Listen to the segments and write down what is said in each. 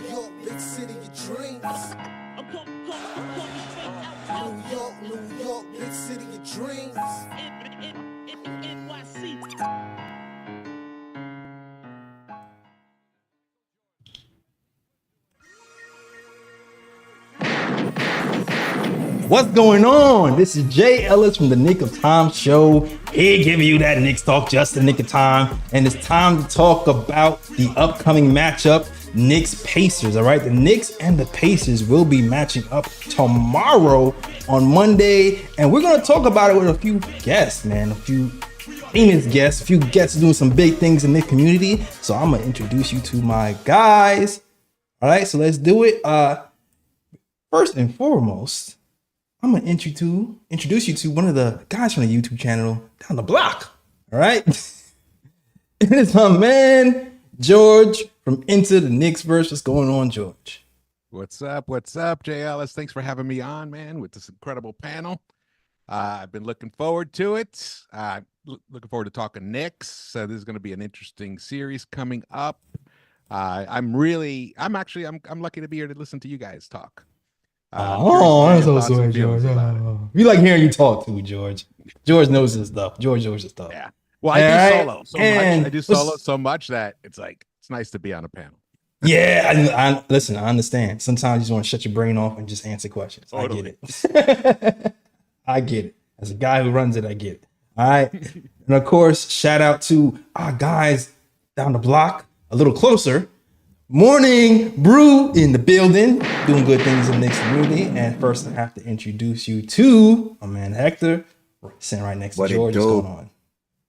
York, big city of dreams. New York, big city of dreams. What's going on? This is JEllis from the Knick Of Time show. Here giving you that Knicks talk just the nick of time. And it's time to talk about the upcoming matchup, Knicks Pacers. All right, the Knicks and the Pacers will be matching up tomorrow on Monday. And we're going to talk about it with a few guests, man. A few famous guests, a few guests doing some big things in the community. So I'm going to introduce you to my guys. All right, so let's do it. First and foremost, I'm gonna introduce you to one of the guys from the YouTube channel down the block. All right, it is my man George from Into the Knicks Verse. What's going on, George? What's up? What's up, JEllis? Thanks for having me on, man, with this incredible panel. I've been looking forward to it. Looking forward to talking Knicks. So this is going to be an interesting series coming up. I'm lucky to be here to listen to you guys talk. That's so sweet, George. We like hearing you talk too, George. George knows his stuff. George knows his stuff. Yeah. Well, I do solo so much that it's nice to be on a panel. Yeah, I listen. I understand. Sometimes you just want to shut your brain off and just answer questions. Totally. I get it. I get it. As a guy who runs it, I get it. All right. And of course, shout out to our guys down the block, a little closer. Morning Brew in the building, doing good things in the Knicks community. And first, I have to introduce you to my man Hector, sitting right next to George. What's going on?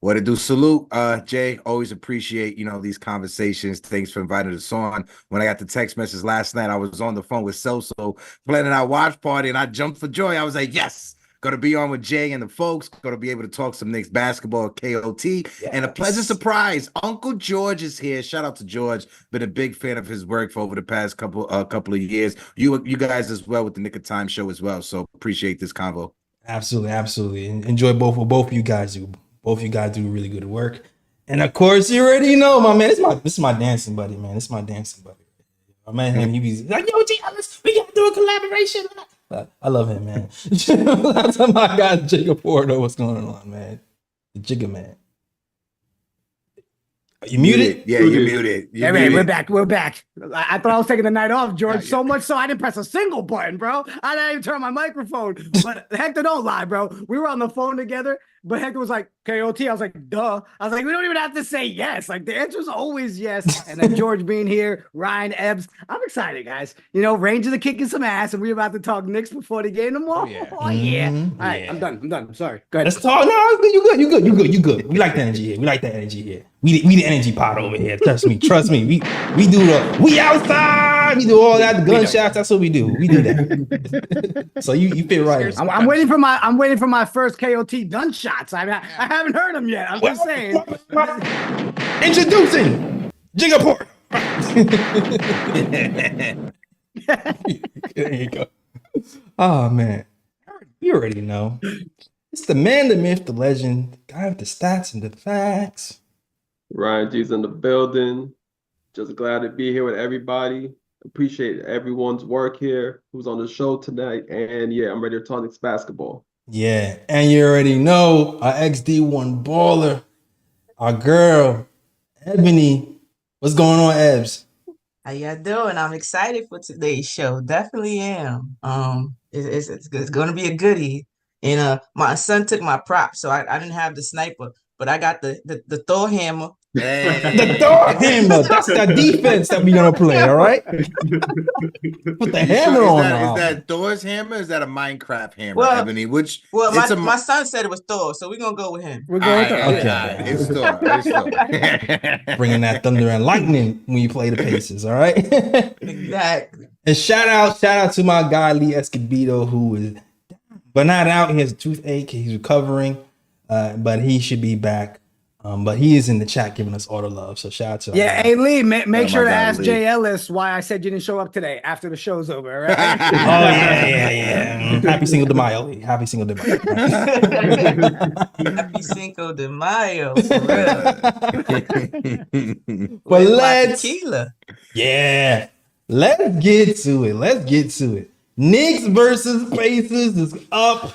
What it do? Salute, Jay. Always appreciate these conversations. Thanks for inviting us on. When I got the text message last night, I was on the phone with Soso planning our watch party, and I jumped for joy. I was like, yes. Going to be on with Jay and the folks. Going to be able to talk some Knicks basketball at KOT. Yes. And a pleasant surprise. Uncle George is here. Shout out to George. Been a big fan of his work for over the past couple of years. You guys as well with the Knick of Time show as well. So appreciate this convo. Absolutely. Enjoy both of you guys do. Both of you guys do really good work. And of course, you already know, my man. This is my dancing buddy, man. This is my dancing buddy. I met him. He be like, yo, JEllis, we got to do a collaboration. I love him, man. That's my guy, Jigga. What's going on, man? The Jigga man. You muted? Yeah, you muted. Hey, man, we're back. I thought I was taking the night off, George. So much so I didn't press a single button, bro. I didn't even turn my microphone. But Hector, don't lie, bro. We were on the phone together, but Hector was like, KOT. I was like, duh. I was like, we don't even have to say yes. Like, the answer's always yes. And then George being here, Ryan, Ebbs. I'm excited, guys. Rangers are kicking some ass, and we're about to talk Knicks before the game tomorrow. Oh, yeah. All right, I'm done. I'm sorry. Go ahead. Let's talk. No, you good. We like the energy here. We the energy pot over here. Trust me. We do we outside. We do all that, the gunshots. That's what we do. We do that. So you fit right. I'm waiting for my first KOT gunshots. I haven't heard them yet. I'm just saying. Introducing Jigga. There you go. Oh man, you already know. It's the man, the myth, the legend, the guy with the stats and the facts. Ryan G's in the building. Just glad to be here with everybody. Appreciate everyone's work here who's on the show tonight. And yeah, I'm ready to talk Knicks basketball. Yeah, and you already know our XD1 baller, our girl, Ebony. What's going on, Ebs? How y'all doing? I'm excited for today's show. Definitely am. It's going to be a goodie. And my son took my prop, so I didn't have the sniper, but I got the Thor hammer. The Thor hammer. That's the defense that we're gonna play. All right. Put the hammer on. Is that Thor's hammer? Or is that a Minecraft hammer, Well, Ebony? my son said it was Thor, so we're gonna go with him. We're going to okay. It's Thor. Bringing that thunder and lightning when you play the Pacers. All right. Exactly. And shout out to my guy Lee Escobedo, who is but not out. He has a toothache. He's recovering, but he should be back. But he is in the chat giving us all the love. So shout out to him. Yeah, hey Lee, make sure to ask JEllis why I said you didn't show up today after the show's over. Right? yeah. Happy Cinco de Mayo, Lee. Happy Cinco de Mayo. Happy Cinco de Mayo. For real. But let's tequila. Yeah. Let's get to it. Knicks versus Pacers is up.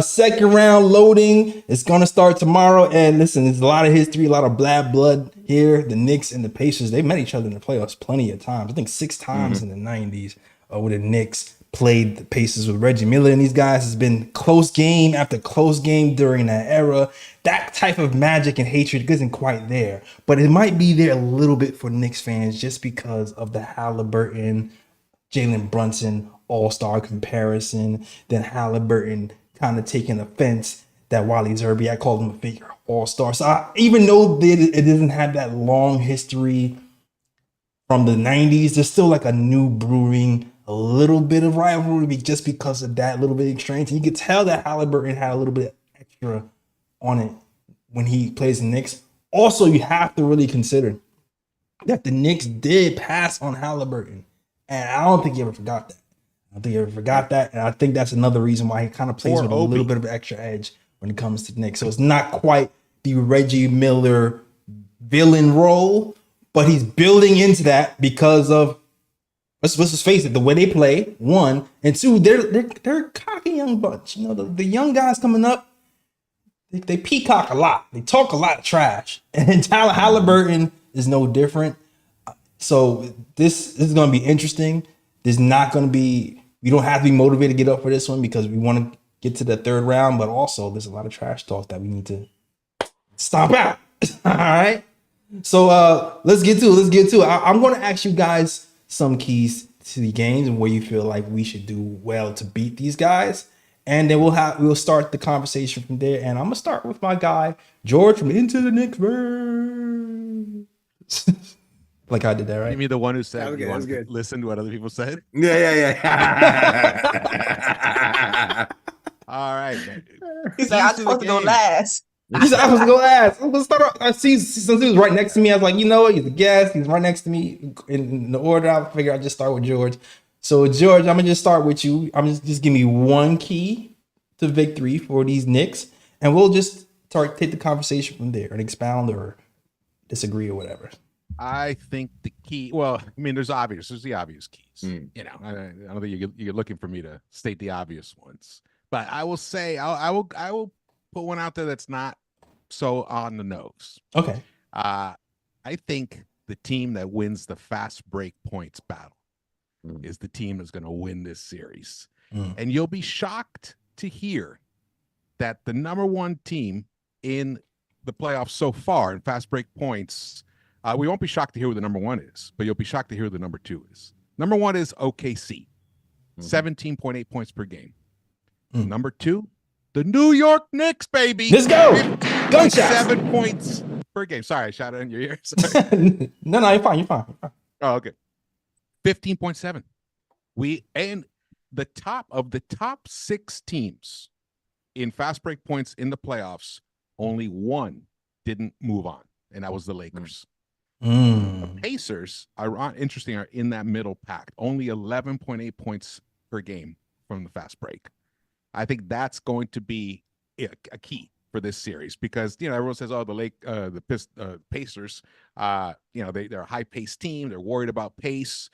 Second round loading. It's gonna start tomorrow. And listen, there's a lot of history, a lot of bad blood here. The Knicks and the Pacers, they met each other in the playoffs plenty of times. I think 6 times in the 90s, where the Knicks played the Pacers with Reggie Miller and these guys. Has been close game after close game during that era. That type of magic and hatred isn't quite there, but it might be there a little bit for Knicks fans just because of the Haliburton, Jalen Brunson all-star comparison. Then Haliburton kind of taking offense that Wally Zerbiak called him a fake all-star. So even though it doesn't have that long history from the 90s, there's still like a new brewing, a little bit of rivalry just because of that little bit of exchange. And you could tell that Haliburton had a little bit extra on it when he plays the Knicks. Also, you have to really consider that the Knicks did pass on Haliburton. And I don't think he ever forgot that. And I think that's another reason why he kind of plays with a little bit of extra edge when it comes to the Knicks. So it's not quite the Reggie Miller villain role, but he's building into that because of, let's just face it, the way they play, 1, and 2, they're a cocky young bunch. You know, the young guys coming up, they peacock a lot. They talk a lot of trash. And Tyler Haliburton is no different. So this is going to be interesting. There's not going to be, we don't have to be motivated to get up for this one because we want to get to the third round, but also there's a lot of trash talk that we need to stomp out. All right. So let's get to it. I'm going to ask you guys some keys to the games and where you feel like we should do well to beat these guys. And then we'll start the conversation from there. And I'm going to start with my guy, George from Into the Knicks Verse. Like I did that, right? You mean the one who said That was good. Listen to what other people said? Yeah. All right, man. He's like, I'm supposed to go last. He said, I was going to ask. I'm going to start off. I see since he was right next to me. I was like, you know what? He's a guest. He's right next to me. In the order, I figured I'd just start with George. So, George, I'm going to just start with you. I'm just give me one key to victory for these Knicks, and we'll just take the conversation from there and expound or disagree or whatever. I think the key, well, I mean, there's the obvious keys. You know, I don't think you're looking for me to state the obvious ones, but I will say, I will put one out there that's not so on the nose. Okay. I think the team that wins the fast break points battle is the team that's going to win this series. And you'll be shocked to hear that the number 1 team in the playoffs so far in fast break points, we won't be shocked to hear who the number 1 is, but you'll be shocked to hear who the number 2 is. Number 1 is OKC, 17.8 points per game. Number 2, the New York Knicks, baby. Let's go. Gunshots. 7 points per game. Sorry, I shot it in your ear. Sorry. No, you're fine. Oh, okay. 15.7. The top 6 teams in fast break points in the playoffs, only 1 didn't move on, and that was the Lakers. The Pacers are in that middle pack, only 11.8 points per game from the fast break. I think that's going to be a key for this series because, you know, everyone says, oh, the Pacers, you know, they're a high-paced team. They're worried about pace.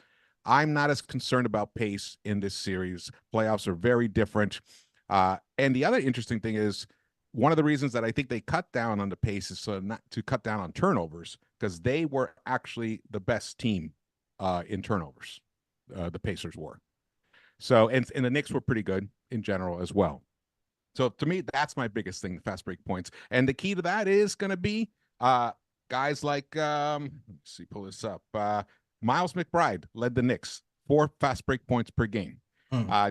I'm not as concerned about pace in this series. Playoffs are very different. And the other interesting thing is, one of the reasons that I think they cut down on the pace is not to cut down on turnovers, because they were actually the best team in turnovers. The Pacers were. So, and the Knicks were pretty good in general as well. So to me, that's my biggest thing, fast break points. And the key to that is going to be guys like, let's see, pull this up. Miles McBride led the Knicks, 4 fast break points per game.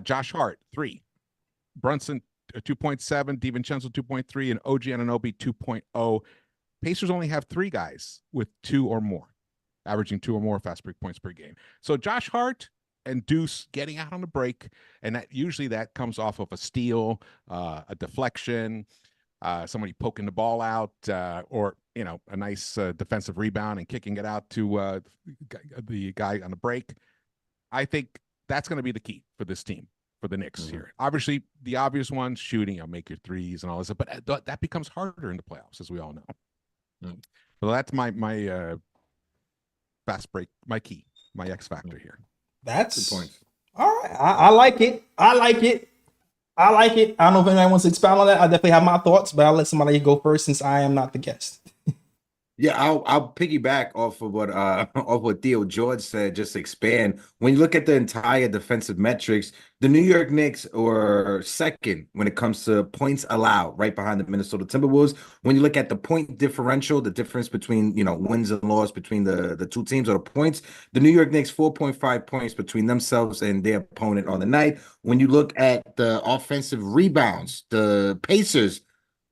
Josh Hart, 3. Brunson, 2.7, DiVincenzo 2.3, and OG Anunoby 2.0. Pacers only have 3 guys with 2 or more, averaging 2 or more fast break points per game. So Josh Hart and Deuce getting out on the break, and that usually that comes off of a steal, a deflection, somebody poking the ball out, or, you know, a nice defensive rebound and kicking it out to the guy on the break. I think that's going to be the key for this team, for the Knicks here. Obviously, the obvious one, shooting, you know, make your threes and all this, but that becomes harder in the playoffs, as we all know. So that's my fast break, my key my X factor here. That's Good point. all right. I like it. I like it. I like it. I don't know if anyone wants to expound on that. I definitely have my thoughts, but I'll let somebody go first since I am not the guest. Yeah, I'll piggyback off of what off what Theo George said, just expand. When you look at the entire defensive metrics, the New York Knicks are second when it comes to points allowed, right behind the Minnesota Timberwolves. When you look at the point differential, the difference between wins and loss between the two teams or the points, the New York Knicks 4.5 points between themselves and their opponent on the night. When you look at the offensive rebounds, the Pacers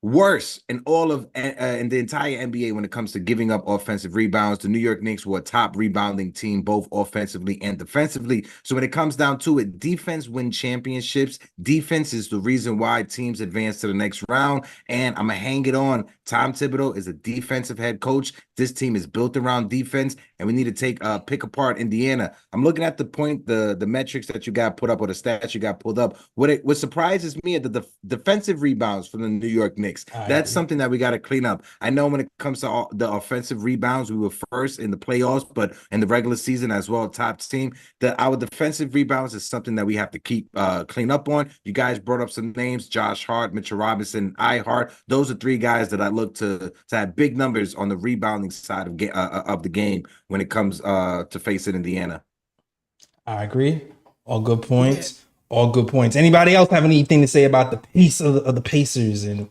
worse in all of in the entire NBA when it comes to giving up offensive rebounds. The New York Knicks were a top rebounding team, both offensively and defensively. So when it comes down to it, defense wins championships. Defense is the reason why teams advance to the next round. And I'm gonna hang it on. Tom Thibodeau is a defensive head coach. This team is built around defense, and we need to pick apart Indiana. I'm looking at the metrics that you got put up or the stats you got pulled up. What surprises me are the defensive rebounds from the New York Knicks. That's something that we got to clean up. I know when it comes to the offensive rebounds, we were first in the playoffs, but in the regular season as well, top team. Our defensive rebounds is something that we have to keep clean up on. You guys brought up some names: Josh Hart, Mitchell Robinson, Hart. Those are three guys that I look to have big numbers on the rebounding side of the game when it comes to facing Indiana. I agree. All good points. All good points. Anybody else have anything to say about the pace of the Pacers? And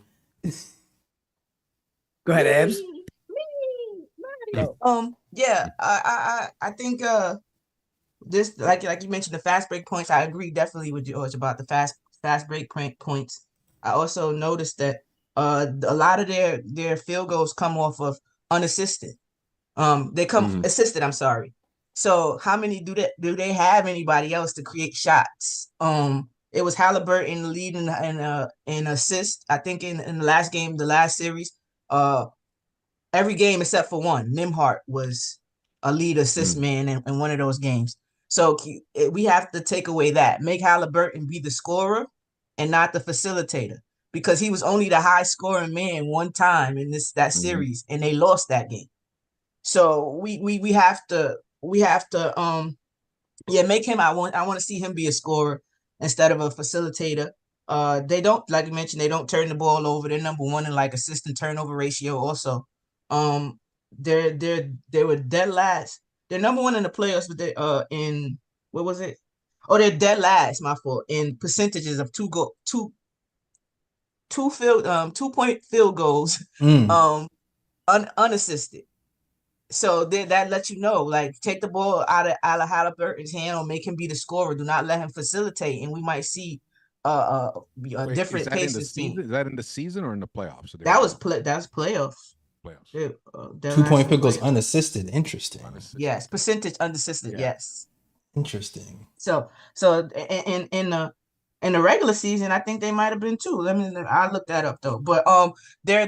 Go ahead, Ebs. Yeah, I think this, like you mentioned, the fast break points. I agree definitely with George about the fast break points. I also noticed that a lot of their field goals come off of unassisted. They come assisted. I'm sorry. So how many do they have anybody else to create shots? It was Haliburton leading in assist. I think in the last game, the last series, every game except for one, Hart was a lead assist man in one of those games. So we have to take away that, make Haliburton be the scorer and not the facilitator, because he was only the high scoring man one time in that series, and they lost that game. So we have to make him. I want to see him be a scorer instead of a facilitator. They don't, like you mentioned, they don't turn the ball over. They're number one in like assist and turnover ratio also. They were dead last. They're number one in the playoffs, but they in what was it? Oh, they're dead last, my fault, in percentages of 2-point field goals unassisted. So that lets you know, like, take the ball out of Haliburton's hand or make him be the scorer. Do not let him facilitate, and we might see a different pace team. Is that in the season or in the playoffs? That was playoffs. Playoffs. 2-point field goals unassisted. Interesting. Yes, percentage unassisted. Yeah. Yes. Interesting. So in the regular season, I think they might have been too. I looked that up though. But they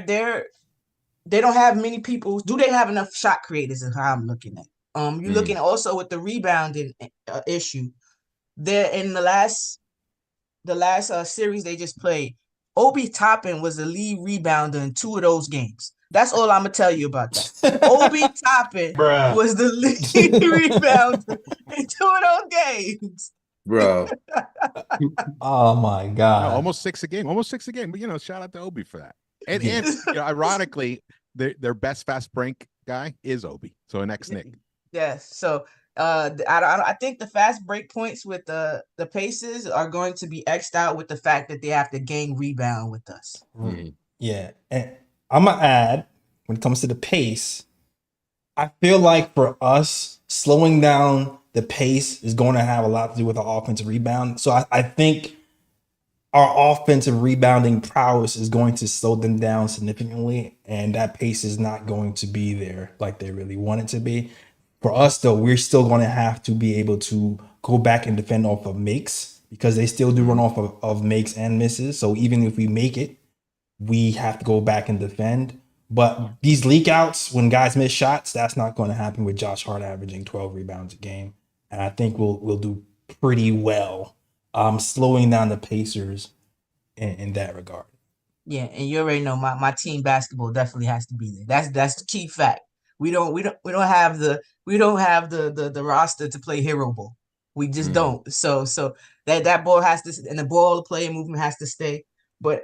don't have many people. Do they have enough shot creators? Is how I'm looking at. You're looking also with the rebounding issue. There in the last series they just played, Obi Toppin was the lead rebounder in 2 of those games. That's all I'm gonna tell you about that. Obi Toppin was the lead rebounder in 2 of those games. Bro. Oh my God. No, almost 6 a game. But shout out to Obi for that. And ironically, their best fast break guy is Obi. So an ex-Knick. Yes. So I think the fast break points with the Pacers are going to be X'd out with the fact that they have to gain rebound with us. Yeah. And I'm going to add, when it comes to the pace, I feel like for us, slowing down the pace is going to have a lot to do with our offensive rebound. So I think our offensive rebounding prowess is going to slow them down significantly, and that pace is not going to be there like they really want it to be. For us, though, we're still going to have to be able to go back and defend off of makes, because they still do run off of makes and misses. So even if we make it, we have to go back and defend. But these leak outs, when guys miss shots, that's not going to happen with Josh Hart averaging 12 rebounds a game. And I think we'll do pretty well slowing down the Pacers in that regard. Yeah, and you already know my team basketball definitely has to be there. That's the key fact. we don't have the roster to play hero ball. We just don't. So that ball has to, and the ball play movement has to stay. But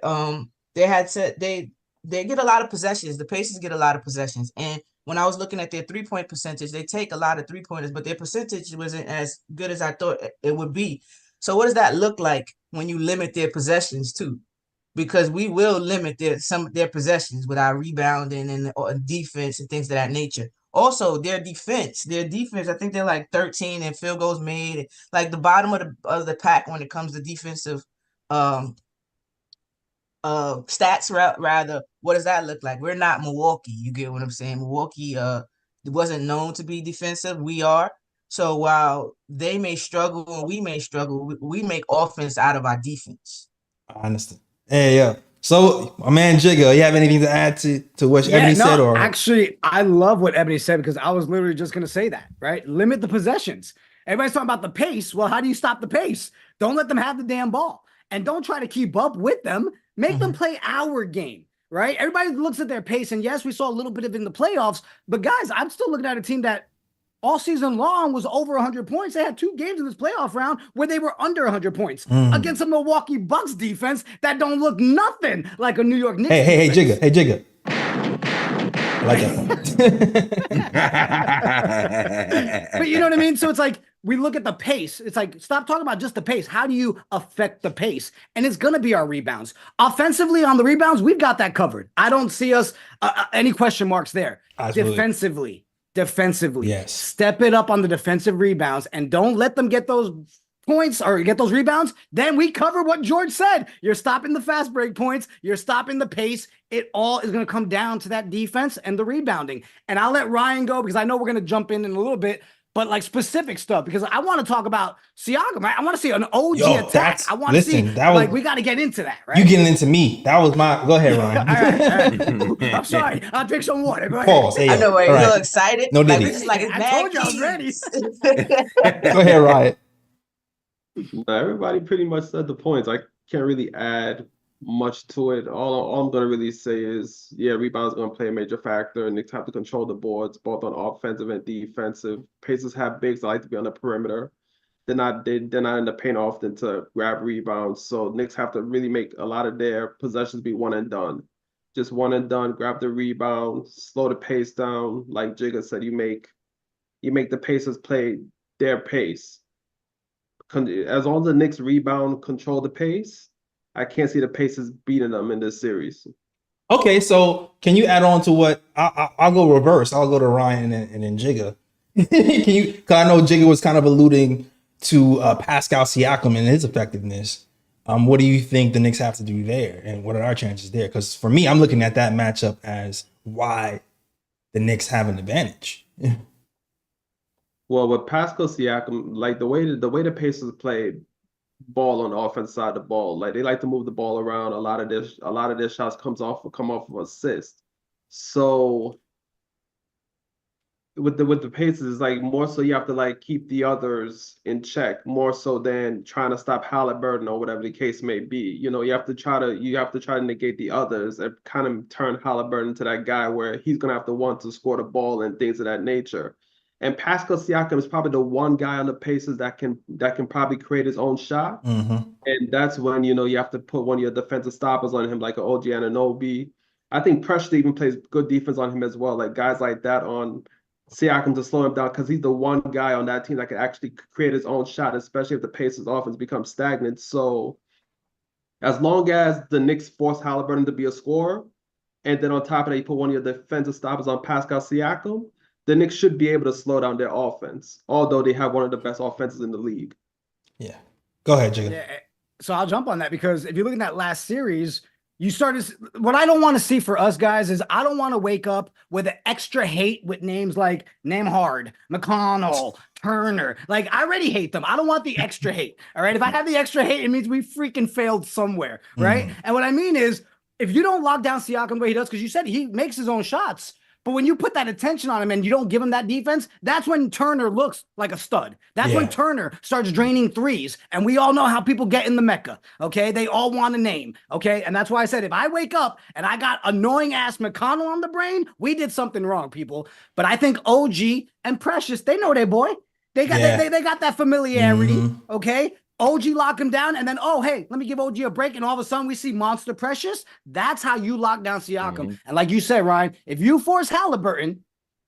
they get a lot of possessions. The Pacers get a lot of possessions. And when I was looking at their 3-point percentage, they take a lot of 3-pointers, but their percentage wasn't as good as I thought it would be. So what does that look like when you limit their possessions too? Because we will limit their possessions with our rebounding and defense and things of that nature. Also, their defense, I think they're like 13 in field goals made, like the bottom of the pack when it comes to defensive stats rather. What does that look like? We're not Milwaukee. You get what I'm saying? Milwaukee wasn't known to be defensive. We are. So while they may struggle and we may struggle, we make offense out of our defense. I understand. Hey, yeah. So, my man Jigga, you have anything to add to what Ebony said? Or actually, I love what Ebony said because I was literally just going to say that, right? Limit the possessions. Everybody's talking about the pace. Well, how do you stop the pace? Don't let them have the damn ball. And don't try to keep up with them. Make them play our game, right? Everybody looks at their pace. And yes, we saw a little bit of it in the playoffs. But guys, I'm still looking at a team that all season long was over 100 points. They had 2 games in this playoff round where they were under 100 points against a Milwaukee Bucks defense that don't look nothing like a New York Knicks. Hey, Jigga. I like that. But you know what I mean? So it's like, we look at the pace. It's like, stop talking about just the pace. How do you affect the pace? And it's going to be our rebounds. Offensively on the rebounds, we've got that covered. I don't see us any question marks there. Absolutely. Defensively, yes. Step it up on the defensive rebounds and don't let them get those points or get those rebounds. Then we cover what George said. You're stopping the fast break points. You're stopping the pace. It all is going to come down to that defense and the rebounding. And I'll let Ryan go because I know we're going to jump in a little bit, but like specific stuff because I want to talk about Siakam. Right? I want to see an OG attack. I want to see like we got to get into that. Right? You getting into me? That was my. Go ahead, Ryan. all right. I'm sorry. I'll drink some water. Go ahead. Pause. Hey, I know. Right. You're excited. No, like, did it's like it's I told you I was ready. Go ahead, Ryan. Everybody pretty much said the points. I can't really add much to it. All I'm going to really say is, yeah, rebounds going to play a major factor, and Knicks have to control the boards, both on offensive and defensive. Pacers have bigs that like to be on the perimeter. They're not in the paint often to grab rebounds, so Knicks have to really make a lot of their possessions be one and done. Just one and done, grab the rebound, slow the pace down. Like Jigga said, you make the Pacers play their pace. As long as the Knicks rebound, control the pace, I can't see the Pacers beating them in this series. Okay, so can you add on to what I'll go reverse? I'll go to Ryan and then Jigga. Can you? Because I know Jigga was kind of alluding to Pascal Siakam and his effectiveness. What do you think the Knicks have to do there, and what are our chances there? Because for me, I'm looking at that matchup as why the Knicks have an advantage. Well, with Pascal Siakam, like the way the Pacers play ball on the offense side of the ball, like they like to move the ball around. A lot of their shots come off of assist. So with the Pacers, it's like more so you have to like keep the others in check more so than trying to stop Haliburton or whatever the case may be. You know, you have to try to negate the others and kind of turn Haliburton into that guy where he's gonna have to want to score the ball and things of that nature. And Pascal Siakam is probably the one guy on the Pacers that can probably create his own shot. Mm-hmm. And that's when, you know, you have to put one of your defensive stoppers on him, like an OG Anunoby. I think Precious even plays good defense on him as well, like guys like that on Siakam to slow him down, because he's the one guy on that team that can actually create his own shot, especially if the Pacers offense becomes stagnant. So as long as the Knicks force Haliburton to be a scorer, and then on top of that, you put one of your defensive stoppers on Pascal Siakam, the Knicks should be able to slow down their offense, although they have one of the best offenses in the league. Yeah. Go ahead, Jigga. Yeah, so I'll jump on that because if you look at that last series, you started. What I don't want to see for us guys is I don't want to wake up with an extra hate with names like Nembhard, McConnell, Turner. Like, I already hate them. I don't want the extra hate. All right. If I have the extra hate, it means we freaking failed somewhere. Right. And what I mean is, if you don't lock down Siakam the way he does, because you said he makes his own shots, But when you put that attention on him and you don't give him that defense, that's when Turner looks like a stud. That's when Turner starts draining threes. And we all know how people get in the Mecca, okay? They all want a name, okay? And that's why I said, if I wake up and I got annoying-ass McConnell on the brain, we did something wrong, people. But I think OG and Precious, they know their boy. They got they got that familiarity, okay? OG lock him down, and then, oh, hey, let me give OG a break, and all of a sudden we see Monster Precious. That's how you lock down Siakam. And like you said, Ryan, if you force Haliburton,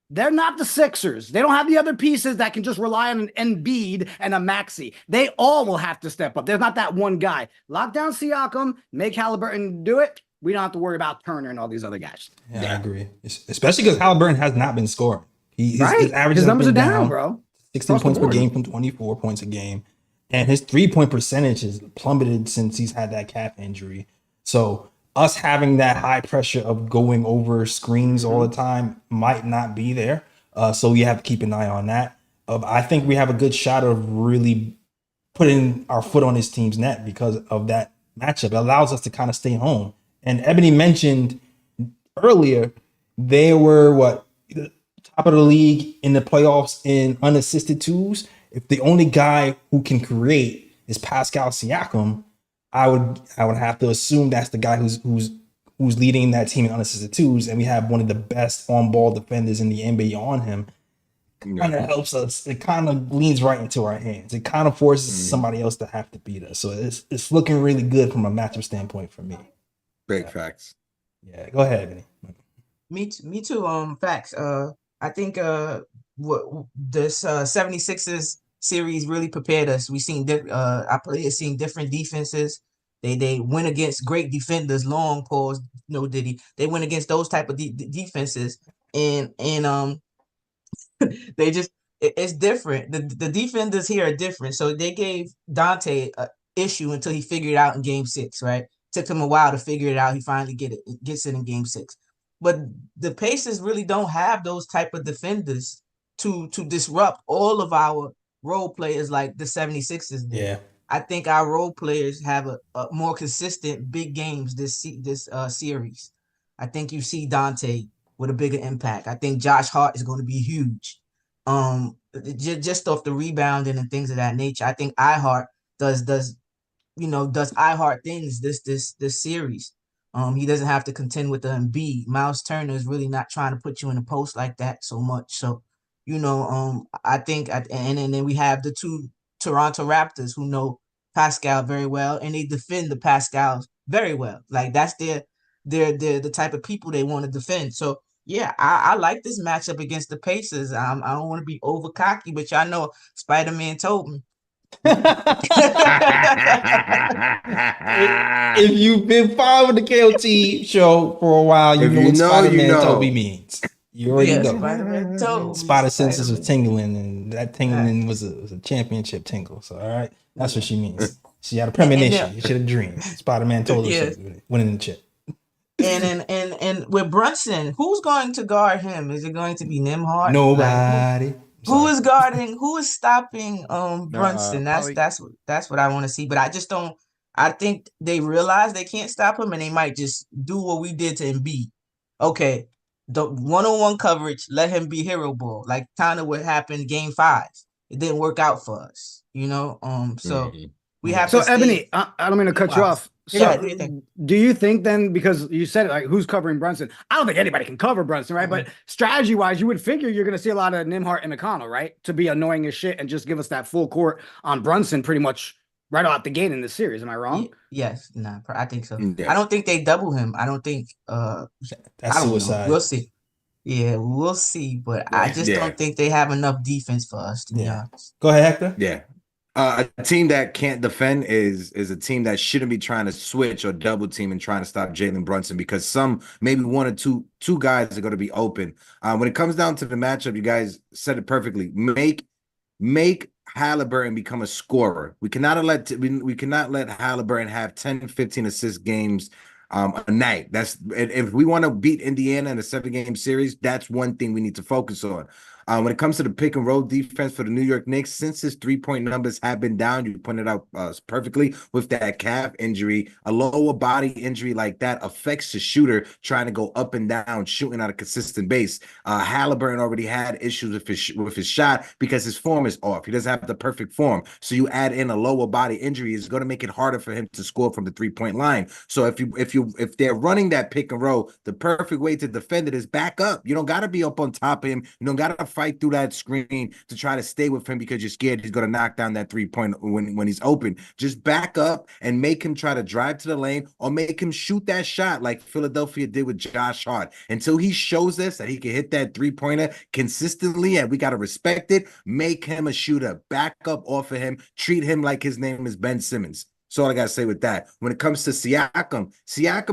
they're not the Sixers. They don't have the other pieces that can just rely on an Embiid and a Maxey. They all will have to step up. There's not that one guy. Lock down Siakam, make Haliburton do it. We don't have to worry about Turner and all these other guys. Yeah, I agree. Especially because Haliburton has not been scoring. His numbers are down, bro. 16 points per game from 24 points a game. And his 3-point percentage has plummeted since he's had that calf injury. So us having that high pressure of going over screens all the time might not be there. So we have to keep an eye on that. I think we have a good shot of really putting our foot on his team's net because of that matchup. It allows us to kind of stay home. And Ebony mentioned earlier, they were top of the league in the playoffs in unassisted twos. If the only guy who can create is Pascal Siakam, I would have to assume that's the guy who's leading that team in unassisted twos, and we have one of the best on-ball defenders in the NBA on him. It kind of helps us. It kind of leans right into our hands. It kind of forces somebody else to have to beat us. So it's looking really good from a matchup standpoint for me. Big facts. Yeah, go ahead, Ebony. Me too. Facts. I think what this 76ers series really prepared us. We seen our players seeing different defenses. They went against great defenders, long pause, no diddy. They went against those type of defenses, and they just it's different. The defenders here are different. So they gave Dante an issue until he figured it out in Game 6. Right, took him a while to figure it out. He finally gets it in Game 6. But the Pacers really don't have those type of defenders to disrupt all of our role players like the 76ers did. Yeah. I think our role players have a more consistent big games this series. I think you see Dante with a bigger impact. I think Josh Hart is going to be huge. Just off the rebounding and things of that nature. I think iHeart does iHeart things this series. He doesn't have to contend with the Embiid. Myles Turner is really not trying to put you in a post like that so much. So, I think, and then we have the two Toronto Raptors who know Pascal very well, and they defend the Pascals very well. Like that's they're the type of people they want to defend. So yeah, I like this matchup against the Pacers. I don't want to be over cocky, but y'all know Spider-Man told me. If you've been following the KOT show for a while, you know what Spider-Man Toby means. You already know. Spider senses was tingling, and that tingling was a championship tingle. So all right, that's what she means. She had a premonition. You should have dreamed. Spider-Man told her she was winning the chip. And with Brunson, who's going to guard him? Is it going to be Nembhard? Nobody. Who is guarding? Who is stopping Brunson? That's what I want to see. But I just don't. I think they realize they can't stop him, and they might just do what we did to Embiid. Okay, the one-on-one coverage, let him be hero ball, like kind of what happened Game 5. It didn't work out for us, So we have. So Ebony, I don't mean to cut you off. So do you think then, because you said like who's covering Brunson? I don't think anybody can cover Brunson, right? But strategy wise, you would figure you're going to see a lot of Nembhard and McConnell, right? To be annoying as shit and just give us that full court on Brunson pretty much right out the gate in this series. Am I wrong? Yes, I think so. Yeah. I don't think they double him. I don't think that's suicide. We'll see. Yeah, we'll see. But I just don't think they have enough defense for us, to be honest. Go ahead, Hector. Yeah. A team that can't defend is a team that shouldn't be trying to switch or double team and trying to stop Jalen Brunson, because maybe one or two guys are going to be open. When it comes down to the matchup, you guys said it perfectly. Make Haliburton become a scorer. We cannot let Haliburton have 10, 15 assist games a night. That's if we want to beat Indiana in a 7-game series. That's one thing we need to focus on. When it comes to the pick and roll defense for the New York Knicks, since his 3-point numbers have been down, you pointed out perfectly with that calf injury, a lower body injury like that affects the shooter trying to go up and down, shooting at a consistent base. Haliburton already had issues with his shot because his form is off. He doesn't have the perfect form. So you add in a lower body injury, it's going to make it harder for him to score from the 3-point line. So if they're running that pick and roll, the perfect way to defend it is back up. You don't got to be up on top of him. You don't got to fight through that screen to try to stay with him because you're scared he's going to knock down that 3-point when he's open. Just back up and make him try to drive to the lane or make him shoot that shot like Philadelphia did with Josh Hart. Until he shows us that he can hit that 3-pointer consistently and we got to respect it, make him a shooter. Back up off of him. Treat him like his name is Ben Simmons. That's all I got to say with that. When it comes to Siakam,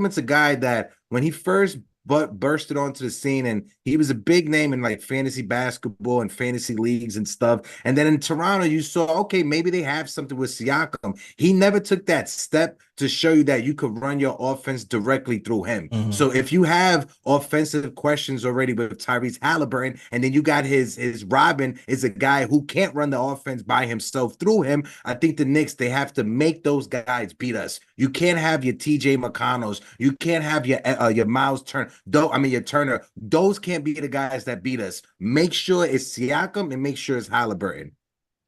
it's a guy that when he first bursted onto the scene, and he was a big name in like fantasy basketball and fantasy leagues and stuff. And then in Toronto, you saw, okay, maybe they have something with Siakam. He never took that step to show you that you could run your offense directly through him. Mm-hmm. So if you have offensive questions already with Tyrese Haliburton, and then you got his Robin is a guy who can't run the offense by himself through him, I think the Knicks, they have to make those guys beat us. You can't have your TJ McConnells. You can't have your Myles Turner. Your Turner. Those can't be the guys that beat us. Make sure it's Siakam and make sure it's Haliburton.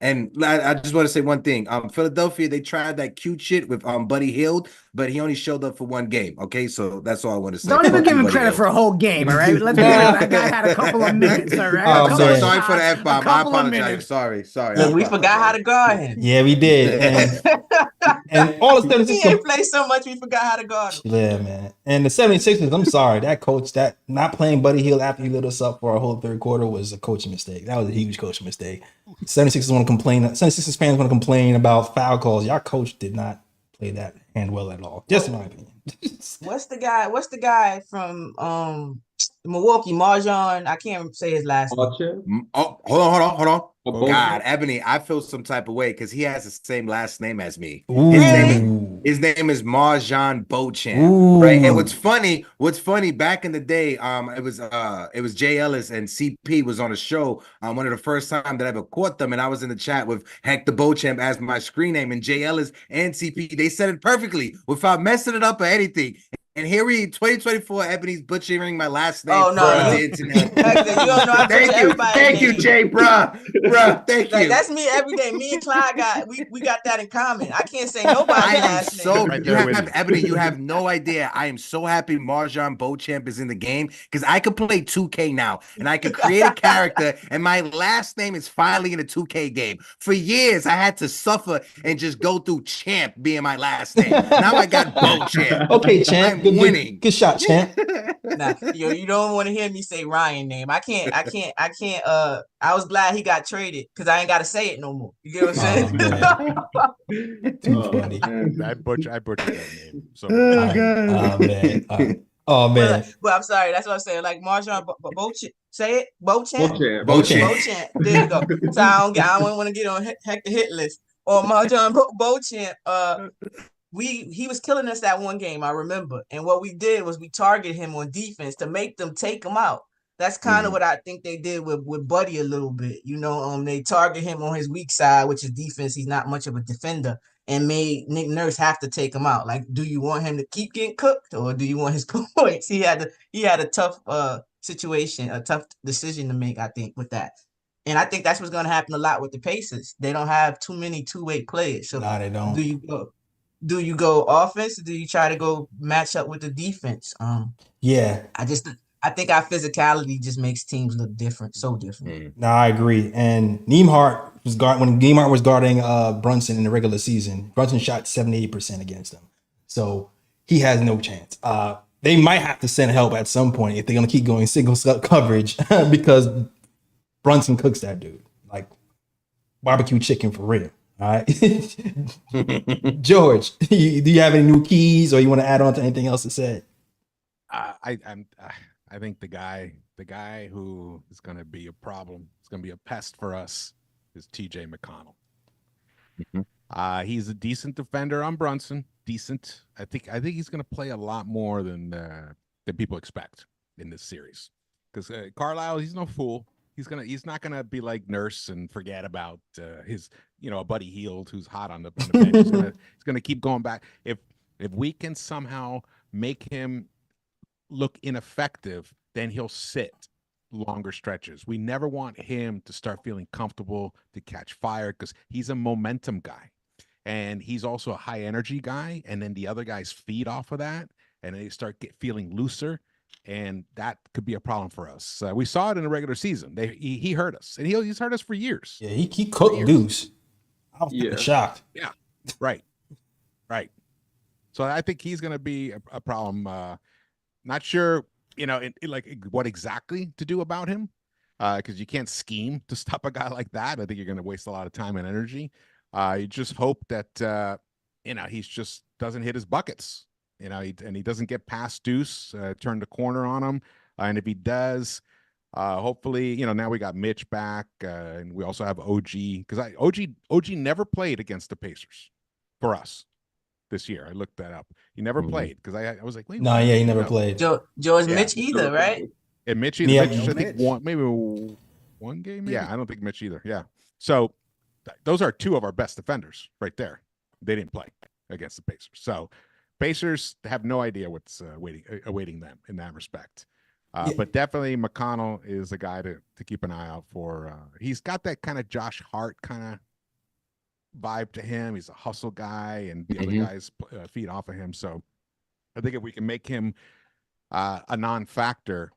And I just want to say one thing. Philadelphia, they tried that cute shit with Buddy Hield, but he only showed up for one game. Okay, so that's all I want to say. Don't even give him credit for a whole game, all right? Let's be honest. That guy had a couple of minutes, all right? Sorry for the F-bomb. I apologize. Sorry. Look, we forgot how to guard him. Yeah, we did. And all the 76ers. He ain't played so much, we forgot how to guard him. Yeah, man. And the 76ers, I'm sorry, that coach, that not playing Buddy Hield after he lit us up for a whole third quarter was a coaching mistake. That was a huge coaching mistake. 76ers want to complain. 76ers fans want to complain about foul calls. Y'all coach did not play that hand well at all. Just in my opinion. What's the guy from Milwaukee, Marjon? I can't say his last name. Oh, hold on. Oh, God, Ebony, I feel some type of way because he has the same last name as me. His name is Marjon Beauchamp, right? And what's funny, back in the day, it was JEllis and CP was on a show. One of the first time that I ever caught them, and I was in the chat with Hector Beauchamp as my screen name, and JEllis and CP, they said it perfectly without messing it up or anything. And here we 2024, Ebony's butchering my last name. Oh, no. On the internet. Thank you, Jay, bruh. Thank you. That's me every day. Me and Clyde we got that in common. I can't say nobody's last name. Ebony, you have no idea. I am so happy Marjon Beauchamp is in the game because I could play 2K now and I could create a character and my last name is finally in a 2K game. For years, I had to suffer and just go through Champ being my last name. Now I got Beauchamp. Okay, Champ. Winning. Good shot, Champ. Nah, you don't want to hear me say Ryan name. I can't. I was glad he got traded because I ain't got to say it no more. You get what I'm saying? Too funny. I butchered that name. So, oh man. But I'm sorry. That's what I'm saying. Like Marjon Beauchamp. Say it. Beauchamp. Beauchamp. There you go. So I don't want to get on Hector hit list or Marjon Beauchamp. He was killing us that one game, I remember. And what we did was we targeted him on defense to make them take him out. That's kind of what I think they did with Buddy a little bit. You know, they target him on his weak side, which is defense. He's not much of a defender, and made Nick Nurse have to take him out. Like, do you want him to keep getting cooked or do you want his points? He had a tough situation, a tough decision to make, I think, with that. And I think that's what's going to happen a lot with the Pacers. They don't have too many two-way players. So they don't. Do you go offense or do you try to go match up with the defense? Yeah. I think our physicality just makes teams look different, so different. No, I agree. And Neimark when Neimark was guarding Brunson in the regular season, Brunson shot 78% against him. So he has no chance. They might have to send help at some point if they're going to keep going single coverage because Brunson cooks that dude. Like barbecue chicken for real. All right. George, do you have any new keys or you want to add on to anything else to say? I think the guy who is going to be a problem, it's going to be a pest for us, is TJ McConnell. Mm-hmm. He's a decent defender on Brunson. Decent. I think he's going to play a lot more than people expect in this series. Because Carlisle, he's no fool. He's not gonna be like Nurse and forget about his, a Buddy Hield who's hot on the bench. He's gonna keep going back. If we can somehow make him look ineffective, then he'll sit longer stretches. We never want him to start feeling comfortable to catch fire because he's a momentum guy. And he's also a high energy guy. And then the other guys feed off of that and they start feeling looser. And that could be a problem for us. We saw it in the regular season. He hurt us, and he's hurt us for years. Yeah, he cooked Deuce. I was shocked. Yeah, right. So I think he's going to be a problem. Not sure, like what exactly to do about him, because you can't scheme to stop a guy like that. I think you're going to waste a lot of time and energy. You just hope that he just doesn't hit his buckets. And he doesn't get past Deuce, turn the corner on him. And if he does, hopefully, now we got Mitch back, and we also have OG, because OG never played against the Pacers for us this year. I looked that up. He never played because I was like, wait. No, he never played. George Mitch either, right? And Mitch either. Yeah, Mitch, I think one game. Maybe? Yeah, I don't think Mitch either. Yeah. So those are two of our best defenders right there. They didn't play against the Pacers. So Pacers have no idea what's awaiting them in that respect. But definitely McConnell is a guy to keep an eye out for. He's got that kind of Josh Hart kind of vibe to him. He's a hustle guy, and the other guys feed off of him. So I think if we can make him a non-factor,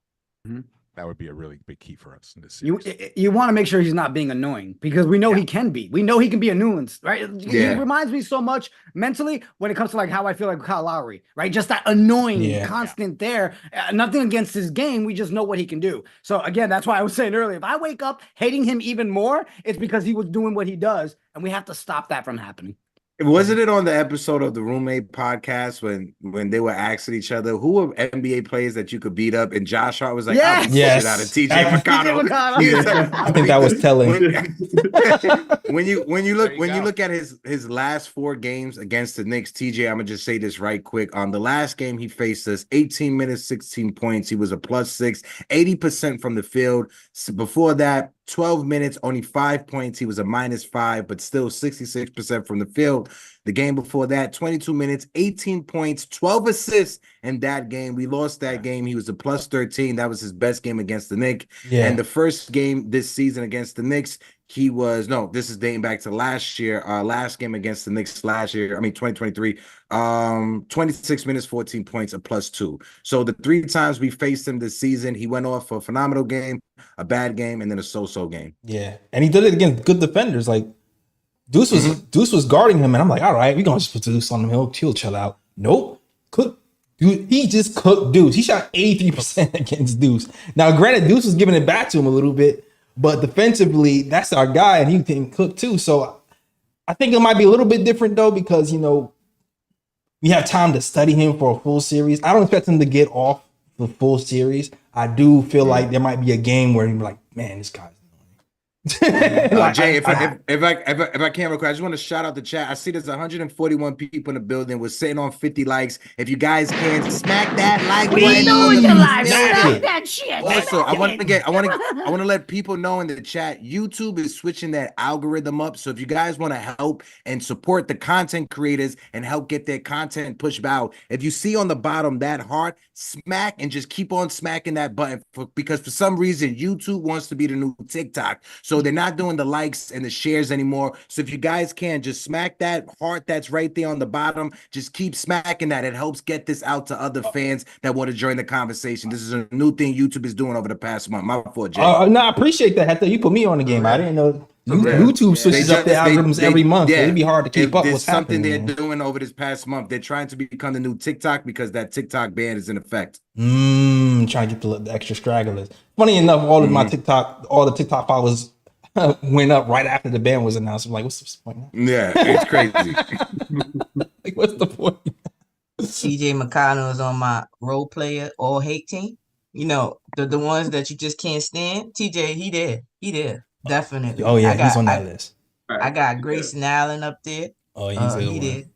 that would be a really big key for us in this series. You want to make sure he's not being annoying, because we know he can be. We know he can be a nuance, right? He reminds me so much mentally when it comes to like how I feel like Kyle Lowry, right? Just that annoying, constant there. Nothing against his game. We just know what he can do. So again, that's why I was saying earlier, if I wake up hating him even more, it's because he was doing what he does, and we have to stop that from happening. Wasn't it on the episode of the Roommate podcast when they were asking each other who are NBA players that you could beat up, and Josh Hart was like, yes, out of TJ McConnell. I think that was telling. when you look at his last 4 games against the Knicks, TJ, I'm gonna just say this right quick. On the last game he faced us, 18 minutes, 16 points. He was a +6, 80% from the field. So before that, 12 minutes, only 5 points. He was a -5, but still 66% from the field. The game before that, 22 minutes, 18 points, 12 assists in that game. We lost that game. He was a +13. That was his best game against the Knicks. Yeah. And the first game this season against the Knicks, this is dating back to last year. Last game against the Knicks last year, 2023, 26 minutes, 14 points, a +2. So the 3 times we faced him this season, he went off for a phenomenal game, a bad game, and then a so-so game. Yeah, and he did it against good defenders. Like Deuce was guarding him, and I'm like, all right, we're gonna just put Deuce on him. He'll chill out. Nope, dude, he just cooked Deuce. He shot 83% against Deuce. Now, granted, Deuce was giving it back to him a little bit, but defensively, that's our guy, and he can cook too. So I think it might be a little bit different though, because we have time to study him for a full series. I don't expect him to get off the full series. I do feel like there might be a game where he'd be like, man, this guy's Jay, if I can real quick, I just want to shout out the chat. I see there's 141 people in the building. We're sitting on 50 likes. If you guys can smack that like button. We know you like that shit. Also, I want to let people know in the chat, YouTube is switching that algorithm up. So if you guys want to help and support the content creators and help get their content pushed out, if you see on the bottom that heart, smack and just keep on smacking that button because for some reason YouTube wants to be the new TikTok. So they're not doing the likes and the shares anymore. So if you guys can just smack that heart that's right there on the bottom, just keep smacking that. It helps get this out to other fans that want to join the conversation. This is a new thing YouTube is doing over the past month. My fault, Jay. No, I appreciate that. Hector, you put me on the game. I didn't know. YouTube switches up their algorithms every month. So it'd be hard to keep up with what's happening. There's something they're doing over this past month. They're trying to become the new TikTok because that TikTok ban is in effect. Trying to get the extra stragglers. Funny enough, all the TikTok followers went up right after the ban was announced. I'm like, what's the point? Yeah, it's crazy. Like, what's the point? TJ McConnell is on my role player all hate team. The ones that you just can't stand. TJ, he there. Definitely. Oh yeah, he's on that list. I got Grayson Allen up there. Oh, he did.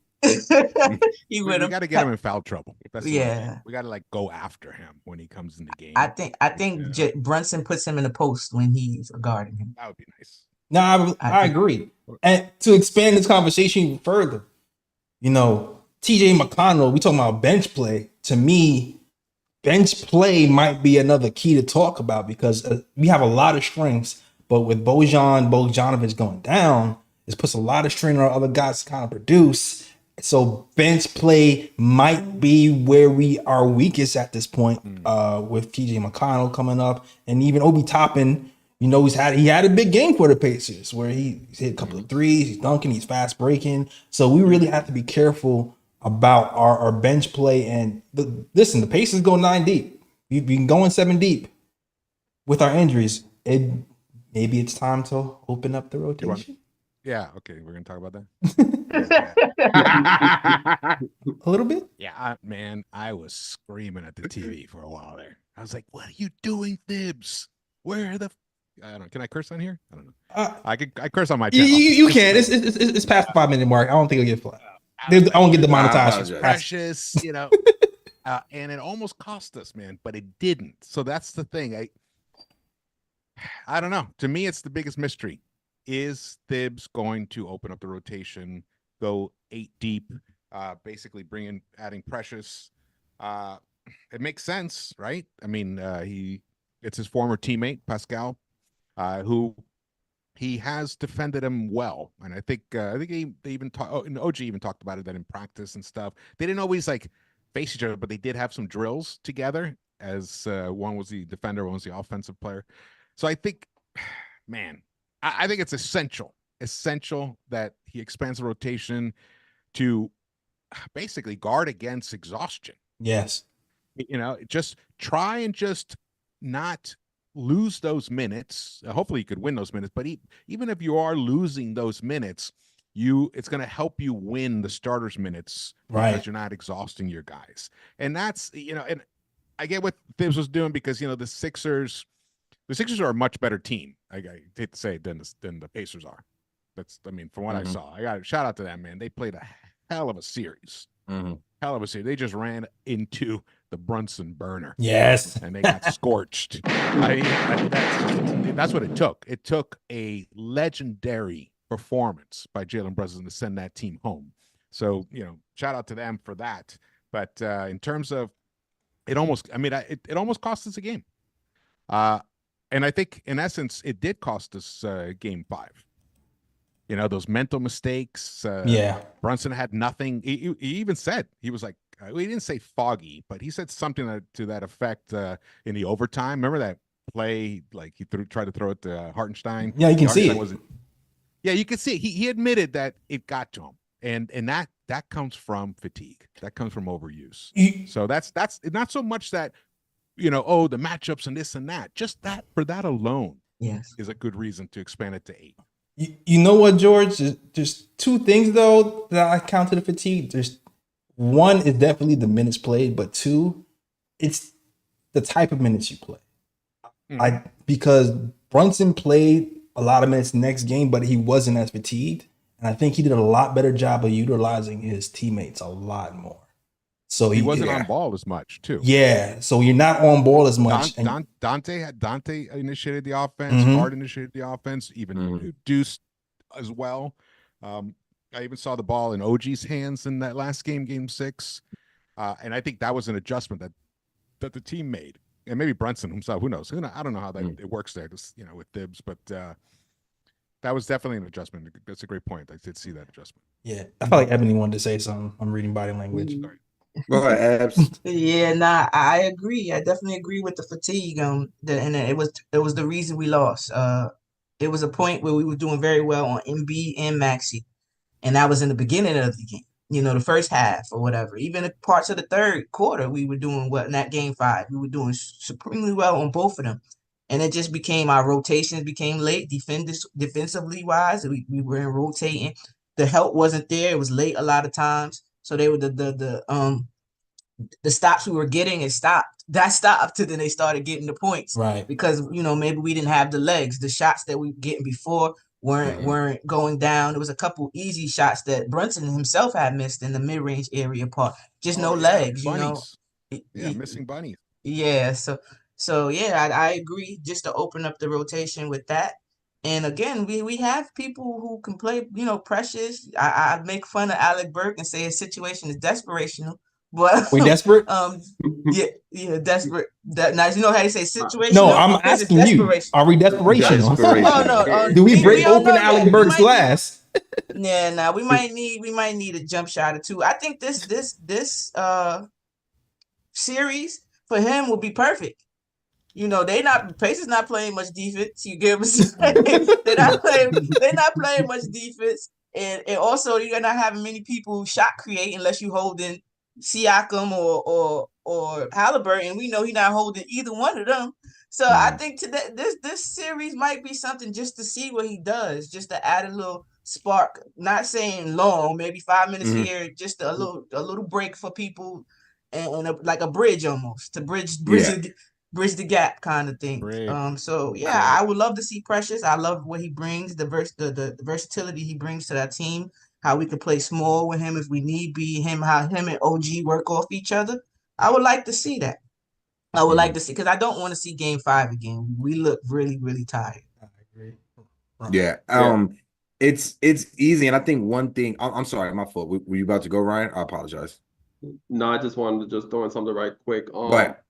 He We went up. got to get him in foul trouble. That's the only thing. Yeah. We got to like go after him when he comes in the game. I think Brunson puts him in the post when he's guarding him. That would be nice. No, I agree. And to expand this conversation even further, you know, TJ McConnell, we talking about bench play. To me, bench play might be another key to talk about because we have a lot of strengths, but with Bogdanovich going down, it puts a lot of strain on our other guys to kind of produce. So bench play might be where we are weakest at this point, with TJ McConnell coming up, and even Obi Toppin. You know, he had a big game for the Pacers where he hit a couple of threes, he's dunking, he's fast breaking. So we really have to be careful about our bench play. And listen, the Pacers go 9 deep. We've been going 7 deep with our injuries. Maybe it's time to open up the rotation. Yeah, okay, we're gonna talk about that. A little bit. Yeah, man, I was screaming at the TV for a while there. I was like, "What are you doing, Thibs? Where the?" I don't. Can I curse on here? I don't know. I curse on my channel. You can. It's past the 5-minute mark. I don't think it'll get flat. I won't get demonetized. Precious, you know. And it almost cost us, man, but it didn't. So that's the thing. I don't know. To me, it's the biggest mystery. Is Thibs going to open up the rotation, go 8 deep, basically adding Precious? It makes sense, right? I mean, it's his former teammate Pascal, who he has defended him well, and I think they even and OG even talked about it that in practice and stuff they didn't always like face each other, but they did have some drills together. As one was the defender, one was the offensive player. So I think, man, I think it's essential that he expands the rotation to basically guard against exhaustion. Yes. You know, just try and just not lose those minutes. Hopefully you could win those minutes, but even if you are losing those minutes, it's going to help you win the starters minutes, right? Because you're not exhausting your guys. And that's, and I get what Thibs was doing because, the Sixers are a much better team. I hate to say it than the Pacers are. From what I saw, I got to shout out to them, man. They played a hell of a series. Hell of a series. They just ran into the Brunson burner. Yes. And they got scorched. That's what it took. It took a legendary performance by Jalen Brunson to send that team home. So, shout out to them for that. But in terms of it almost cost us a game. And I think in essence, it did cost us game 5. Those mental mistakes. Brunson had nothing. He even said, he was like, he didn't say foggy, but he said something to that effect in the overtime. Remember that play? Like he tried to throw it to Hartenstein. Yeah, you can see it. Yeah, you can see it. He admitted that it got to him, and that comes from fatigue. That comes from overuse. So that's not so much that the matchups and this and that. Just that for that alone, is a good reason to expand it to 8. You know what, George? There's 2 things though that I count to the fatigue. There's one is definitely the minutes played, but 2, it's the type of minutes you play. Because Brunson played a lot of minutes next game, but he wasn't as fatigued, and I think he did a lot better job of utilizing his teammates a lot more. So he wasn't on ball as much too. Yeah, so you're not on ball as much. Dante initiated the offense. Hart initiated the offense. Even Deuce as well. I even saw the ball in OG's hands in that last game 6, and I think that was an adjustment that the team made, and maybe Brunson himself. Who knows? I don't know how that it works there. Just with Thibs, but that was definitely an adjustment. That's a great point. I did see that adjustment. Yeah, I felt like Ebony wanted to say something. I'm reading body language. Sorry. Go ahead, Abs. Yeah, I agree. I definitely agree with the fatigue. And it was the reason we lost. It was a point where we were doing very well on Embiid and Maxey, and that was in the beginning of the game. The first half or whatever. Even parts of the third quarter, we were doing well in that game 5. We were doing supremely well on both of them, and it just became our rotations became late. Defensively wise, we were rotating. The help wasn't there. It was late a lot of times. So they were the stops we were getting, it stopped. That stopped, and then they started getting the points. Right. Because, maybe we didn't have the legs. The shots that we were getting before weren't going down. There was a couple easy shots that Brunson himself had missed in the mid-range area part. Just no legs, bunnies. you know. Yeah, missing bunnies. Yeah, so yeah, I agree. Just to open up the rotation with that. And again, we have people who can play, you know, Precious. I make fun of Alec Burke and say his situation is desperational. But We desperate? yeah, desperate. Now you know how you say situational. No, I'm asking you. Are we desperational? Oh no. Do we break don't open know Alec yet. Burke's glass? Yeah, now we might need a jump shot or two. I think this series for him will be perfect. You know, Pacers not playing much defense. You get what I'm saying? They're not playing much defense. And also you're not having many people shot create unless you holding Siakam or Haliburton. We know he's not holding either one of them. So I think this series might be something just to see what he does, just to add a little spark. Not saying long, maybe 5 minutes here, just a little break for people, and like a bridge almost to bridge the gap kind of thing. So yeah, I would love to see Precious. I love what he brings, the versatility he brings to that team. How we could play small with him if we need be. How him and OG work off each other. I would like to see that. I would like to see, because I don't want to see Game 5 again. We look really, really tired. I agree. Yeah. It's easy, and I think one thing. I'm sorry, my fault. Were you about to go, Ryan? I apologize. No, I just wanted to just throw in something right quick. But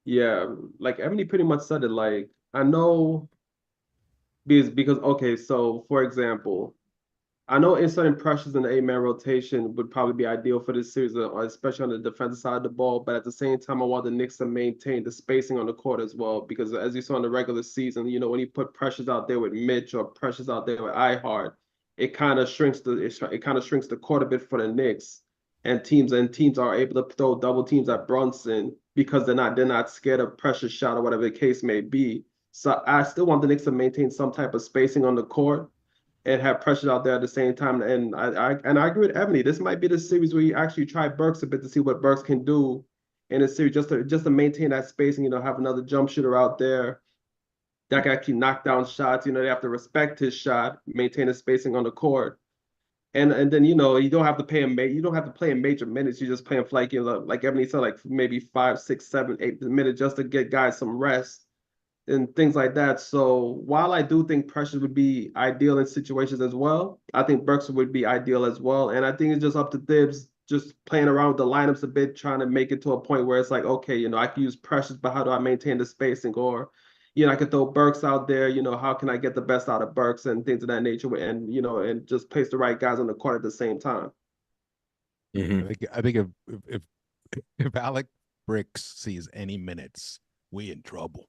yeah, like Ebony pretty much said it. Like, I know because okay, so for example, I know inserting pressures in the 8-man rotation would probably be ideal for this series, especially on the defensive side of the ball. But at the same time, I want the Knicks to maintain the spacing on the court as well, because as you saw in the regular season, you know, when you put pressures out there with Mitch or pressures out there with Hart, it kind of shrinks the court a bit for the Knicks, and teams are able to throw double teams at Brunson because they're not scared of pressure shot or whatever the case may be. So I still want the Knicks to maintain some type of spacing on the court and have pressure out there at the same time. And I agree with Ebony. This might be the series where you actually try Burks a bit to see what Burks can do in a series, just to maintain that spacing. You know, have another jump shooter out there that can actually knock down shots. You know, they have to respect his shot, maintain the spacing on the court, and then you know, you don't have to play in major minutes. You're just playing for, like, you know, like Ebony said, like maybe 5, 6, 7, 8 minutes just to get guys some rest and things like that. So while I do think pressure would be ideal in situations as well, I think Burks would be ideal as well. And I think it's just up to Thibs just playing around with the lineups a bit, trying to make it to a point where it's like, okay, you know, I can use pressures, but how do I maintain the spacing? Or, you know, I could throw Burks out there, you know, how can I get the best out of Burks and things of that nature, and, you know, and just place the right guys on the court at the same time. I think if Alec Bricks sees any minutes, we in trouble.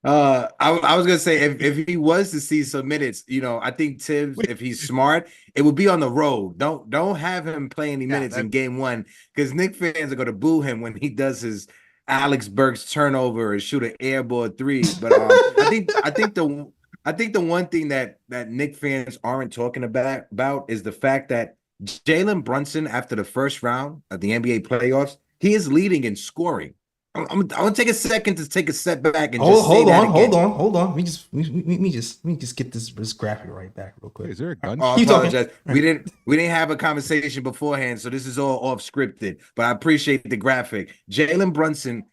I was gonna say, if he was to see some minutes, you know, I think Tibbs, if he's smart, it would be on the road. Don't have him play any minutes in Game 1, because Knicks fans are gonna boo him when he does his Alex Burks turnover or shoot an airborne 3. But I think the one thing that Knicks fans aren't talking about is the fact that Jalen Brunson, after the first round of the NBA playoffs, he is leading in scoring. I'm gonna take a second to take a step back and hold on. We just get this graphic right back real quick. Is there a gun? I apologize. We didn't have a conversation beforehand, so this is all off scripted. But I appreciate the graphic. Jalen Brunson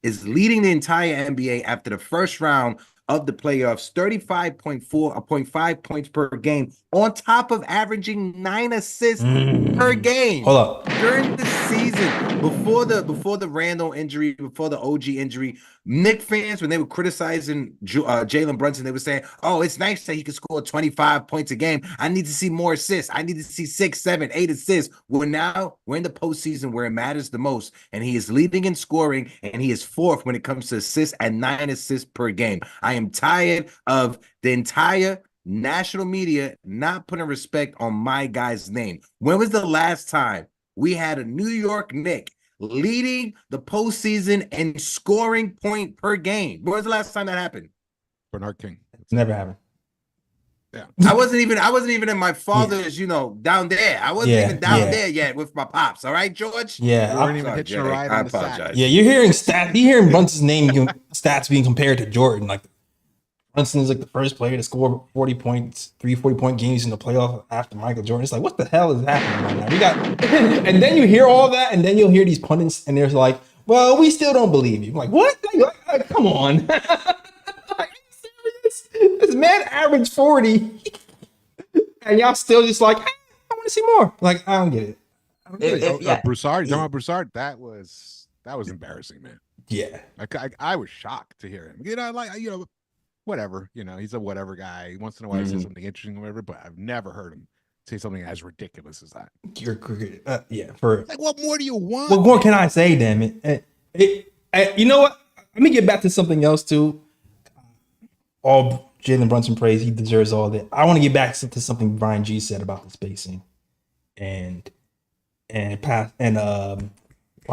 is leading the entire NBA after the first round of the playoffs, 35.5 points per game, on top of averaging 9 assists per game. Hold up. During the season, before the Randall injury, before the OG injury, Knicks fans, when they were criticizing Jalen Brunson, they were saying, oh, it's nice that he can score 25 points a game. I need to see more assists. I need to see 6, 7, 8 assists. Well, now we're in the postseason where it matters the most, and he is leading in scoring, and he is 4th when it comes to assists at 9 assists per game. I am tired of the entire national media not putting respect on my guy's name. When was the last time we had a New York Knick leading the postseason in scoring point per game? When was the last time that happened? Bernard King. It's never happened. Yeah. I wasn't even in my father's, you know, down there. I wasn't even down there yet with my pops. All right, George? Yeah. You weren't even hitching a ride on the sack. Yeah, you're hearing Brunson's name stats being compared to Jordan. Like, Brunson is like the first player to score 40 points, 40-point games in the playoff after Michael Jordan. It's like, what the hell is happening right now? We got, and then you hear all that, and then you'll hear these pundits, and they're like, well, we still don't believe you. I'm like, what? Like, come on. Like, are you serious? This man averaged 40, and y'all still just like, hey, I want to see more. Like, I don't get it. Broussard, you know about Broussard? That was embarrassing, man. Yeah. I was shocked to hear him. Whatever, he's a whatever guy. Once in a while he says something interesting or whatever, but I've never heard him say something as ridiculous as that. You're yeah. For like, what more do you want? What more can I say, damn it? You know what? Let me get back to something else too. All Jalen Brunson praise, he deserves all that. I want to get back to something Brian G said about the spacing, and why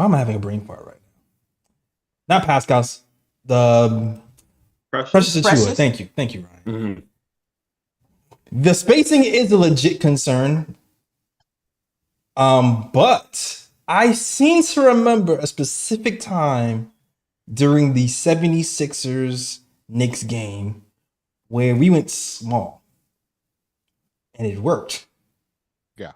am I having a brain fart right now? Not Pascal's, the Precious Achiuwa. Thank you, Ryan. The spacing is a legit concern, but I seem to remember a specific time during the 76ers Knicks game where we went small and it worked. Yeah.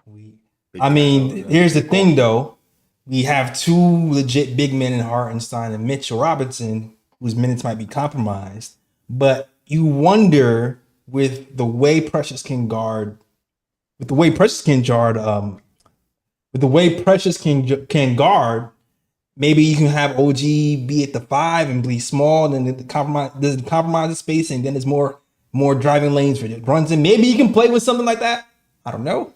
Here's the thing though. We have two legit big men in Hart and Stein and Mitchell Robinson, whose minutes might be compromised. But you wonder with the way Precious can guard, maybe you can have OG be at the 5 and be small, and then doesn't compromise the space, and then there's more driving lanes for Brunson. Maybe you can play with something like that. I don't know.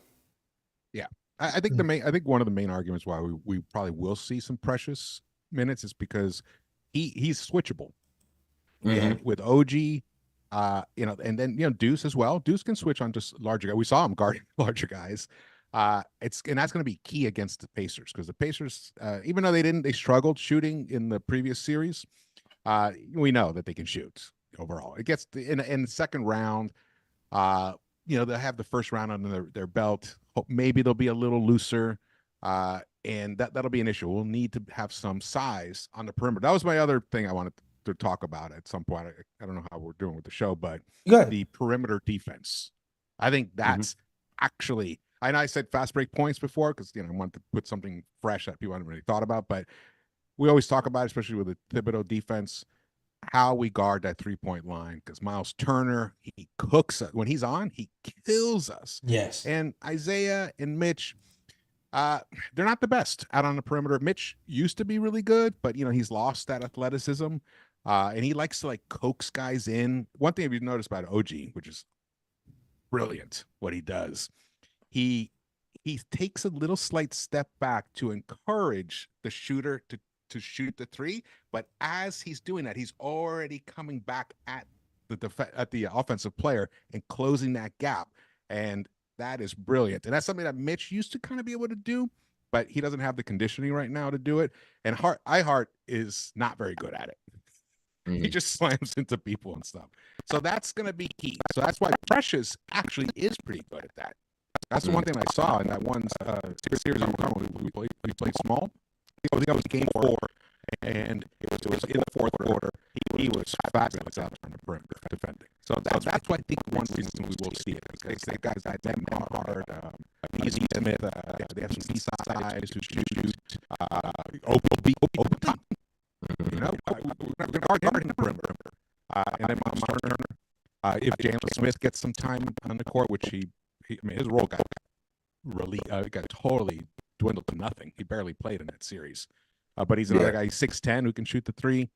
Yeah, I think one of the main arguments why we probably will see some Precious minutes is because he's switchable. And with OG, and then Deuce as well. Deuce can switch on just larger guys. We saw him guarding larger guys. And that's going to be key against the Pacers, because the Pacers, even though they struggled shooting in the previous series, we know that they can shoot overall. It gets in the second round. They'll have the first round under their belt. Maybe they'll be a little looser, and that'll be an issue. We'll need to have some size on the perimeter. That was my other thing I wanted to talk about at some point. I don't know how we're doing with the show, but the perimeter defense. I think that's actually. And I said fast break points before because I wanted to put something fresh that people haven't really thought about. But we always talk about, especially with the Thibodeau defense, how we guard that 3-point line. Because Myles Turner, he cooks us. When he's on, he kills us. Yes. And Isaiah and Mitch, they're not the best out on the perimeter. Mitch used to be really good, but he's lost that athleticism. And he likes to coax guys in. One thing you've noticed about OG, which is brilliant, what he does. He takes a little slight step back to encourage the shooter to shoot the 3, but as he's doing that, he's already coming back at the offensive player and closing that gap, and that is brilliant. And that's something that Mitch used to kind of be able to do, but he doesn't have the conditioning right now to do it. And Hart is not very good at it. He just slams into people and stuff. So that's going to be key. So that's why Precious actually is pretty good at that. That's the one thing I saw in that one series we played small. I think that was game 4, and it was in the fourth quarter. He was fabulous out on the perimeter defending. So that's why I think one reason we will see it. Because they guys like them Hart, Easy Smith, they have some size to shoot. Open top. We're going to guard in the perimeter. And then Myles Turner, if Jalen Smith gets some time on the court, which his role got totally dwindled to nothing. He barely played in that series, but he's another guy. He's 6'10" who can shoot the 3.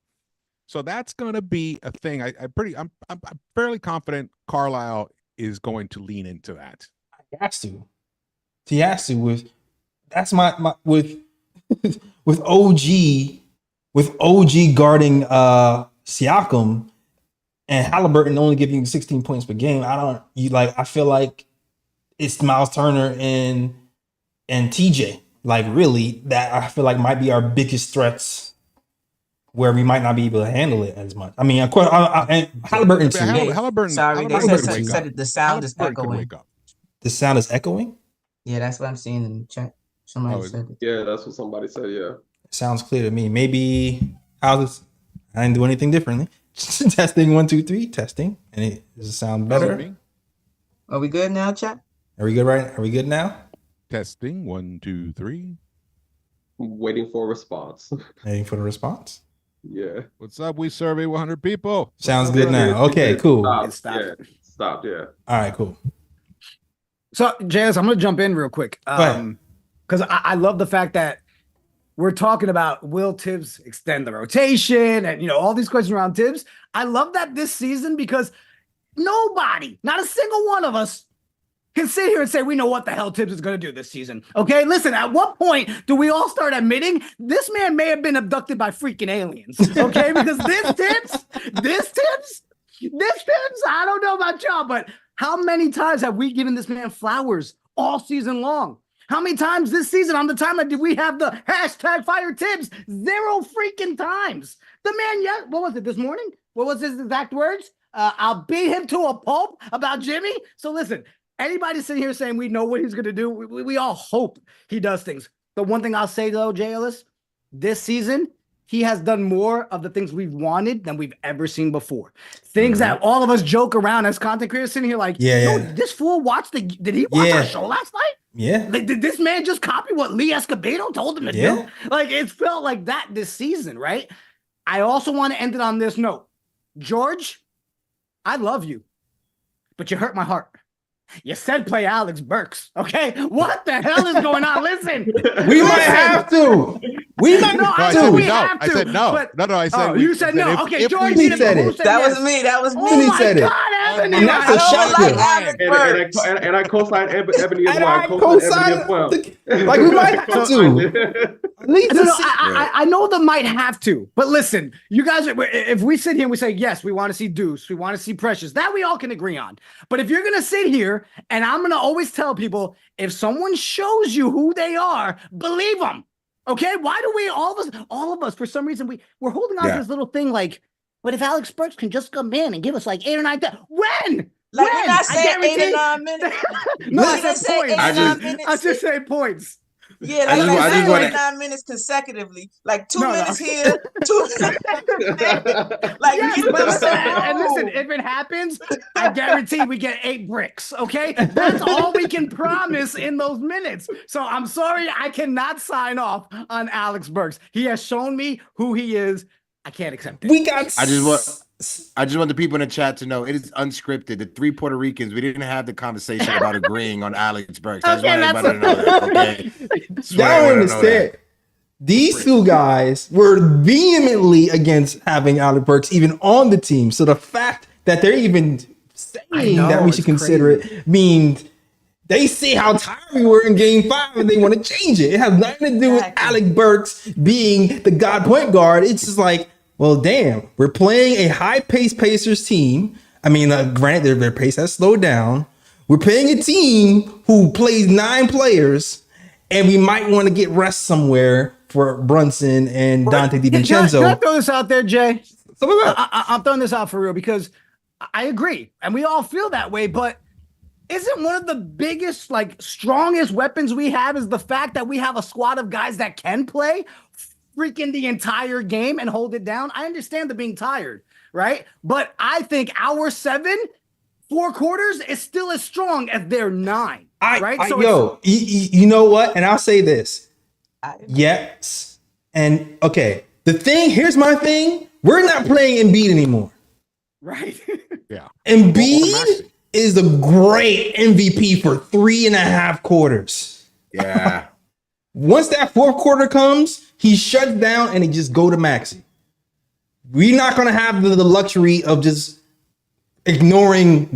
So that's going to be a thing. I'm fairly confident Carlisle is going to lean into that. He has to. With OG guarding Siakam and Haliburton only giving you 16 points per game. I feel like it's Myles Turner and TJ. Really, that I feel like might be our biggest threats, where we might not be able to handle it as much. Of course, and Haliburton too. Haliburton. Sorry, they said the sound is echoing. The sound is echoing? Yeah, that's what I'm seeing in the chat. Somebody said it. Yeah, that's what somebody said. Yeah. Sounds clear to me. Maybe I didn't do anything differently. Testing 1, 2, 3. Testing. Does it sound better? Are we good now, chat? Are we good? Right? Are we good now? Testing 1, 2, 3. Waiting for a response. Waiting for the response. Yeah. What's up? We survey 100 people. Sounds good now. Okay, cool. Stop. Yeah. All right, cool. So, JEllis, I'm going to jump in real quick. Because I love the fact that we're talking about will Tibbs extend the rotation and, all these questions around Tibbs. I love that this season because nobody, not a single one of us, can sit here and say we know what the hell Tibbs is going to do this season. Okay, listen, at what point do we all start admitting this man may have been abducted by freaking aliens? Okay, because this Tibbs, I don't know about y'all, but how many times have we given this man flowers all season long? How many times this season on the timeline did we have the hashtag fire Tibbs? 0 freaking times. The man, what was it this morning? What was his exact words? I'll beat him to a pulp about Jimmy. So listen, anybody sitting here saying we know what he's going to do, we all hope he does things. The one thing I'll say, though, JEllis, this season, he has done more of the things we've wanted than we've ever seen before. Things that all of us joke around as content creators sitting here like, this fool did he watch our show last night? Yeah. Like, did this man just copy what Lee Escobedo told him to do? Like, it felt like that this season, right? I also want to end it on this note. George, I love you, but you hurt my heart. You said play Alex Burks, okay? What the hell is going on? Listen. We might have to. We might have to. We have to. I said no. No, I said you said no. Okay, George, he said it. That was me. That was me. Oh my said God, Ebony. And that's a shocker. And I co-signed Ebony as well. I co-signed Ebony as well. Like, we might have to. I know the might have to, but listen, you guys, if we sit here and we say, yes, we want to see Deuce, we want to see Precious, that we all can agree on. But if you're going to sit here, and I'm going to always tell people, if someone shows you who they are, believe them. Okay? Why do we, all of us, for some reason, we're holding on to this little thing like, but if Alex Burks can just come in and give us like 8 or 9, when? Like, we're not saying 8 or 9 minutes. No, I said points. I just say points. Yeah, like I just 8 or 9 minutes consecutively, like 2 minutes here, 2 minutes there. Like, and listen, if it happens, I guarantee we get 8 bricks. Okay, that's all we can promise in those minutes. So I'm sorry, I cannot sign off on Alex Burks. He has shown me who he is. I can't accept it. I just want the people in the chat to know it is unscripted. The 3 Puerto Ricans, we didn't have the conversation about agreeing on Alex Burks. I just want everybody to know that. Okay, y'all understand? These 2 guys were vehemently against having Alex Burks even on the team. So the fact that they're even saying that we should consider it means they see how tired we were in Game 5 and they want to change it. It has nothing to do with Alex Burks being the god point guard. It's just like, well, damn, we're playing a high-paced Pacers team. I mean, granted, their pace has slowed down. We're playing a team who plays 9 players, and we might want to get rest somewhere for Brunson and Dante DiVincenzo. Can I throw this out there, Jay? I'm throwing this out for real because I agree, and we all feel that way, but isn't one of the biggest, strongest weapons we have is the fact that we have a squad of guys that can play freaking the entire game and hold it down? I understand the being tired, right? But I think our 7 4 quarters is still as strong as their 9, right? You know what? And I'll say this. Yes. And okay, here's my thing. We're not playing Embiid anymore. Right. Yeah. Embiid is a great MVP for 3.5 quarters. Yeah. Once that 4th quarter comes, he shuts down and he just go to Maxey. We're not going to have the luxury of just ignoring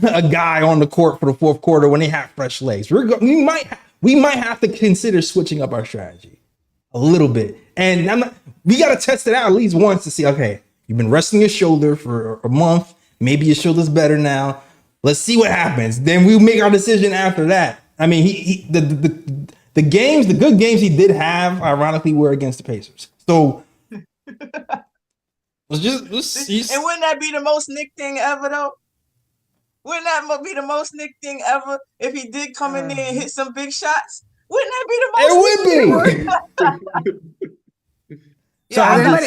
a guy on the court for the 4th quarter when they have fresh legs. We might have to consider switching up our strategy a little bit. And we got to test it out at least once to see, okay, you've been resting your shoulder for a month. Maybe your shoulder's better now. Let's see what happens. Then we'll make our decision after that. I mean, the good games he did have, ironically, were against the Pacers. So let's just. And wouldn't that be the most Knick thing ever, though? Wouldn't that be the most Knick thing ever if he did come in there and hit some big shots? Wouldn't that be the most? It would be. So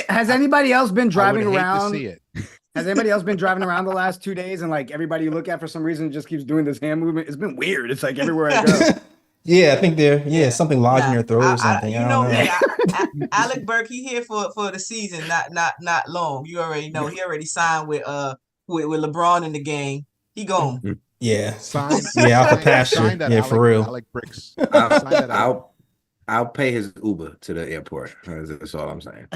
has anybody else been driving around? Hate to see it. Has anybody else been driving around the last 2 days and like everybody you look at for some reason just keeps doing this hand movement? It's been weird. It's like everywhere I go. Yeah, I think something lodged in your throat or something. You I know don't know. me. Alec Burke, he here for the season, not long. You already know. He already signed with LeBron in the game. He gone. Yeah, Signed, yeah, out the pasture. signed that Yeah, for real. Alec Bricks. Signed that Alec. I'll pay his Uber to the airport. That's all I'm saying.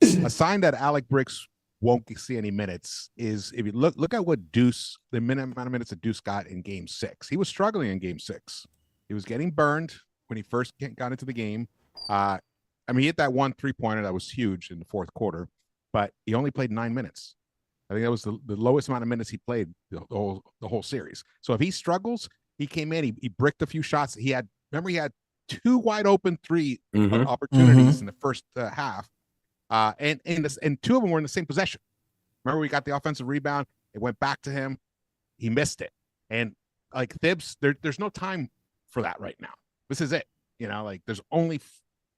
A sign that Alec Bricks won't see any minutes is if you look at what the minimum amount of minutes that Deuce got in Game 6. He was struggling in Game 6. He was getting burned when he first got into the game. I mean, he hit that 1 3-pointer that was huge in the fourth quarter, but he only played 9 minutes. I think that was the lowest amount of minutes he played the whole series. So if he struggles, he came in, he bricked a few shots. He had 2 wide open three opportunities in the first half. And 2 of them were in the same possession. Remember, we got the offensive rebound. It went back to him. He missed it. And like Thibs, there's no time for that right now. This is it. Like there's only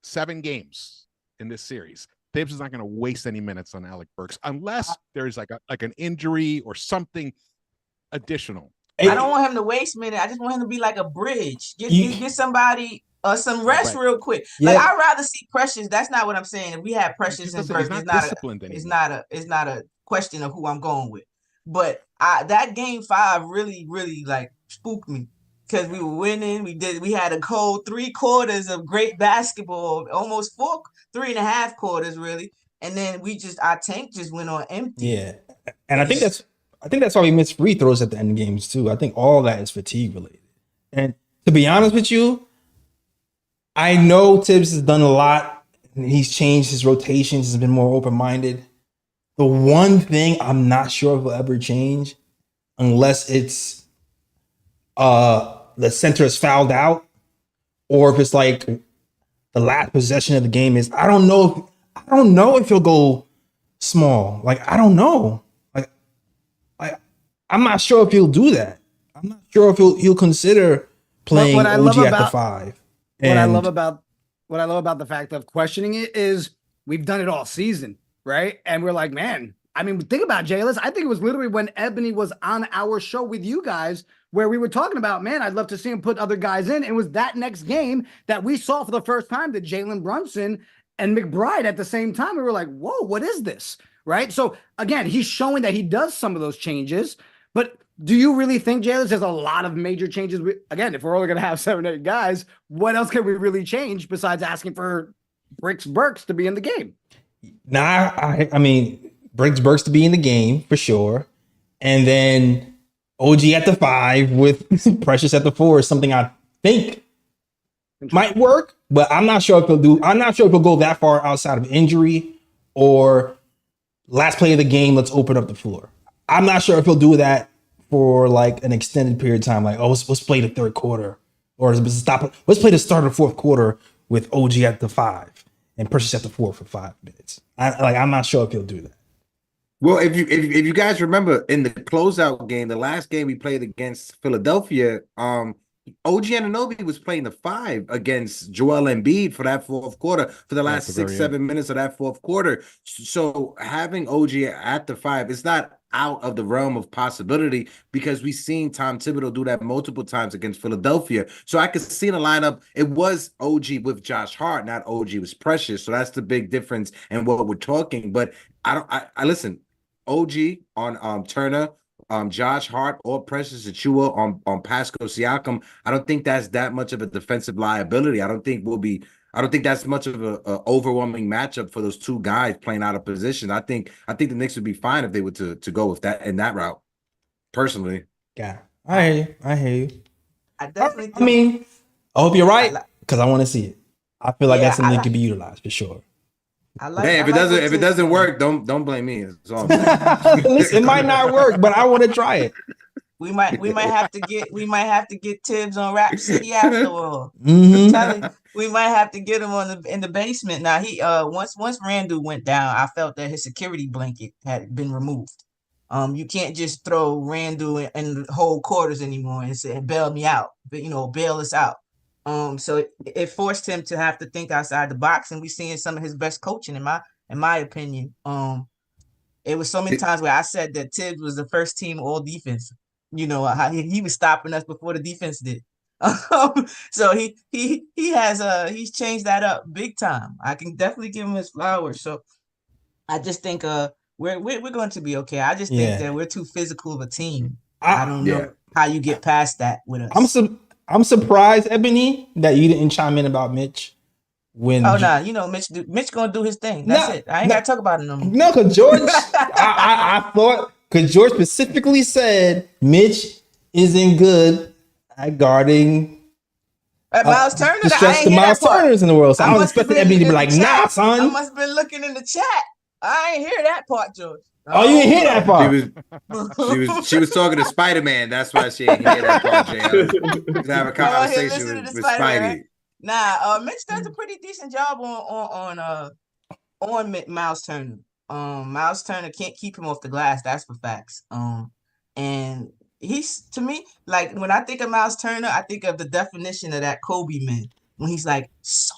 7 games in this series. Thibs is not going to waste any minutes on Alec Burks unless there's like an injury or something additional. I don't want him to waste minutes. I just want him to be like a bridge. Get somebody some rest real quick. Yeah. Like I'd rather see Precious. That's not what I'm saying. If we have Precious and Burke, it's not a question of who I'm going with. But that Game 5 really, really like spooked me because we were winning. We had a cold 3 quarters of great basketball, almost 3.5 quarters really, and then our tank just went on empty. Yeah, and I think that's why we missed free throws at the end of games too. I think all that is fatigue related. And to be honest with you, I know Tibbs has done a lot and he's changed his rotations, has been more open-minded. The one thing I'm not sure if will ever change, unless it's the center is fouled out, or if it's like the last possession of the game is, I don't know if he'll go small. Like, I don't know. I'm not sure if he'll do that. I'm not sure if he'll consider playing OG at the 5. What I love about the fact of questioning it is we've done it all season, right? And we're like, man, I mean, think about JEllis. I think it was literally when Ebony was on our show with you guys where we were talking about, man, I'd love to see him put other guys in. It was that next game that we saw for the first time that Jalen, Brunson and McBride at the same time. We were like, whoa, what is this? Right? So again, he's showing that he does some of those changes, but do you really think, JEllis, there's a lot of major changes? Again, if we're only going to have 7 or 8 guys, what else can we really change besides asking for Burks to be in the game? Nah, I mean, Burks to be in the game for sure. And then OG at the 5 with Precious at the 4 is something I think might work, but I'm not sure if he'll go that far outside of injury or last play of the game, let's open up the floor. I'm not sure if he'll do that for like an extended period of time. Like, let's play the third quarter, or let's play the start of the fourth quarter with OG at the 5 and Precious at the 4 for 5 minutes. I'm not sure if he'll do that. Well, if you guys remember in the closeout game, the last game we played against Philadelphia, OG Anunoby was playing the 5 against Joel Embiid for that fourth quarter, for the last 6-7 minutes of that fourth quarter. So having OG at the 5, it's not out of the realm of possibility because we've seen Tom Thibodeau do that multiple times against Philadelphia. So I could see in the lineup, it was OG with Josh Hart, not OG with Precious. So that's the big difference in what we're talking. But I listen, OG on Turner, Josh Hart or Precious Achua on Pascal Siakam. I don't think that's that much of a defensive liability. I don't think that's much of a overwhelming matchup for those 2 guys playing out of position. I think the Knicks would be fine if they were to go with that in that route. Personally, yeah, I hear you. I definitely. I mean, I hope you're right because I want to see it. I feel like that's something that can be utilized for sure. If it doesn't work, don't blame me. That's all I'm Listen, it might not work, but I want to try it. We might have to get Tibbs on Rap City after all. Mm-hmm. I'm telling you, we might have to get him in the basement. Now he once Randall went down, I felt that his security blanket had been removed. You can't just throw Randall in the whole quarters anymore and say bail me out, but bail us out. So it forced him to have to think outside the box, and we're seeing some of his best coaching in my opinion. it was so many times where I said that Tibbs was the first team all defense. You know how he was stopping us before the defense did. So he's changed that up big time. I can definitely give him his flowers. So I just think we're going to be okay. I just think that we're too physical of a team. I don't know how you get past that with us. I'm surprised, Ebony, that you didn't chime in about Mitch. You know Mitch gonna do his thing. That's it. I ain't gotta talk about it no more. No, because George, I thought, because George specifically said Mitch isn't good at guarding Myles Turner. The Myles Turners in the world. So I was expecting Ebony to be like, nah, son. I must have been looking in the chat. I ain't hear that part, George. Oh, you didn't hear that part. She was talking to Spider-Man. That's why she didn't hear that part, Jay. She have a conversation with Spidey. Right? Nah, Mitch does a pretty decent job on Myles Turner. Myles Turner can't keep him off the glass. That's for facts. And he's, to me, like when I think of Myles Turner, I think of the definition of that Kobe man when he's like, so.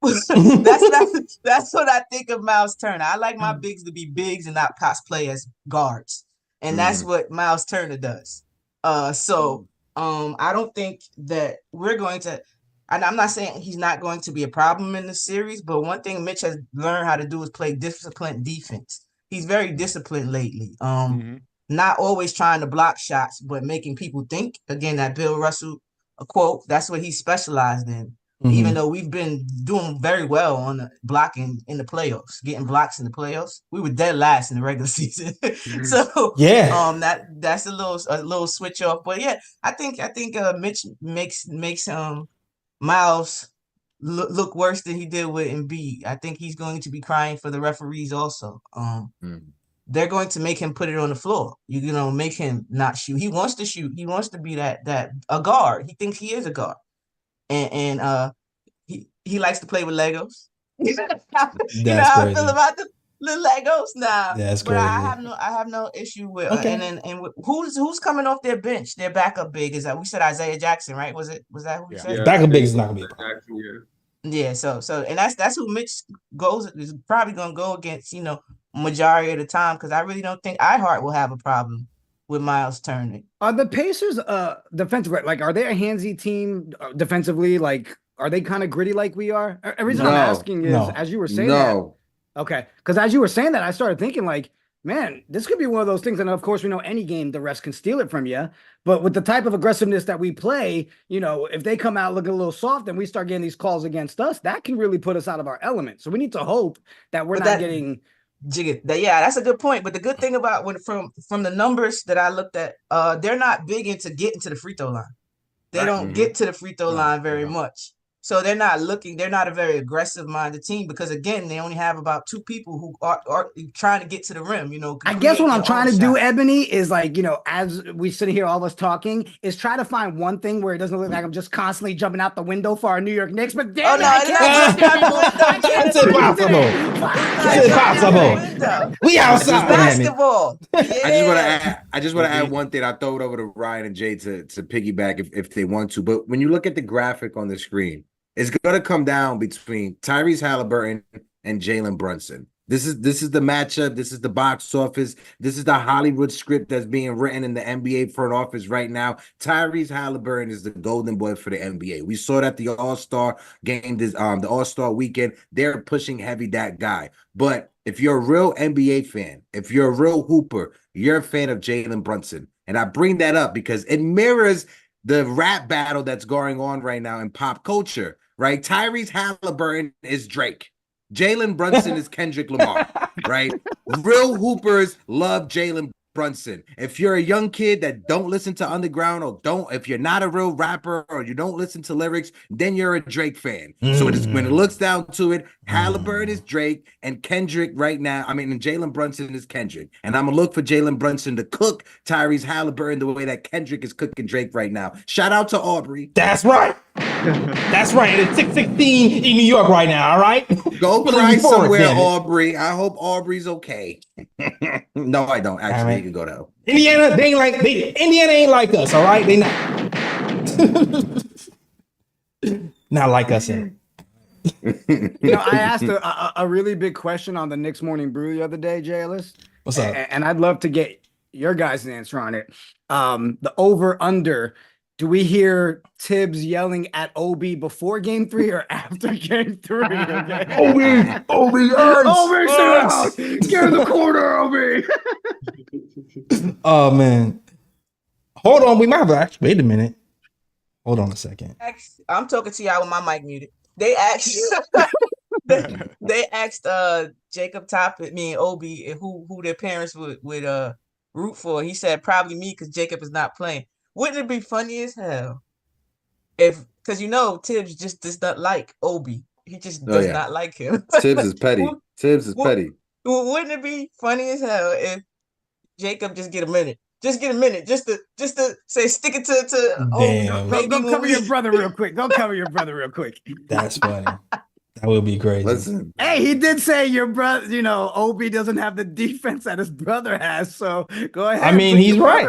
That's what I think of Myles Turner. I like my bigs to be bigs and not cosplay as guards, and that's what Myles Turner does. I don't think that we're going to. And I'm not saying he's not going to be a problem in the series, but one thing Mitch has learned how to do is play disciplined defense. He's very disciplined lately. Not always trying to block shots, but making people think. Again, that Bill Russell quote, that's what he's specialized in. Even though we've been doing very well on the blocking in the playoffs, getting blocks in the playoffs, we were dead last in the regular season. So that's a little switch off. But yeah, I think Mitch makes Myles look worse than he did with Embiid. I think he's going to be crying for the referees also. They're going to make him put it on the floor. Make him not shoot. He wants to shoot. He wants to be that a guard. He thinks he is a guard. And he likes to play with Legos. You know how I feel about the little Legos now. That's but crazy. I have no issue with who's coming off their bench? Their backup big is that we said Isaiah Jackson, right? Was that who we said? Yeah, backup big is not gonna be a problem. Jackson, Yeah, so and that's who Mitch is probably gonna go against, majority of the time, because I really don't think Hart will have a problem with Myles Turner. Are the Pacers defensive? Like, are they a handsy team defensively? Like, are they kind of gritty like we are? The reason I'm asking is, as you were saying that. Okay, because as you were saying that, I started thinking like, man, this could be one of those things. And of course, we know any game, the rest can steal it from you. But with the type of aggressiveness that we play, if they come out looking a little soft and we start getting these calls against us, that can really put us out of our element. So we need to hope that we're not getting... Jigga, that's a good point. But the good thing about from the numbers that I looked at, they're not big into getting to the free throw line. They don't get to the free throw line very much. So they're not a very aggressive minded team, because again, they only have about two people who are trying to get to the rim, I guess what I'm trying to do, Ebony, is like, as we sit here, all of us talking, is try to find one thing where it doesn't look like I'm just constantly jumping out the window for our New York Knicks. But damn it's impossible. We outside. Basketball. I just want to add one thing. I'll throw it over to Ryan and Jay to piggyback if they want to. But when you look at the graphic on the screen, it's going to come down between Tyrese Haliburton and Jalen Brunson. This is the matchup. This is the box office. This is the Hollywood script that's being written in the NBA front office right now. Tyrese Haliburton is the golden boy for the NBA. We saw that the All-Star game, the All-Star weekend. They're pushing heavy that guy. But if you're a real NBA fan, if you're a real hooper, you're a fan of Jalen Brunson. And I bring that up because it mirrors the rap battle that's going on right now in pop culture. Right, Tyrese Haliburton is Drake. Jalen Brunson is Kendrick Lamar. Right, real hoopers love Jalen Brunson. If you're a young kid that don't listen to underground if you're not a real rapper or you don't listen to lyrics, then you're a Drake fan. So when it looks down to it, Haliburton is Drake and Kendrick right now. And Jalen Brunson is Kendrick. And I'm going to look for Jalen Brunson to cook Tyrese Haliburton the way that Kendrick is cooking Drake right now. Shout out to Aubrey. That's right. That's right. It's 6:16 in New York right now, all right? Go cry somewhere, Aubrey. I hope Aubrey's okay. No, I don't. Actually, you can go to Indiana. Indiana ain't like us, all right? They not. Not like us. I asked a really big question on the Knicks Morning Brew the other day, JEllis. What's up? And I'd love to get your guys' answer on it. The over/under. Do we hear Tibbs yelling at Obi before Game 3 or after Game 3? Okay? Obi, Obi, get in the corner, Obi. Oh man, hold on. We might have actually. Wait a minute. Hold on a second. I'm talking to y'all with my mic muted. They asked they asked Jacob Toppin, me and Obi, who their parents would root for. He said probably me because Jacob is not playing. Wouldn't it be funny as hell if, because Tibbs just does not like Obi. He just does not like him. Tibbs is petty. Petty. Wouldn't it be funny as hell if Jacob just get a minute? Just get a minute, just to say, stick it to Damn. Go cover your brother real quick. That's funny. That would be crazy. Listen. Hey, he did say your brother, Obi doesn't have the defense that his brother has. So go ahead. I mean, he's right.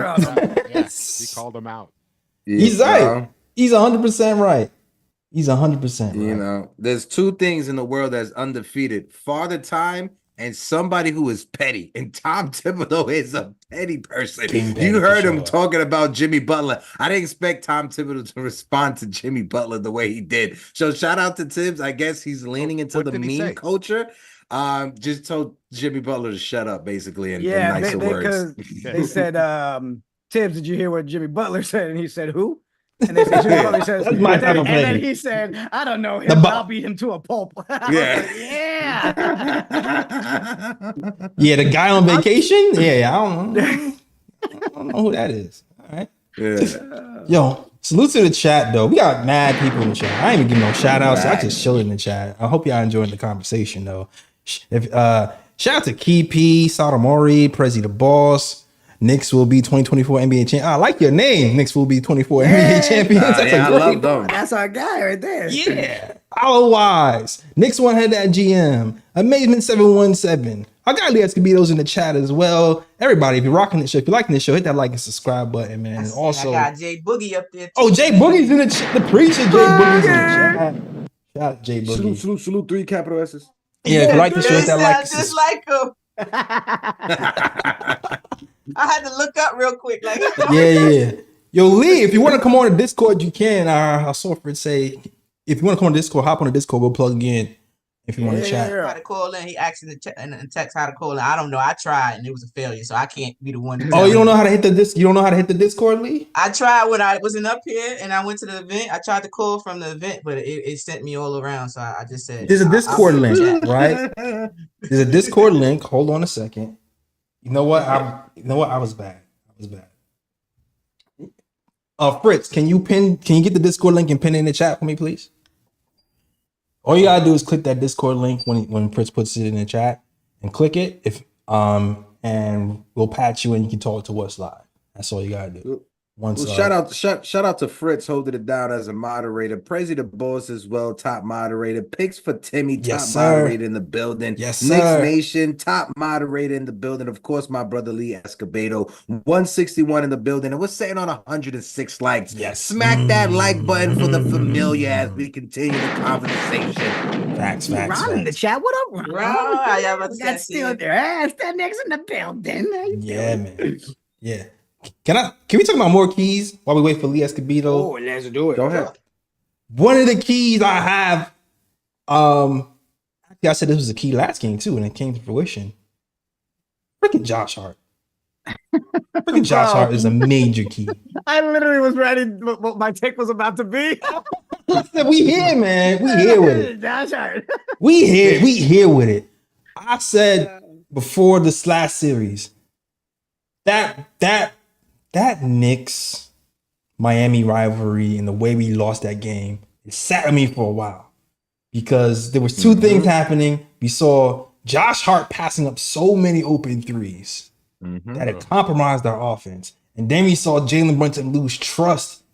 He called him out. He's right. He's 100% right. He's 100% right. There's two things in the world that's undefeated: Father Time and somebody who is petty. And Tom Thibodeau is a petty person. You heard him talking about Jimmy Butler. I didn't expect Tom Thibodeau to respond to Jimmy Butler the way he did. So shout out to Tibbs. I guess he's leaning into the meme culture. Just told Jimmy Butler to shut up, basically, in nicer words. They said, Tibbs, did you hear what Jimmy Butler said? And he said, who? And they said, Jimmy Butler says, That's my type of and then he said, I don't know him, I'll beat him to a pulp. Yeah. Yeah, the guy on vacation? Yeah, I don't know who that is. All right. Yeah. Yo, salute to the chat, though. We got mad people in the chat. I ain't even give no shout outs. I just chill in the chat. I hope y'all enjoying the conversation, though. Shout out to Key P, Sotomori, Prezi the Boss. Knicks will be 2024 NBA champion. I like your name. Knicks will be 24 NBA champions. That's I love them. That's our guy right there. Yeah. Otherwise, Knicks one head at GM. Amazement 717. I got Escobedo's in the chat as well. Everybody, if you're rocking this show, if you're liking this show, hit that like and subscribe button, man. And also, I got Jay Boogie up there too. Oh, Jay Boogie's in the chat. The preacher Jay Boogie's in the chat. Shout out Jay Boogie. Salute, 3 capital S's. Yeah, if you like the show, hit that like. Just like him. I had to look up real quick. Like, yeah. Yo, Lee, if you want to come on the Discord, you can. I saw Fred say, if you want to come on the Discord, hop on the Discord. We'll plug you in if you want to chat. How to call in? He asked in the text how to call in. I don't know. I tried and it was a failure, so I can't be the one. To you don't know how to hit the disc? You don't know how to hit the Discord, Lee? I tried when I wasn't up here and I went to the event. I tried to call from the event, but it sent me all around. So I just said, there's a Discord link, right? There's a Discord link. Hold on a second. You know what? I was bad. Fritz, can you get the Discord link and pin it in the chat for me, please? All you gotta do is click that Discord link when Fritz puts it in the chat and click it. And we'll patch you and you can talk to us live. That's all you gotta do. Shout out to Fritz holding it down as a moderator. Prezi the Boss as well, top moderator. Picks for Timmy, top moderator in the building. Yes, Knicks sir. Nation, top moderator in the building. Of course, my brother Lee Escobedo, 161 in the building. And we're saying on 106 likes. Yes. Smack that like button for the familiar as we continue the conversation. Facts. Ron in the chat. What up, Ron? Ron, That's still there. That nigga's in the building. Yeah, man. Yeah. Can we talk about more keys while we wait for Lee Escobedo? Oh, let's do it. Go ahead. One of the keys I have, actually I said this was a key last game too, and it came to fruition. Freaking Josh Hart. Freaking Josh Hart is a major key. I literally was ready what my take was about to be. We here, man. We here with it. Josh Hart. We here with it. I said before this last series that Knicks Miami rivalry and the way we lost that game, it sat with me for a while because there was two things happening. We saw Josh Hart passing up so many open threes that it compromised our offense. And then we saw Jalen Brunson lose trust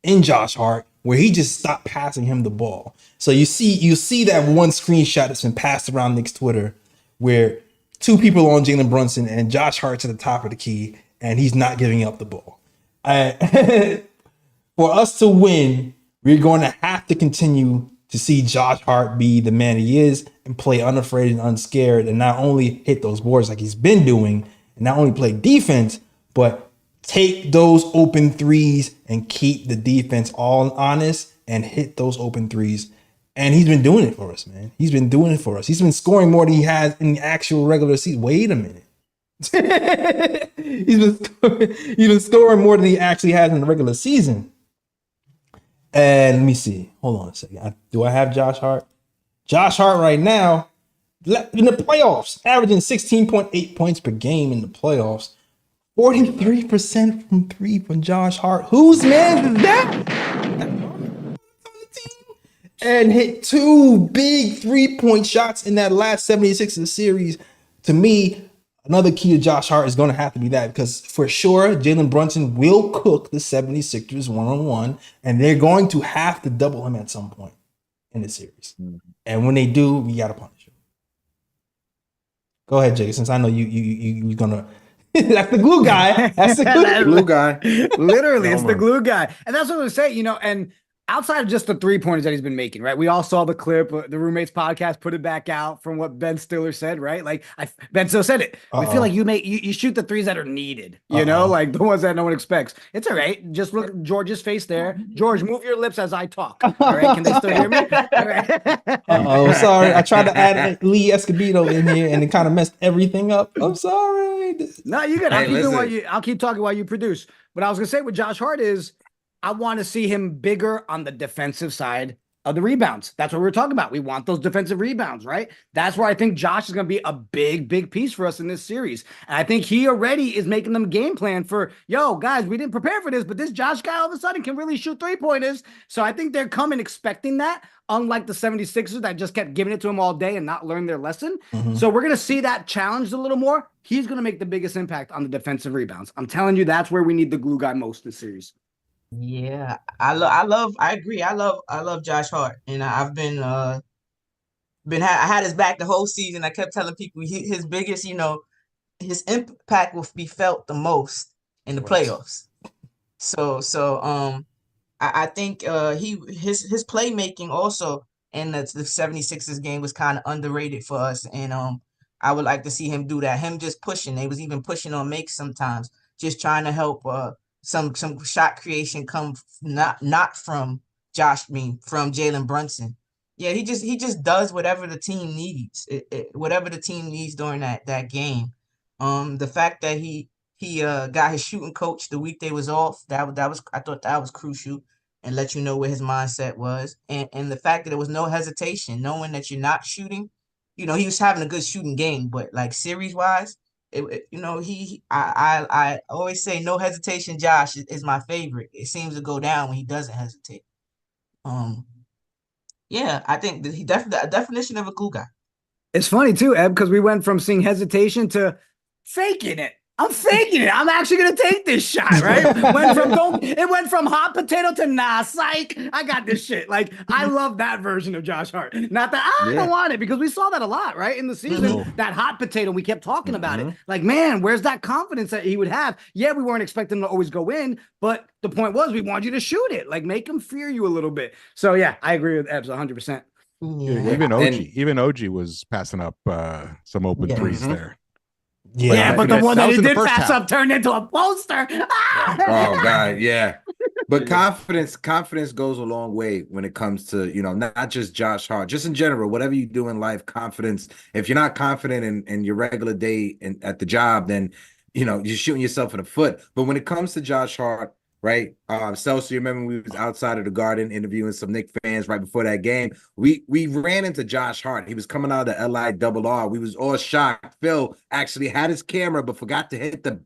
in Josh Hart where he just stopped passing him the ball. So you see that one screenshot that's been passed around Knicks Twitter where two people on Jalen Brunson and Josh Hart's at the top of the key and he's not giving up the ball. For us to win, we're going to have to continue to see Josh Hart be the man he is and play unafraid and unscared and not only hit those boards like he's been doing and not only play defense, but take those open threes and keep the defense all honest and hit those open threes. And he's been doing it for us, man. He's been doing it for us. He's been scoring more than he has in the actual regular season. Wait a minute. he's been scoring more than he actually has in the regular season. And let me see. Hold on a second. Do I have Josh Hart? Josh Hart right now in the playoffs, averaging 16.8 points per game in the playoffs. 43% from three from Josh Hart. Whose man is that? And hit 2 big 3-point shots in that last 76ers series. To me, another key to Josh Hart is going to have to be that, because for sure, Jalen Brunson will cook the 76ers one-on-one, and they're going to have to double him at some point in the series. And when they do, we got to punish him. Go ahead, Jay, since I know you're going to. That's the glue guy. That's the glue guy. Literally, it's the glue guy. And that's what I was saying, and outside of just the 3-pointers that he's been making, right? We all saw the clip. The Roommates podcast put it back out from what Ben Stiller said, right? Like Ben Stiller said it. We feel like you shoot the threes that are needed, you know, like the ones that no one expects. It's all right. Just look at George's face there. George, move your lips as I talk. All right, can they still hear me? All right. Sorry. I tried to add Lee Escobedo in here and it kind of messed everything up. I'm sorry. No, you good. I'll keep talking while you produce. But I was gonna say with Josh Hart is, I want to see him bigger on the defensive side of the rebounds. That's what we're talking about. We want those defensive rebounds, right? That's where I think Josh is going to be a big, big piece for us in this series. And I think he already is making them game plan for, yo, guys, we didn't prepare for this, but this Josh guy all of a sudden can really shoot 3-pointers. So I think they're coming expecting that, unlike the 76ers that just kept giving it to him all day and not learned their lesson. So we're going to see that challenged a little more. He's going to make the biggest impact on the defensive rebounds. I'm telling you, that's where we need the glue guy most this series. Yeah, I agree. I love Josh Hart, and I've been I had his back the whole season. I kept telling people his biggest, his impact will be felt the most in the playoffs. So I think his playmaking also in the 76ers game was kind of underrated for us, and I would like to see him do that. Him just pushing. They was even pushing on makes sometimes, just trying to help some shot creation come not from from Jalen Brunson. Yeah, he just does whatever the team needs. Whatever the team needs during that game. The fact that he got his shooting coach the week they was off, I thought that was crucial and let you know where his mindset was. And the fact that there was no hesitation, knowing that you're not shooting. He was having a good shooting game, but like series wise, I always say no hesitation. Josh is my favorite. It seems to go down when he doesn't hesitate. Yeah, I think he definitely a definition of a cool guy. It's funny too, Eb, because we went from seeing hesitation to faking it. I'm faking it. I'm actually gonna take this shot, right? It went from hot potato to nah, psych. I got this shit. Like, I love that version of Josh Hart. Not that I don't want it, because we saw that a lot, right? In the season, that hot potato, we kept talking about it. Like, man, where's that confidence that he would have? Yeah, we weren't expecting him to always go in, but the point was we want you to shoot it. Like, make him fear you a little bit. So yeah, I agree with Ebs 100%. Yeah, even OG was passing up some open threes there. Yeah, but the one that he did pass up turned into a poster. Oh God, yeah. But confidence goes a long way when it comes to, not just Josh Hart, just in general, whatever you do in life, confidence. If you're not confident in your regular day and at the job, then you're shooting yourself in the foot. But when it comes to Josh Hart, right? Celso, you remember we was outside of the Garden interviewing some Knicks fans right before that game. We ran into Josh Hart. He was coming out of the LIRR. We was all shocked. Phil actually had his camera but forgot to hit the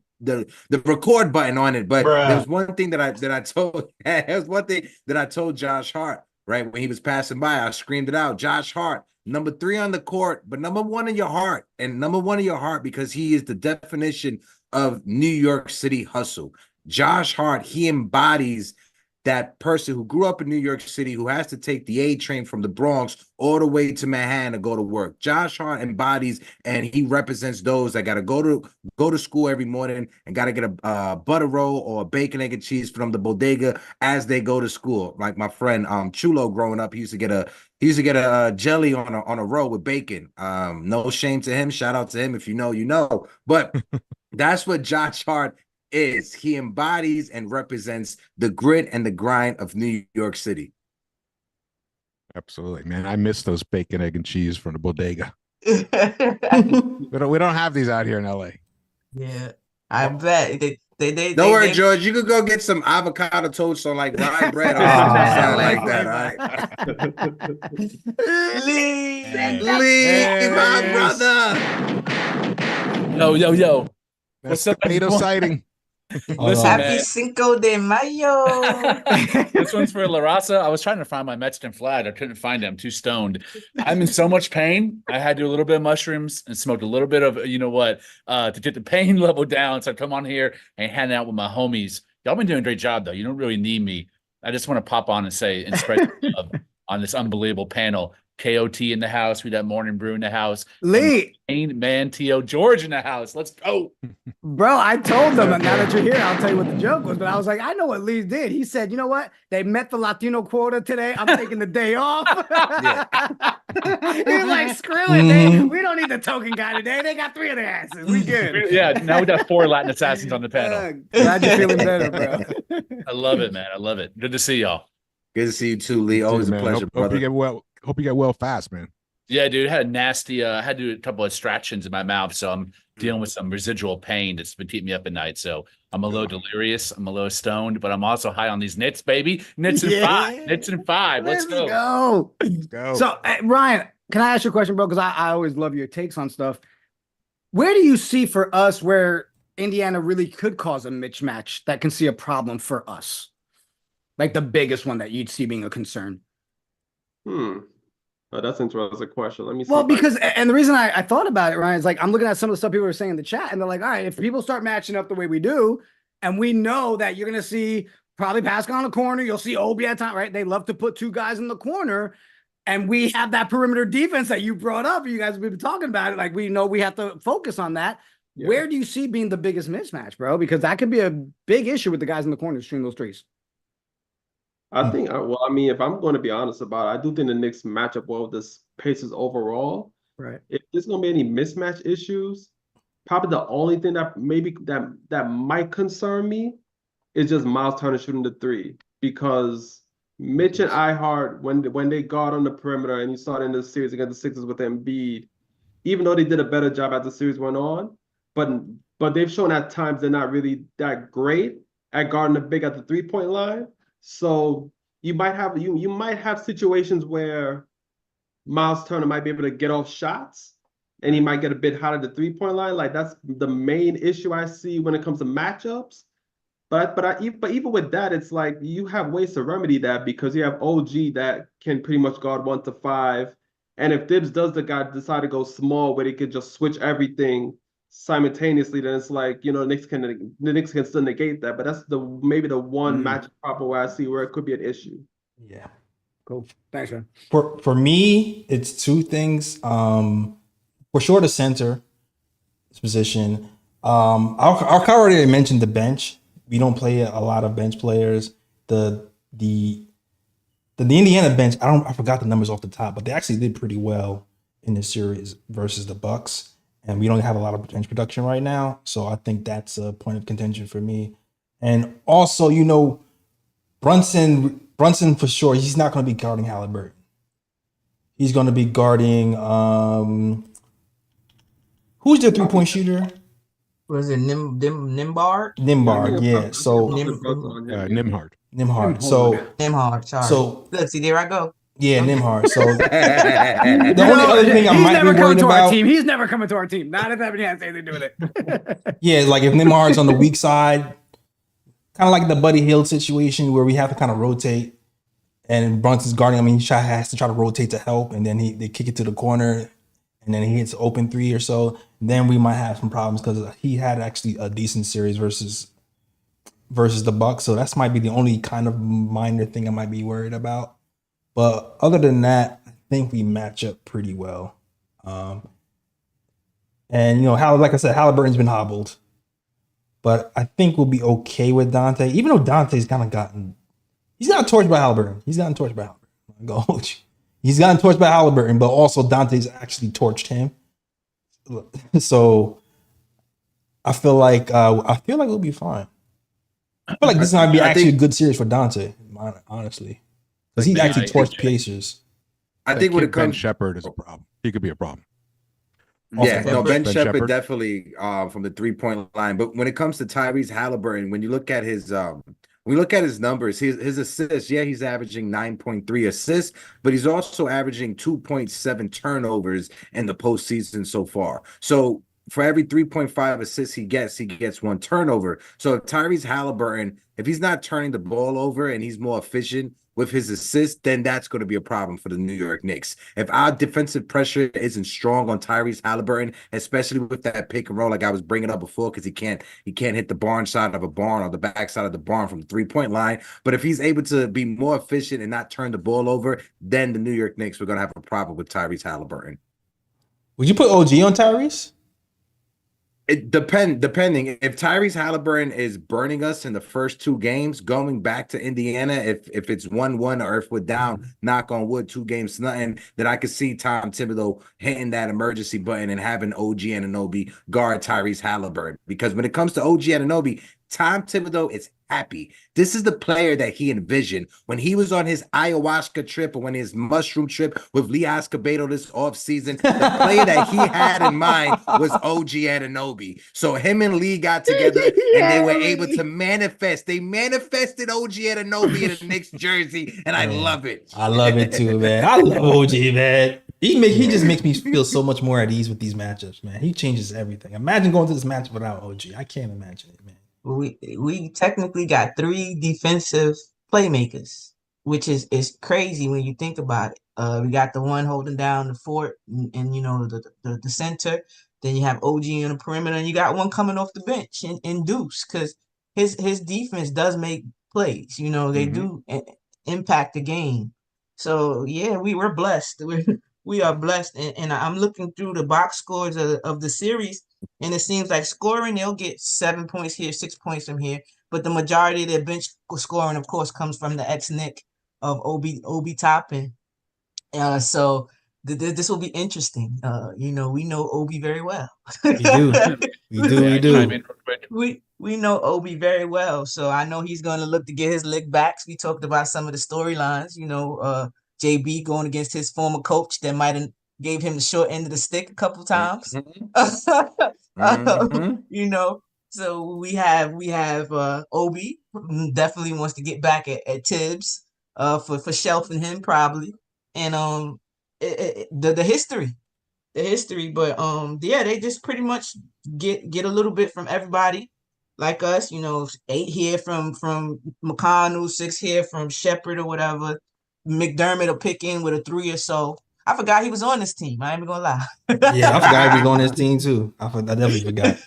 record button on it. But there was one thing that I told there was one thing that I told Josh Hart, right? When he was passing by, I screamed it out. Josh Hart, number 3 on the court, but number 1 in your heart. And number 1 in your heart because he is the definition of New York City hustle. Josh Hart, he embodies that person who grew up in New York City who has to take the A train from the Bronx all the way to Manhattan to go to work. Josh Hart embodies and he represents those that got to go to school every morning and got to get a butter roll or a bacon, egg, and cheese from the bodega as they go to school. Like my friend Chulo growing up, he used to get a jelly on a roll with bacon. No shame to him. Shout out to him. If you know, you know. But that's what Josh Hart is. He embodies and represents the grit and the grind of New York City. Absolutely, man. I miss those bacon, egg, and cheese from the bodega. we don't have these out here in LA. Yeah, I bet Don't worry, George. You could go get some avocado toast on like rye bread or something like that. All right. Lee, my brother. Yo. That's What's up, potato everyone? sighting. Listen, Happy man, Cinco de Mayo. this one's for La Raza. I was trying to find my Mexican flag. I couldn't find it. I'm too stoned. I'm in so much pain. I had to do a little bit of mushrooms and smoked a little bit of, you know what, to get the pain level down. So I come on here and hang out with my homies. Y'all been doing a great job, though. You don't really need me. I just want to pop on and say and spread love on this unbelievable panel. KOT in the house. We got Morning Brew in the house. Lee, Man, T.O. George in the house. Let's go. bro, I told them, and now that you're here, I'll tell you what the joke was. But I was like, I know what Lee did. He said, you know what? They met the Latino quota today. I'm taking the day off. He's like, screw it. We don't need the token guy today. They got 3 of their asses. We good. Yeah, now we got 4 Latin assassins on the panel. Glad you're feeling better, bro. I love it, man. I love it. Good to see y'all. Good to see you too, Lee. Always a pleasure, brother. Hope you get well fast, man. Yeah, dude. I had a nasty, I had to do a couple of extractions in my mouth. So I'm dealing with some residual pain that's been keeping me up at night. So I'm a little delirious. I'm a little stoned, but I'm also high on these nits, baby. Nits and 5. Nits and 5. Let's go. Let's go. So, Ryan, can I ask you a question, bro? Because I always love your takes on stuff. Where do you see for us where Indiana really could cause a mismatch that can see a problem for us? Like the biggest one that you'd see being a concern? Oh, that's an interesting question. Let me see. Well, because, and the reason I thought about it, Ryan, is like, I'm looking at some of the stuff people were saying in the chat, and they're like, all right, if people start matching up the way we do, and we know that you're going to see probably Pascal on the corner, you'll see Obi at time, right? They love to put 2 guys in the corner, and we have that perimeter defense that you brought up. You guys have been talking about it. Like, we know we have to focus on that. Yeah. Where do you see being the biggest mismatch, bro? Because that could be a big issue with the guys in the corner shooting those threes. I think, well, I mean, if I'm going to be honest about it, I do think the Knicks match up well with the Pacers overall. Right. If there's going to be any mismatch issues, probably the only thing that maybe that might concern me is just Myles Turner shooting the 3, because Mitch and Hart, when they guard on the perimeter, and you saw it in the series against the Sixers with Embiid, even though they did a better job as the series went on, but they've shown at times they're not really that great at guarding the big at the 3-point line. So you might have situations where Myles Turner might be able to get off shots, and he might get a bit hot at the 3-point line. Like, that's the main issue I see when it comes to matchups. But even with that, it's like you have ways to remedy that, because you have OG that can pretty much guard 1 to 5, and if Thibs does decide to go small where he could just switch everything simultaneously, then it's like, you know, the Knicks can still negate that. But that's maybe the one match problem where I see where it could be an issue. Yeah. Cool. Thanks, man. For me, it's 2 things. For sure, the center position. Our already mentioned the bench. We don't play a lot of bench players. The Indiana bench, I forgot the numbers off the top, but they actually did pretty well in this series versus the Bucks. And we don't have a lot of bench production right now. So I think that's a point of contention for me. And also, you know, Brunson for sure, he's not going to be guarding Haliburton. He's going to be guarding, who's the 3-point shooter? Was it Nimbard? Nimbard, yeah. So Nimhard. So Nimhard, sorry. So look, see, there I go. Yeah, Nimhard. So the only other thing I might be worried about. He's never coming to our team. Not if Ebony has anything to do with it. Yeah, like if Nimhard's on the weak side, kind of like the Buddy Hield situation where we have to kind of rotate, and Brunson's guarding. I mean, he has to try to rotate to help, and then they kick it to the corner, and then he hits open 3 or so. Then we might have some problems, because he had actually a decent series versus versus the Bucks, so that's might be the only kind of minor thing I might be worried about. But other than that, I think we match up pretty well. And how, like I said, Haliburton's been hobbled, but I think we'll be okay with Dante. Even though Dante's kind of he's gotten torched by Haliburton. He's gotten torched by Haliburton. He's gotten torched by Haliburton, but also Dante's actually torched him. So I feel like we'll be fine. I feel like this might be actually a good series for Dante, honestly, because he actually torched Pacers. I think when it comes, Ben Shepherd is a problem. He could be a problem. Yeah, no, Ben Shepherd Shepherd definitely from the 3-point line. But when it comes to Tyrese Haliburton, when you look at his numbers, his assists, yeah, he's averaging 9.3 assists, but he's also averaging 2.7 turnovers in the postseason so far. So for every 3.5 assists he gets 1 turnover. So if Tyrese Haliburton, if he's not turning the ball over and he's more efficient with his assists, then that's going to be a problem for the New York Knicks. If our defensive pressure isn't strong on Tyrese Haliburton, especially with that pick and roll, like I was bringing up before, because he can't hit the barn side of a barn or the back side of the barn from the 3-point line. But if he's able to be more efficient and not turn the ball over, then the New York Knicks, we're going to have a problem with Tyrese Haliburton. Would you put OG on Tyrese? It depending. If Tyrese Haliburton is burning us in the first 2 games, going back to Indiana, if it's 1-1 or if we're down, knock on wood, 2 games to nothing, then I could see Tom Thibodeau hitting that emergency button and having OG Anunoby guard Tyrese Haliburton. Because when it comes to OG Anunoby, Tom Thibodeau is happy. This is the player that he envisioned when he was on his ayahuasca trip or when his mushroom trip with Lee Escobedo this offseason. The player that he had in mind was OG Anunoby. So him and Lee got together and they were able to manifest. They manifested OG Anunoby in a Knicks jersey, and I love it. I love it too, man. I love OG, man. He just makes me feel so much more at ease with these matchups, man. He changes everything. Imagine going to this matchup without OG. I can't imagine it, man. We technically got 3 defensive playmakers, which is crazy when you think about it. We got the one holding down the fort and the center. Then you have OG on the perimeter, and you got one coming off the bench in Deuce, because his defense does make plays. They do impact the game. So yeah, we're blessed. We are blessed, and I'm looking through the box scores of the series. And it seems like scoring, they'll get 7 points here, 6 points from here. But the majority of their bench scoring, of course, comes from the ex-Knick of Obi Toppin. So this will be interesting. We know Obi very well. We do. We know Obi very well. So I know he's going to look to get his lick backs. We talked about some of the storylines, JB going against his former coach that might have gave him the short end of the stick a couple times. So we have Obi definitely wants to get back at Tibbs for shelving him probably, and the history, but they just pretty much get a little bit from everybody like us, 8 here from McConnell, 6 here from Shepherd or whatever. McDermott will pick in with a 3 or so. I forgot he was on this team. I ain't even gonna lie. Yeah, I forgot he was on this team too. I definitely forgot.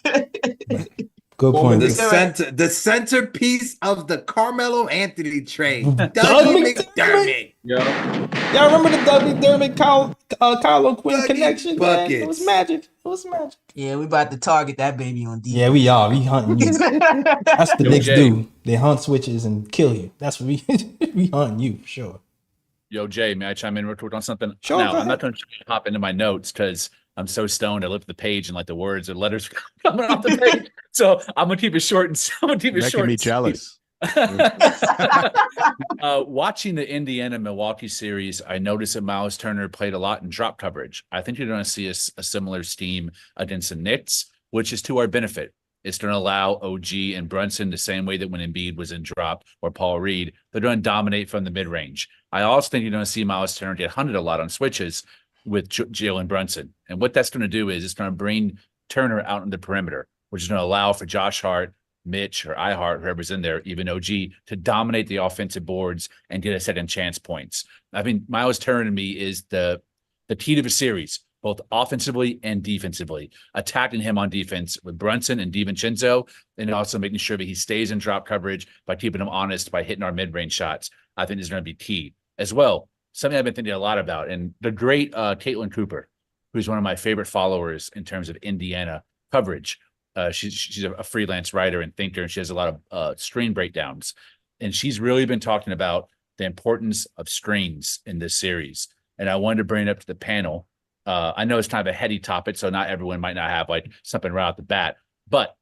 Good point. The centerpiece of the Carmelo Anthony trade, Dougie McDermott. Yeah. Y'all remember the Doug McDermott, Kyle O'Quinn connection? Buckets. Man? It was magic. Yeah, we about to target that baby on defense. Yeah, we are. We hunting you. That's what the Knicks do. They hunt switches and kill you. That's what we hunting you for sure. Yo, Jay, may I chime in real quick on something? Sure. Now, I'm not going to hop into my notes because I'm so stoned. I looked at the page and like the words or letters coming off the page. So I'm gonna keep it short and Making me jealous. Watching the Indiana-Milwaukee series, I noticed that Myles Turner played a lot in drop coverage. I think you're going to see a similar scheme against the Knicks, which is to our benefit. It's going to allow OG and Brunson the same way that when Embiid was in drop or Paul Reed, they're going to dominate from the mid-range. I also think you're going to see Myles Turner get hunted a lot on switches with Jalen Brunson. And what that's going to do is it's going to bring Turner out on the perimeter, which is going to allow for Josh Hart, Mitch, or iHeart, whoever's in there, even OG, to dominate the offensive boards and get a second chance points. I mean, Myles Turner to me is the key to the series. both offensively and defensively, attacking him on defense with Brunson and DiVincenzo, and also making sure that he stays in drop coverage by keeping him honest, by hitting our mid-range shots. I think is going to be key as well. Something I've been thinking a lot about, and the great Caitlin Cooper, who's one of my favorite followers in terms of Indiana coverage. She's a freelance writer and thinker, and she has a lot of screen breakdowns. And she's really been talking about the importance of screens in this series. And I wanted to bring it up to the panel. I know it's kind of a heady topic, so not everyone might not have like something right off the bat. But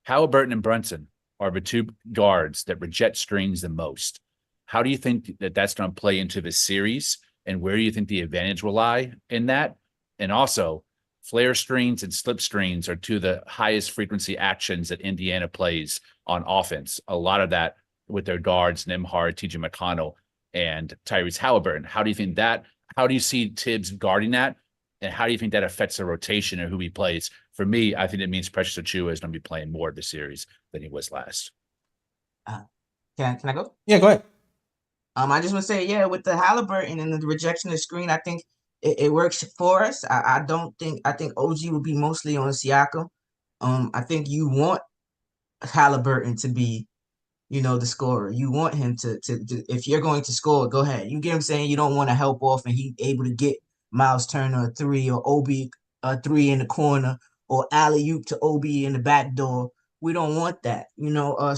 Haliburton and Brunson are the two guards that reject screens the most. How do you think that that's going to play into this series, and where do you think the advantage will lie in that? And also, flare screens and slip screens are two of the highest frequency actions that Indiana plays on offense. A lot of that with their guards, Hart, TJ McConnell, and Tyrese Haliburton. How do you think that? How do you see Tibbs guarding that? And how do you think that affects the rotation and who he plays? For me, I think it means Precious Achiuwa is going to be playing more of the series than he was last. Can I go? Yeah, go ahead. I just want to say, yeah, with the Haliburton and the rejection of the screen, I think it works for us. I think OG will be mostly on Siakam. I think you want Haliburton to be, the scorer. You want him to if you're going to score, go ahead. You get what I'm saying? You don't want to help off and he able to get Myles Turner a 3 or OB a 3 in the corner or alley-oop to OB in the back door. We don't want that,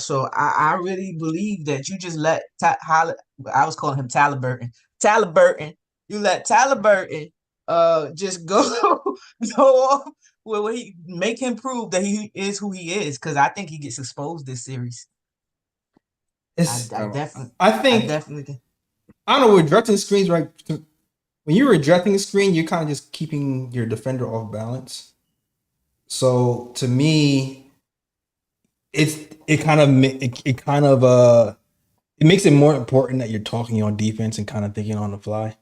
so I really believe that you just let I was calling him Taliburton. You let Taliburton just go off where he make him prove that he is who he is, because I think he gets exposed this series. I definitely. I don't know. With rejecting screens, right? When you're rejecting a screen, you're kind of just keeping your defender off balance. So to me, it makes it more important that you're talking on defense and kind of thinking on the fly.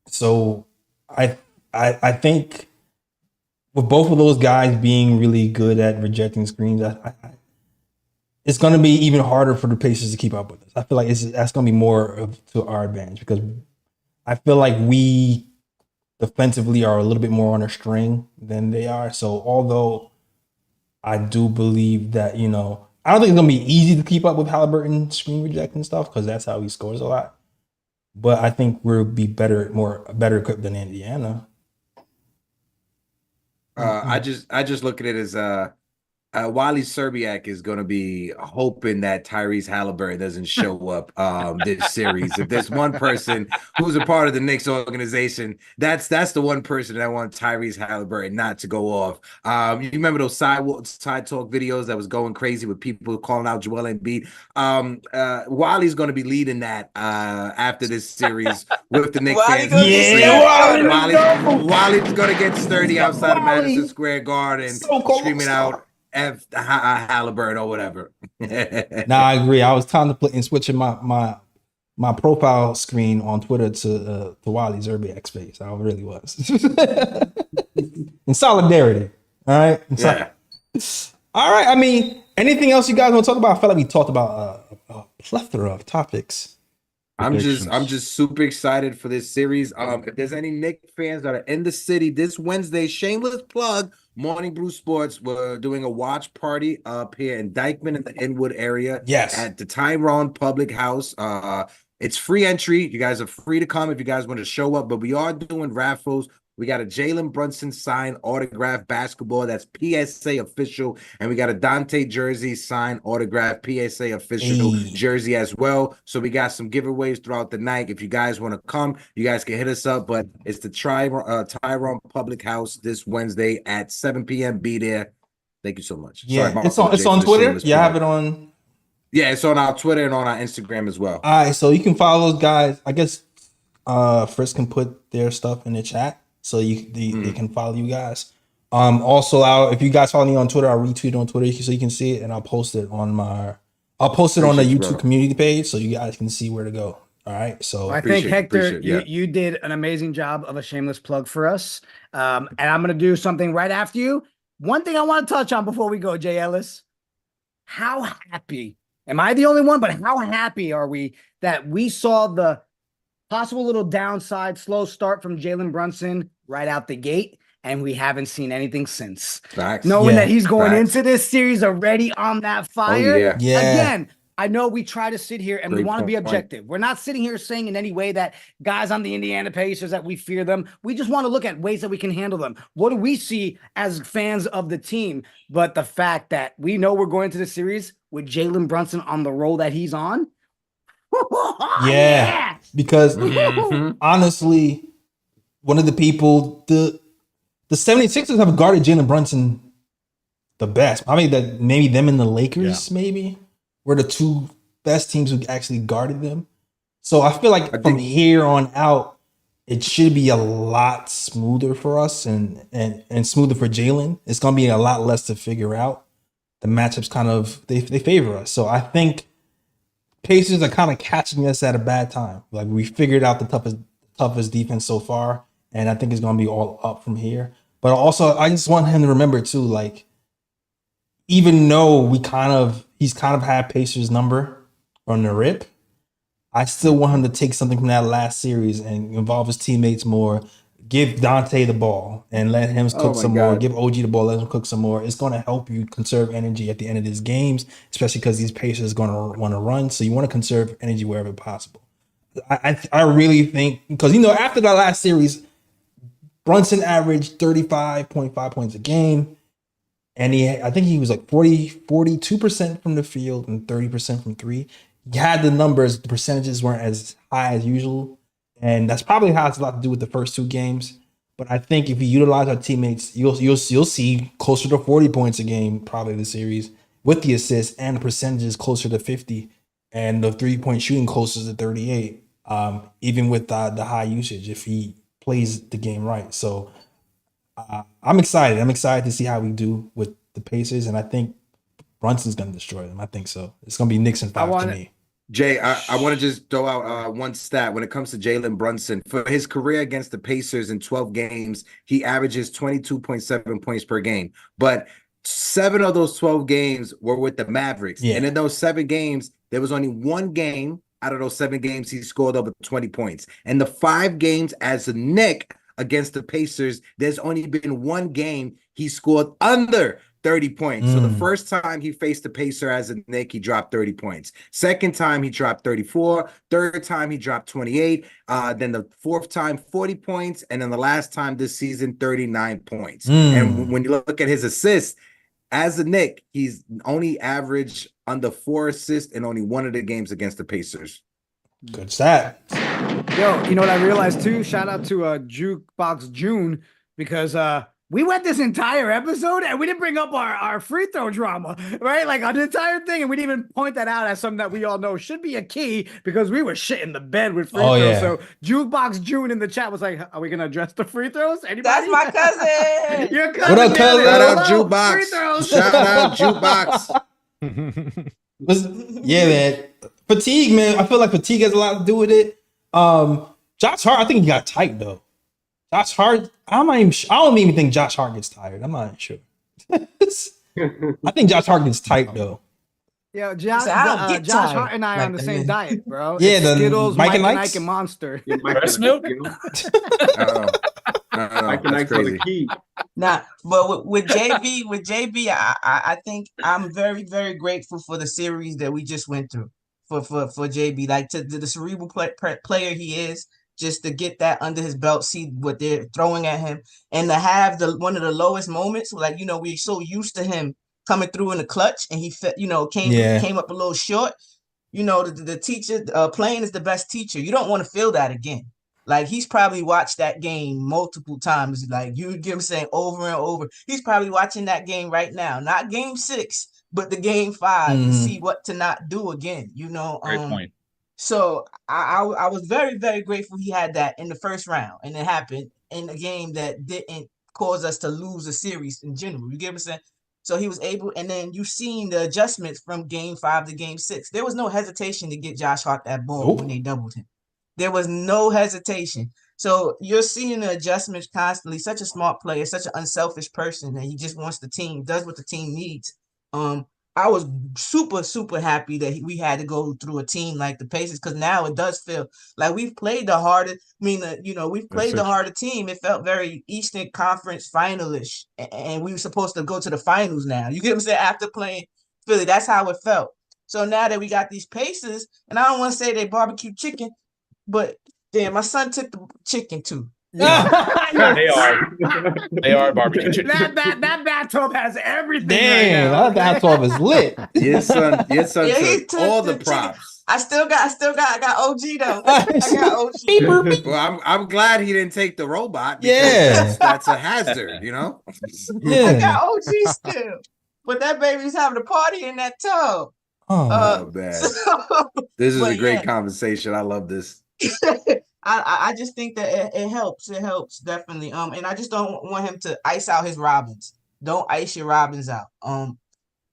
So I think with both of those guys being really good at rejecting screens, it's going to be even harder for the Pacers to keep up with us. I feel like that's going to be more to our advantage, because I feel like we defensively are a little bit more on a string than they are. So although I do believe that, I don't think it's going to be easy to keep up with Haliburton screen rejecting stuff, because that's how he scores a lot. But I think we'll be better equipped than Indiana. I just look at it as Wally Serbiak is going to be hoping that Tyrese Haliburton doesn't show up this series. If there's one person who's a part of the Knicks organization, that's the one person that I want Tyrese Haliburton not to go off. You remember those side talk videos that was going crazy with people calling out Joel Embiid? Wally's going to be leading that after this series with the Knicks fans. Wally's going to get sturdy outside of Madison Square Garden, screaming out F Haliburton or whatever. Nah, I agree. I was contemplating switching my profile screen on Twitter to Wally Zerbiak's face. I really was. In solidarity. All right. All right. I mean, anything else you guys want to talk about? I feel like we talked about a plethora of topics. I'm just super excited for this series. If there's any Knicks fans that are in the city this Wednesday, shameless plug, Morning Brew Sports, we're doing a watch party up here in Dykeman in the Inwood area. Yes. At the Tyrone Public House. It's free entry. You guys are free to come if you guys want to show up, but we are doing raffles. We got a Jalen Brunson signed autograph basketball that's PSA official, and we got a Dante jersey signed autograph PSA official jersey as well. So we got some giveaways throughout the night. If you guys want to come, you guys can hit us up. But it's the Tyrone Public House this Wednesday at 7 p.m. Be there. Thank you so much. Yeah, it's on Twitter. You have it on. Yeah, it's on our Twitter and on our Instagram as well. All right, so you can follow those guys. I guess Frisk can put their stuff in the chat, so they can follow you guys. Also, if you guys follow me on Twitter, I'll retweet on Twitter so you can see it, and I'll post it on the YouTube community page so you guys can see where to go. All right. So I think Hector, you did an amazing job of a shameless plug for us. And I'm gonna do something right after you. One thing I want to touch on before we go, JEllis. How happy am I the only one? But how happy are we that we saw the Possible little downside, slow start from Jalen Brunson right out the gate, and we haven't seen anything since. Facts. Knowing Yeah. that he's going Facts. into this series already on that fire. yeah. Yeah. Again, I know we try to sit here and we Great want to be point. objective. We're not sitting here saying in any way that guys on the Indiana Pacers that we fear them. We just want to look at ways that we can handle them. What do we see as fans of the team? But the fact that we know we're going to the series with Jalen Brunson on the role that he's on. Yeah. Because Mhm. honestly, one of the people, the 76ers have guarded Jalen Brunson the best. I mean, that maybe them and the Lakers, maybe, were the two best teams who actually guarded them. So I feel like from here on out, it should be a lot smoother for us and smoother for Jalen. It's going to be a lot less to figure out. The matchups kind of, they favor us. So I think Pacers are kind of catching us at a bad time. Like, we figured out the toughest defense so far, and I think it's going to be all up from here. But also, I just want him to remember too, like, even though he's kind of had Pacers' number on the rip, I still want him to take something from that last series and involve his teammates more. Give Dante the ball and let him cook some more. Give OG the ball, let him cook some more. It's going to help you conserve energy at the end of these games, especially because these Pacers are going to want to run. So you want to conserve energy wherever possible. I really think, because, after that last series, Brunson averaged 35.5 points a game. And I think he was like 42% from the field and 30% from three. He had the numbers, the percentages weren't as high as usual. And that's probably how it's a lot to do with the first two games. But I think if you utilize our teammates, you'll see closer to 40 points a game, probably the series, with the assists and the percentages closer to 50 and the 3-point shooting closer to 38, even with the high usage if he plays the game right. So I'm excited. I'm excited to see how we do with the Pacers, and I think Brunson's going to destroy them. I think so. It's going to be Knicks in 5 to me. Jay, I want to just throw out one stat when it comes to Jalen Brunson. For his career against the Pacers in 12 games, he averages 22.7 points per game. But 7 of those 12 games were with the Mavericks. Yeah. And in those 7 games, there was only one game out of those 7 games he scored over 20 points. And the 5 games as a Knick against the Pacers, there's only been one game he scored under 30 points. So the first time he faced the Pacer as a Knick, he dropped 30 points. Second time, he dropped 34. Third time, he dropped 28. Then the fourth time, 40 points. And then the last time this season, 39 points. And when you look at his assists, as a Knick, he's only averaged under 4 assists in only one of the games against the Pacers. Good stat. Yo, you know what I realized too? Shout out to Jukebox June, because we went this entire episode and we didn't bring up our free throw drama, right? Like an entire thing, and we didn't even point that out as something that we all know should be a key, because we were shitting the bed with free throws. Yeah. So Jukebox June in the chat was like, "Are we gonna address the free throws? Anybody?" That's my cousin. Your cousin. What up, cousin? Shout out Hello, Jukebox. free throws. Shout out Jukebox. Yeah, man. Fatigue, man. I feel like fatigue has a lot to do with it. Josh Hart, I think he got tight though. Josh Hart, I don't even think Josh Hart gets tired. I'm not sure. I think Josh Hart gets tight though. Yo, Josh tired Hart and I are like on the the same men. diet, bro. Yeah, It's the Skittles, Mike Mike and and Ike's? Ike and Monster. Breast milk? Mike and Ike's are the key. Nah, but with JB, I think I'm very, very grateful for the series that we just went through for JB, like to the cerebral player he is, just to get that under his belt, see what they're throwing at him, and to have one of the lowest moments, like, we're so used to him coming through in the clutch, and he came up a little short. The teacher, playing is the best teacher. You don't want to feel that again. Like, he's probably watched that game multiple times. Like, you get him saying over and over. He's probably watching that game right now. Not game 6, but the game 5 to see what to not do again. Great point. So I was very, very grateful he had that in the first round, and it happened in a game that didn't cause us to lose a series in general. You get what I'm saying? So he was able, and then you've seen the adjustments from game 5 to game 6. There was no hesitation to get Josh Hart that ball when they doubled him. There was no hesitation. So you're seeing the adjustments constantly. Such a smart player, such an unselfish person, and he just wants the team, does what the team needs. I was super, super happy that we had to go through a team like the Pacers, because now it does feel like we've played the hardest. I mean, we've played the harder team. It felt very Eastern Conference finalish, and we were supposed to go to the finals now. You get what I'm saying? After playing Philly, that's how it felt. So now that we got these Pacers, and I don't want to say they barbecue chicken, but damn, my son took the chicken too. They are barbecue chicken. That bathtub has everything. Damn, right now, that bathtub is lit. Your son he took all the chicken. props. I got OG though. I got OG. Well, I'm glad he didn't take the robot. Because Yeah. that's a hazard, you know. I Yeah. got OG still. But that baby's having a party in that tub. Oh, Man. So, This is but a great yeah. conversation. I love this. I just think that it helps. It helps definitely. And I just don't want him to ice out his Robins. Don't ice your Robins out.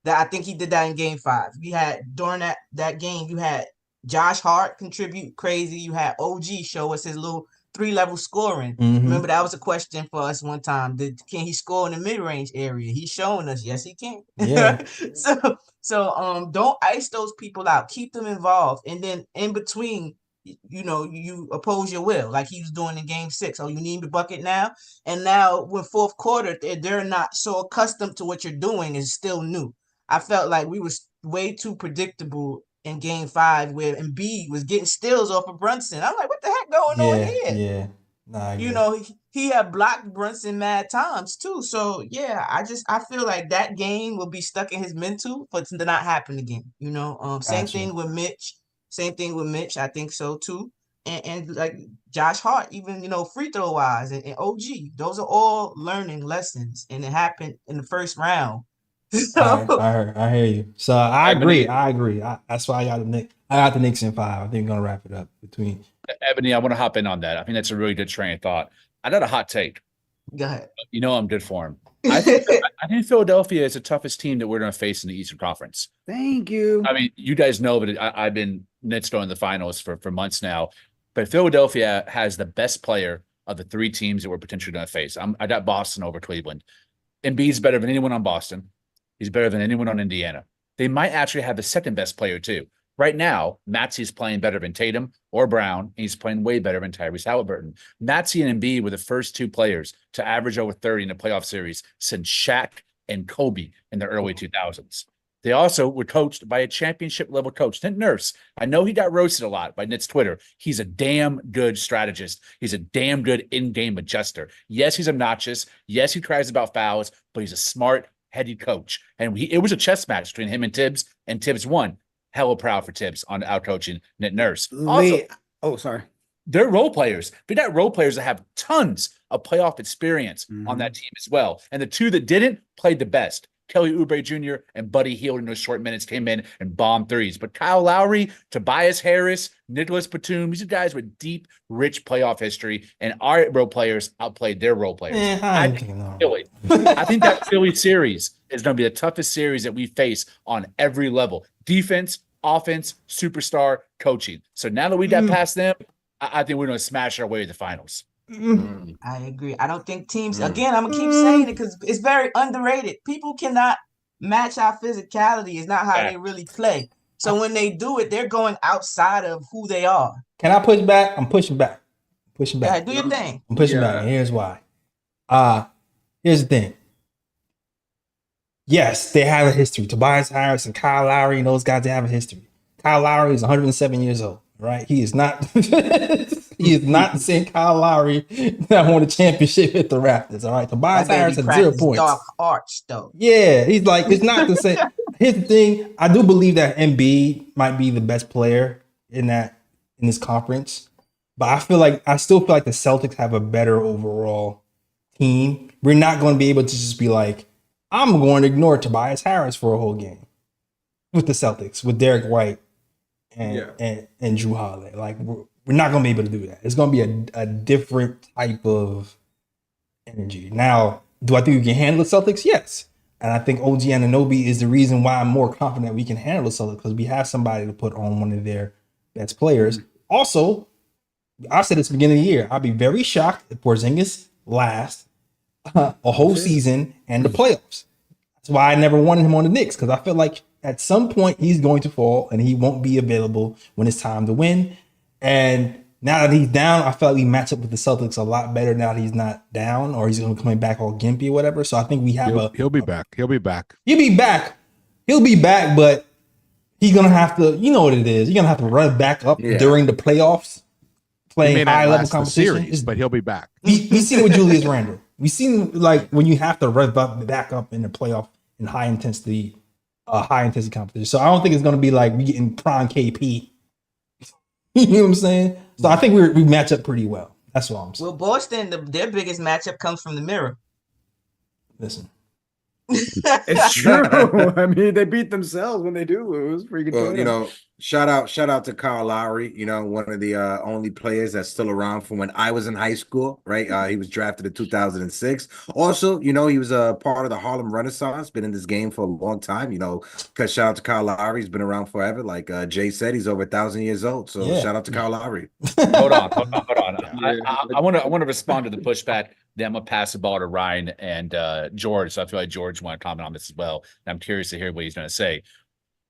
That I think he did that in Game 5. You had during that game, you had Josh Hart contribute crazy. You had OG show us his little 3-level scoring. Mhm. Remember that was a question for us one time. Can he score in the mid-range area? He's showing us yes he can. Yeah. so don't ice those people out. Keep them involved, and then in between, you oppose your will, like he was doing in Game 6. Oh, you need the bucket now, and now when fourth quarter, they're not so accustomed to what you're doing. Is still new. I felt like we was way too predictable in Game 5, where Embiid was getting steals off of Brunson. I'm like, what the heck going on here? Yeah. Nah, I agree. He had blocked Brunson mad times too. So yeah, I feel like that game will be stuck in his mental for it to not happen again. Same Gotcha. thing with Mitch. Same thing with Mitch. I think so too. And like Josh Hart, even free throw wise, and OG, those are all learning lessons, and it happened in the first round. I hear you. So I Ebony. agree. That's why I got the Knicks. I got the Knicks in 5. I think we're gonna wrap it up between. Ebony, I want to hop in on that. I think that's a really good train of thought. I got a hot take. Go ahead. I'm good for him. I think Philadelphia is the toughest team that we're going to face in the Eastern Conference. Thank you. I mean, you guys know, but I've been Nitsto in the finals for months now. But Philadelphia has the best player of the 3 teams that we're potentially going to face. I got Boston over Cleveland. Embiid's better than anyone on Boston. He's better than anyone on Indiana. They might actually have the second best player too. Right now, Maxey's playing better than Tatum or Brown, and he's playing way better than Tyrese Haliburton. Maxey and Embiid were the first 2 players to average over 30 in the playoff series since Shaq and Kobe in the early 2000s. They also were coached by a championship-level coach, Nick Nurse. I know he got roasted a lot by Nick's Twitter. He's a damn good strategist. He's a damn good in-game adjuster. Yes, he's obnoxious. Yes, he cries about fouls, but he's a smart, heady coach. And it was a chess match between him and Tibbs won. Hella proud for Tibbs on out-coaching Nick Nurse. Also, sorry. they're role players. But got role players that have tons of playoff experience on that team as well. And the 2 that didn't played the best. Kelly Oubre Jr. and Buddy Hield in those short minutes came in and bombed threes. But Kyle Lowry, Tobias Harris, Nicholas Batum, these are guys with deep, rich playoff history, and our role players outplayed their role players. I think that Philly series is going to be the toughest series that we face on every level. Defense, offense, superstar, coaching. So now that we got past them, I think we're going to smash our way to the finals. I agree. I don't think teams, again, I'm going to keep saying it because it's very underrated. People cannot match our physicality. It's not how they really play. So when they do it, they're going outside of who they are. Can I push back? I'm pushing back. Yeah, do your thing. I'm pushing back. And here's why. Here's the thing. Yes, they have a history. Tobias Harris and Kyle Lowry and those guys, they have a history. Kyle Lowry is 107 years old, right? He is not he is not the same Kyle Lowry that won the championship at the Raptors. All right. Tobias Harris had 0 points. Dark arts, though. Yeah, he's like, it's not the same. Here's the thing. I do believe that Embiid might be the best player in this conference. But I still feel like the Celtics have a better overall team. We're not going to be able to just be like, I'm going to ignore Tobias Harris for a whole game with the Celtics, with Derek White and Drew Holiday. Like, we're not going to be able to do that. It's going to be a different type of energy. Now, do I think we can handle the Celtics? Yes. And I think OG Anunoby is the reason why I'm more confident we can handle the Celtics, because we have somebody to put on one of their best players. Also, I said this at the beginning of the year, I'd be very shocked if Porzingis lasts a whole season and the playoffs. That's why I never wanted him on the Knicks, because I feel like at some point he's going to fall and he won't be available when it's time to win. And now that he's down, I feel like we match up with the Celtics a lot better now that he's not down, or he's going to come back all gimpy or whatever. So I think we have he'll be back. He'll be back. He'll be back. He'll be back, but he's going to have to, you know what it is. You're going to have to run back up during the playoffs, playing high level competition. Series, but he'll be back. We seen it with Julius Randle. We seen like when you have to rev back up in the playoff in high intensity competition. So I don't think it's going to be like we getting prime KP. You know what I'm saying? So I think we match up pretty well. That's what I'm saying. Well, Boston, their biggest matchup comes from the mirror. Listen. It's true. I mean, they beat themselves when they do lose. Well, you know, shout out to Kyle Lowry, you know, one of the only players that's still around from when I was in high school, right? He was drafted in 2006. Also, you know, he was a part of the Harlem Renaissance, been in this game for a long time, you know, because shout out to Kyle Lowry, he's been around forever. Like Jay said, he's over 1,000 years old. So shout out to Kyle Lowry. Hold on. I want to respond to the pushback. Then I'm gonna pass the ball to Ryan and George. So I feel like George want to comment on this as well. And I'm curious to hear what he's going to say.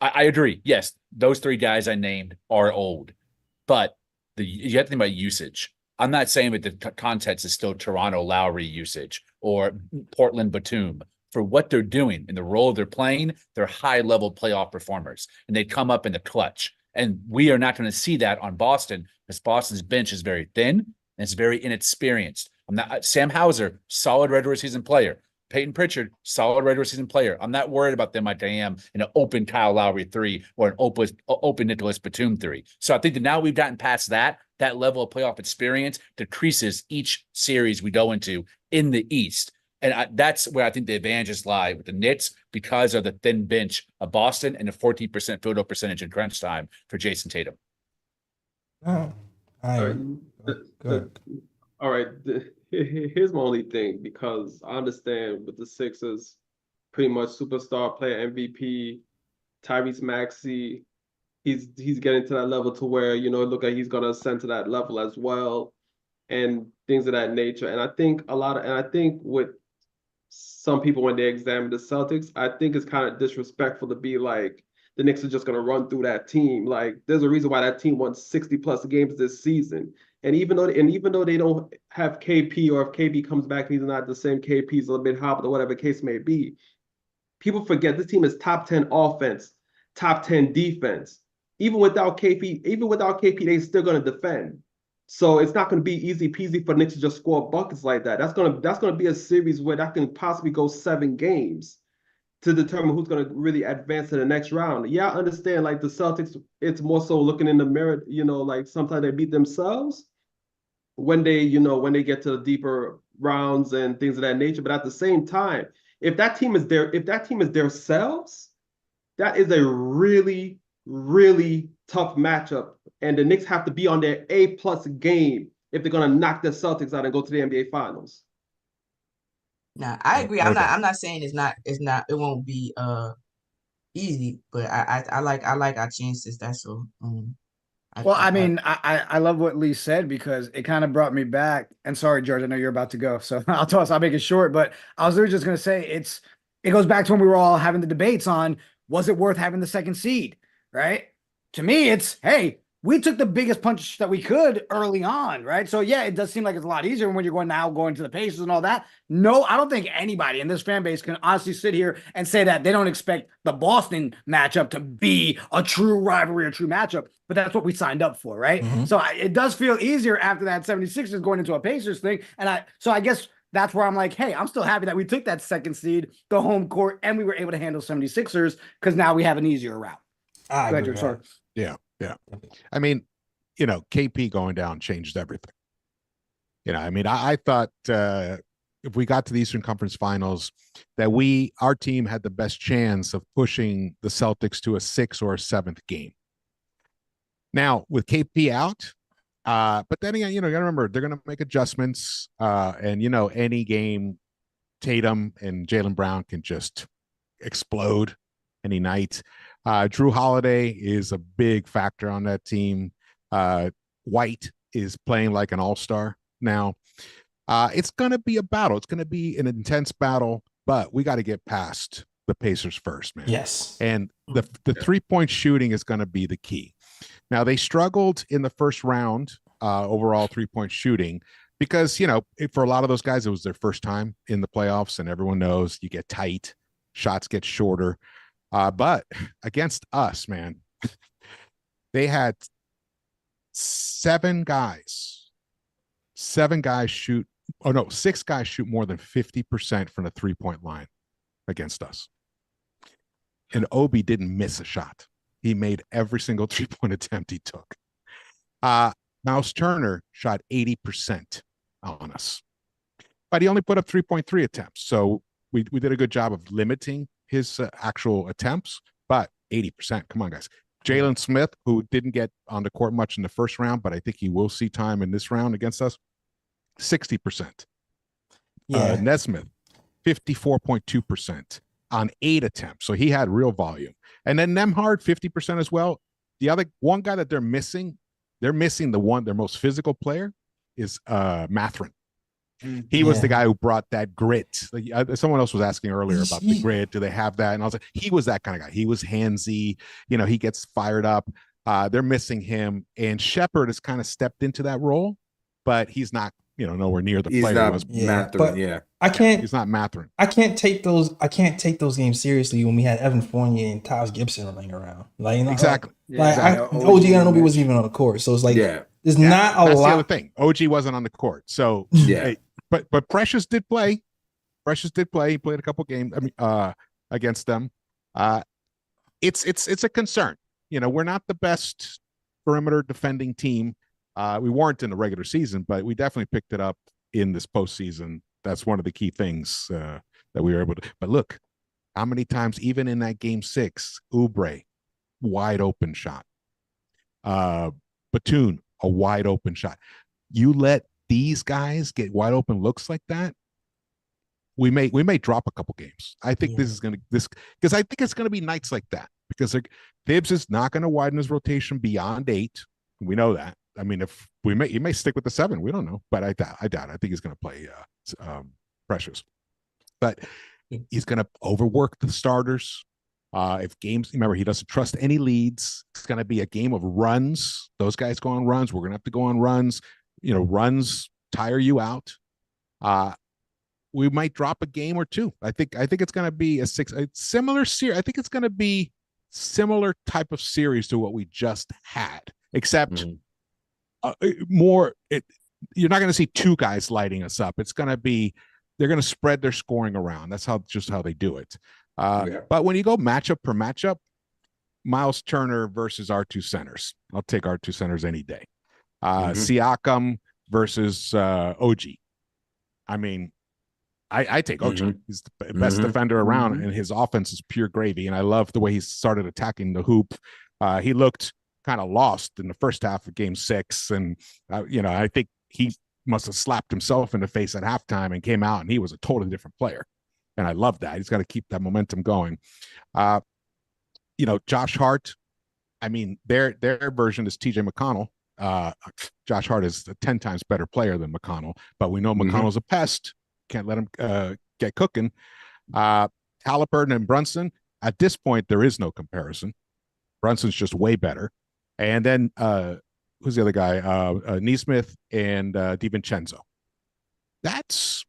I agree. Yes, those three guys I named are old, but you have to think about usage. I'm not saying that the context is still Toronto Lowry usage or Portland Batum. For what they're doing and the role they're playing, they're high-level playoff performers, and they come up in the clutch. And we are not going to see that on Boston because Boston's bench is very thin and it's very inexperienced. Sam Hauser, solid regular season player. Peyton Pritchard, solid regular season player. I'm not worried about them like I am in an open Kyle Lowry 3 or an open Nicholas Batum 3. So I think that now we've gotten past that level of playoff experience decreases each series we go into in the East. And that's where I think the advantages lie with the Knicks because of the thin bench of Boston and the 14% field goal percentage in crunch time for Jason Tatum. All right. Good. All right. Here's my only thing, because I understand with the Sixers, pretty much superstar player MVP, Tyrese Maxey, he's getting to that level to where, you know, look like he's gonna ascend to that level as well, and things of that nature. And I think with some people when they examine the Celtics, I think it's kind of disrespectful to be like the Knicks are just gonna run through that team. Like there's a reason why that team won 60+ games this season. And even though they don't have KP, or if KP comes back and he's not the same KP, he's a little bit hobbled or whatever the case may be, people forget this team is top 10 offense, top 10 defense. Even without KP, they're still going to defend. So it's not going to be easy peasy for Knicks to just score buckets like that. That's going to be a series where that can possibly go 7 games to determine who's going to really advance to the next round. Yeah, I understand, like the Celtics, it's more so looking in the mirror, you know, like sometimes they beat themselves when they get to the deeper rounds and things of that nature. But at the same time, if that team is their selves, that is a really, really tough matchup. And the Knicks have to be on their A+ game if they're gonna knock the Celtics out and go to the NBA Finals. Nah, I agree. I'm not saying it won't be easy, but I like our chances. That's all. I love what Lee said, because it kind of brought me back. And sorry, George, I know you're about to go, so I'll make it short. But I was literally just gonna say it goes back to when we were all having the debates on, was it worth having the second seed, right? To me, it's, hey, we took the biggest punch that we could early on, right? So yeah, it does seem like it's a lot easier when you're going to the Pacers and all that. No, I don't think anybody in this fan base can honestly sit here and say that they don't expect the Boston matchup to be a true rivalry, a true matchup, but that's what we signed up for, right? Mm-hmm. So it does feel easier after that 76ers going into a Pacers thing. And I guess that's where I'm like, hey, I'm still happy that we took that second seed, the home court, and we were able to handle 76ers, because now we have an easier route. Go ahead, George, sorry. Yeah. I mean, you know, KP going down changed everything. You know, I mean, I thought if we got to the Eastern Conference Finals, that our team had the best chance of pushing the Celtics to a 6th or 7th game. Now, with KP out, but then again, you know, you gotta remember, they're going to make adjustments. And, you know, any game, Tatum and Jalen Brown can just explode any night. Drew Holiday is a big factor on that team. White is playing like an all-star now. It's going to be a battle. It's going to be an intense battle, but we got to get past the Pacers first, man. Yes. And the 3-point shooting is going to be the key. Now, they struggled in the first round overall 3-point shooting because, for a lot of those guys, it was their first time in the playoffs, and everyone knows you get tight, shots get shorter. But against us, man, they had 6 guys shoot more than 50% from the 3-point line against us. And Obi didn't miss a shot. He made every single 3-point attempt he took. Myles Turner shot 80% on us, but he only put up 3.3 attempts. So we did a good job of limiting his actual attempts, but 80%. Come on, guys. Jalen Smith, who didn't get on the court much in the first round, but I think he will see time in this round against us, 60%. Yeah. Nesmith, 54.2% on 8 attempts. So he had real volume. And then Nembhard, 50% as well. The other one guy that they're missing their most physical player is Mathurin. He was the guy who brought that grit. Someone else was asking earlier about the grit. Do they have that? And I was like, he was that kind of guy. He was handsy. He gets fired up. They're missing him. And Shepherd has kind of stepped into that role, but he's not, nowhere near the player he was. Mathurin, He's not Mathurin. I can't take those games seriously when we had Evan Fournier and Taj Gibson running around. Exactly. OG Anunoby wasn't even on the court. So it's like, there's not a That's lot. the other thing. OG wasn't on the court. So but Precious did play. He played a couple games against them. It's a concern. We're not the best perimeter defending team. We weren't in the regular season, but we definitely picked it up in this postseason. That's one of the key things that we were able to. But look, how many times, even in that game 6, Oubre, wide open shot. Batum, a wide open shot. You let these guys get wide open looks like that, we may drop a couple games. I think because I think it's gonna be nights like that because Thibs is not gonna widen his rotation beyond 8. We know that. I mean, if he may stick with the 7. We don't know, but I doubt. I think he's gonna play Precious, but he's gonna overwork the starters. If games, remember, he doesn't trust any leads. It's going to be a game of runs. Those guys go on runs. We're going to have to go on runs. Runs tire you out. We might drop a game or 2. I think it's going to be a similar series. I think it's going to be similar type of series to what we just had, except more. You're not going to see 2 guys lighting us up. It's going to be they're going to spread their scoring around. That's just how they do it. But when you go matchup per matchup, Myles Turner versus our 2 centers. I'll take our 2 centers any day. Siakam versus OG. I mean, I take OG. He's the best defender around, and his offense is pure gravy. And I love the way he started attacking the hoop. He looked kind of lost in the first half of game 6. And, I think he must have slapped himself in the face at halftime and came out, and he was a totally different player. And I love that. He's got to keep that momentum going. Josh Hart, I mean, their version is TJ McConnell. Josh Hart is a 10 times better player than McConnell, but we know McConnell's a pest. Can't let him get cooking. Haliburton and Brunson, at this point, there is no comparison. Brunson's just way better. And then who's the other guy? Nesmith and DiVincenzo. That's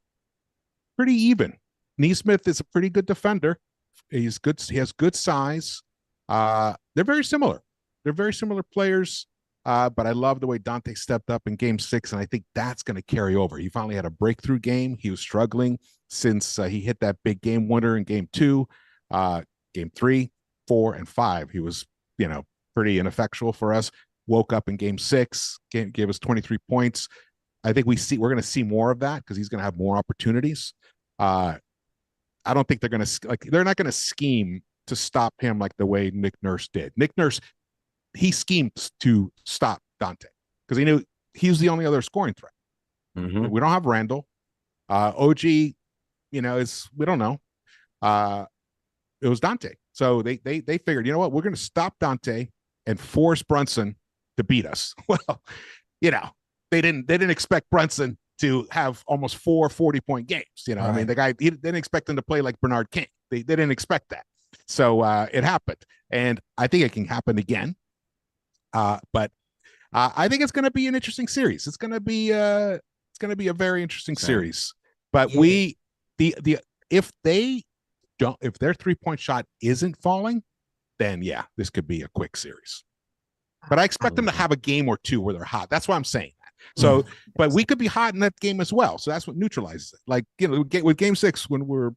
pretty even. Nesmith is a pretty good defender. He's good. He has good size. They're very similar. They're very similar players. But I love the way Dante stepped up in game 6, and I think that's going to carry over. He finally had a breakthrough game. He was struggling since he hit that big game winner in game 2. Game 3, 4, and 5, he was, pretty ineffectual for us. Woke up in game 6, gave us 23 points. I think we're going to see more of that because he's going to have more opportunities. I don't think they're not going to scheme to stop him like the way Nick Nurse did. Nick Nurse, he schemed to stop Dante because he knew he was the only other scoring threat. We don't have Randall. OG, we don't know. It was Dante. So they figured, you know what, we're going to stop Dante and force Brunson to beat us. Well, they didn't expect Brunson to have almost 4 40-point games. You know, I mean, the guy, he didn't expect him to play like Bernard King. They didn't expect that. So it happened. And I think it can happen again. But I think it's going to be an interesting series. It's going to be a very interesting series. But if their 3-point shot isn't falling, then yeah, this could be a quick series. But I expect them to have a game or two where they're hot. That's why I'm saying that. So, but we could be hot in that game as well. So that's what neutralizes it. Like, you know, with Game 6, when we're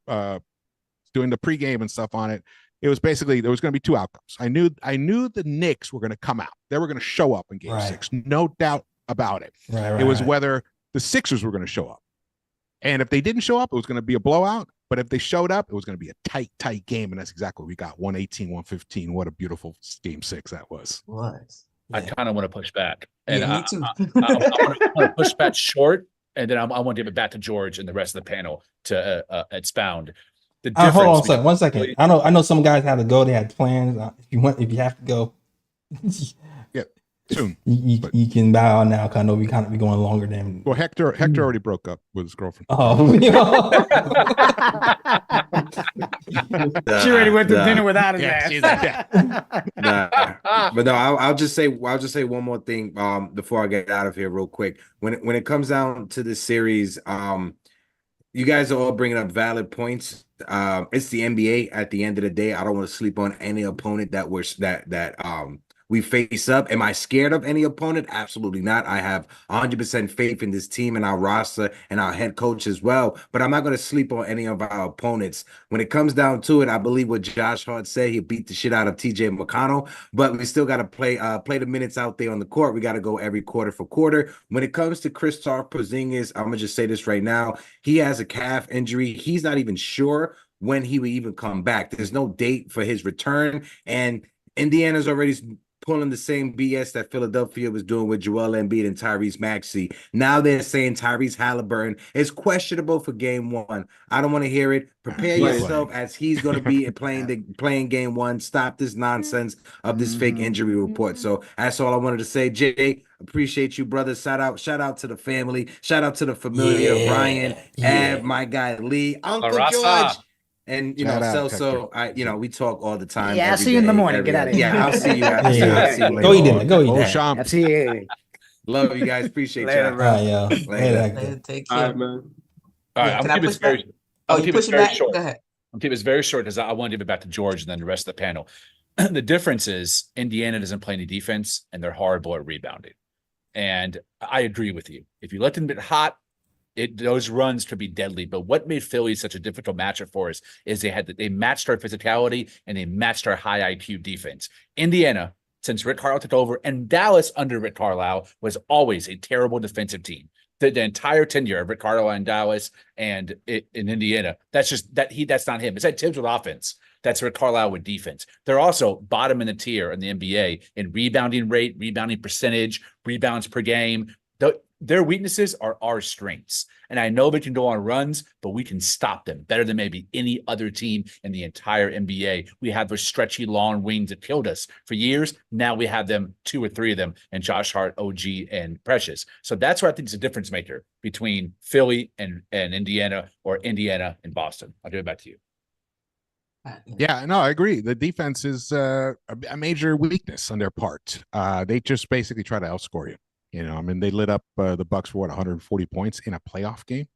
doing the pregame and stuff on it, it was basically there was going to be 2 outcomes. I knew the Knicks were going to come out. They were going to show up in Game 6, no doubt about it. It was whether the Sixers were going to show up, and if they didn't show up, it was going to be a blowout. But if they showed up, it was going to be a tight game, and that's exactly what we got. 118-115. What a beautiful Game 6 that was. I kind of want to push back, and me too. I want to push back short, and then I want to give it back to George and the rest of the panel to expound. Hold on a second. 1 second. I know some guys had to go. They had plans. If you have to go, yeah, soon. You can bow out now because I know we be going longer than. Well, Hector already broke up with his girlfriend. Oh, she already went to dinner without his ass. But no, I'll just say one more thing before I get out of here real quick. When it comes down to this series, you guys are all bringing up valid points. It's the NBA at the end of the day. I don't want to sleep on any opponent that we face up. Am I scared of any opponent? Absolutely not. I have 100% faith in this team and our roster and our head coach as well. But I'm not going to sleep on any of our opponents. When it comes down to it, I believe what Josh Hart said. He beat the shit out of TJ McConnell, but we still got to play the minutes out there on the court. We got to go every quarter for quarter. When it comes to Kristaps Porzingis, I'm gonna just say this right now. He has a calf injury. He's not even sure when he will even come back. There's no date for his return, and Indiana's already pulling the same BS that Philadelphia was doing with Joel Embiid and Tyrese Maxey. Now they're saying Tyrese Haliburton is questionable for Game 1. I don't want to hear it. Prepare yourself as he's going to be playing Game 1. Stop this nonsense of this fake injury report. So that's all I wanted to say. Jay, appreciate you, brother. Shout out to the family. Shout out to the familiar, Brian, Ab, my guy Lee, Uncle George. And, Celso, we talk all the time. Yeah, I'll see you in the morning. Get out of here. Yeah, I'll see you after. I'll see you later. Go eat dinner. Go eat dinner. Absolutely. Love you guys. Appreciate Later, you. bro. Later. Take care. All right, man. All right, Can I push back? Oh, you push it back? Go ahead. I'll keep it very short because I want to give it back to George and then the rest of the panel. The difference is Indiana doesn't play any defense and they're horrible at rebounding. And I agree with you. If you let them get hot, those runs could be deadly. But what made Philly such a difficult matchup for us is they matched our physicality and they matched our high IQ defense. Indiana, since Rick Carlisle took over, and Dallas under Rick Carlisle was always a terrible defensive team. The entire tenure of Rick Carlisle in Dallas and in Indiana, that's not him. It's like Tibbs with offense. That's Rick Carlisle with defense. They're also bottom in the tier in the NBA in rebounding rate, rebounding percentage, rebounds per game. Their weaknesses are our strengths. And I know they can go on runs, but we can stop them better than maybe any other team in the entire NBA. We have those stretchy long wings that killed us for years. Now we have them, 2 or 3 of them, and Josh Hart, OG, and Precious. So that's what I think is a difference maker between Philly and Indiana, or Indiana and Boston. I'll give it back to you. Yeah, no, I agree. The defense is a major weakness on their part. They just basically try to outscore you. You know, I mean, they lit up the Bucks for 140 points in a playoff game.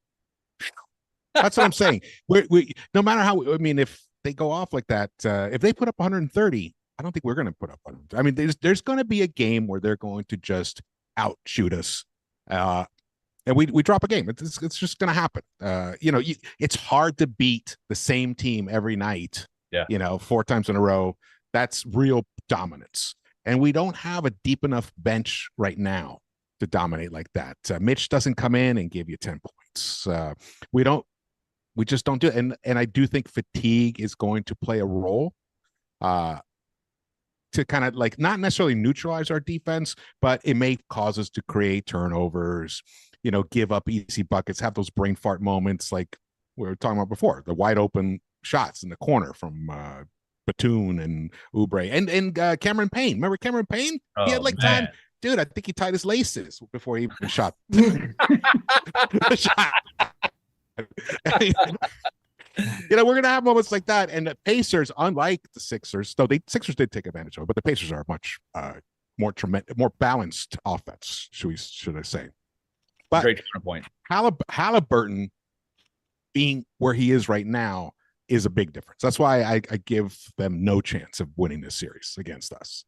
That's what I'm saying. We no matter how, if they go off like that, if they put up 130, I don't think we're going to put up 100. I mean, there's going to be a game where they're going to just outshoot us, and we drop a game. It's just going to happen. It's hard to beat the same team every night. Yeah. 4 times in a row. That's real dominance. And we don't have a deep enough bench right now to dominate like that. Mitch doesn't come in and give you 10 points. We just don't do it. And I do think fatigue is going to play a role to kind of not necessarily neutralize our defense, but it may cause us to create turnovers, give up easy buckets, have those brain fart moments like we were talking about before, the wide open shots in the corner from Batum and Oubre and Cameron Payne. Remember Cameron Payne? He had time dude, I think he tied his laces before he even shot. the shot. We're gonna have moments like that, and the Pacers, unlike the Sixers, though the Sixers did take advantage of it, but the Pacers are much more balanced offense, should I say? But great point. Haliburton being where he is right now is a big difference. That's why I give them no chance of winning this series against us.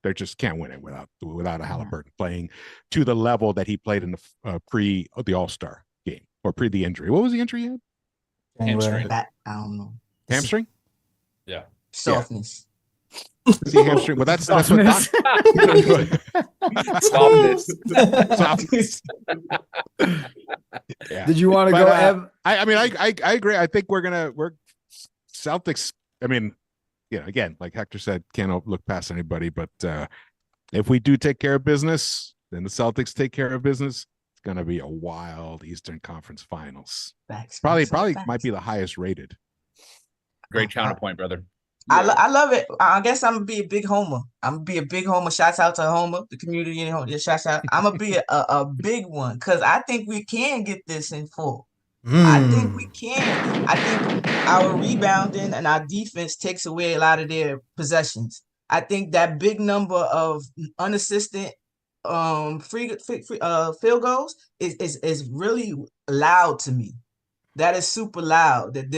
They just can't win it without a Haliburton playing to the level that he played in the pre the All-Star game or pre the injury. What was the injury he had? Hamstring. I don't know. Hamstring? Yeah. Softness. Is he hamstring? Well, that's what Softness. softness. Yeah. Did you want to go, Ev? I agree. I think we're Celtics. I mean, again, like Hector said, can't look past anybody. But if we do take care of business, then the Celtics take care of business. It's gonna be a wild Eastern Conference Finals. Facts. Probably might be the highest rated. Great counterpoint, brother. I love it. I guess I'm gonna be a big homer. Shouts out to Homer, the community. Shouts out. I'm gonna be a big one because I think we can get this in full. I think we can. I think our rebounding and our defense takes away a lot of their possessions. I think that big number of unassisted field goals is really loud to me. That is super loud. That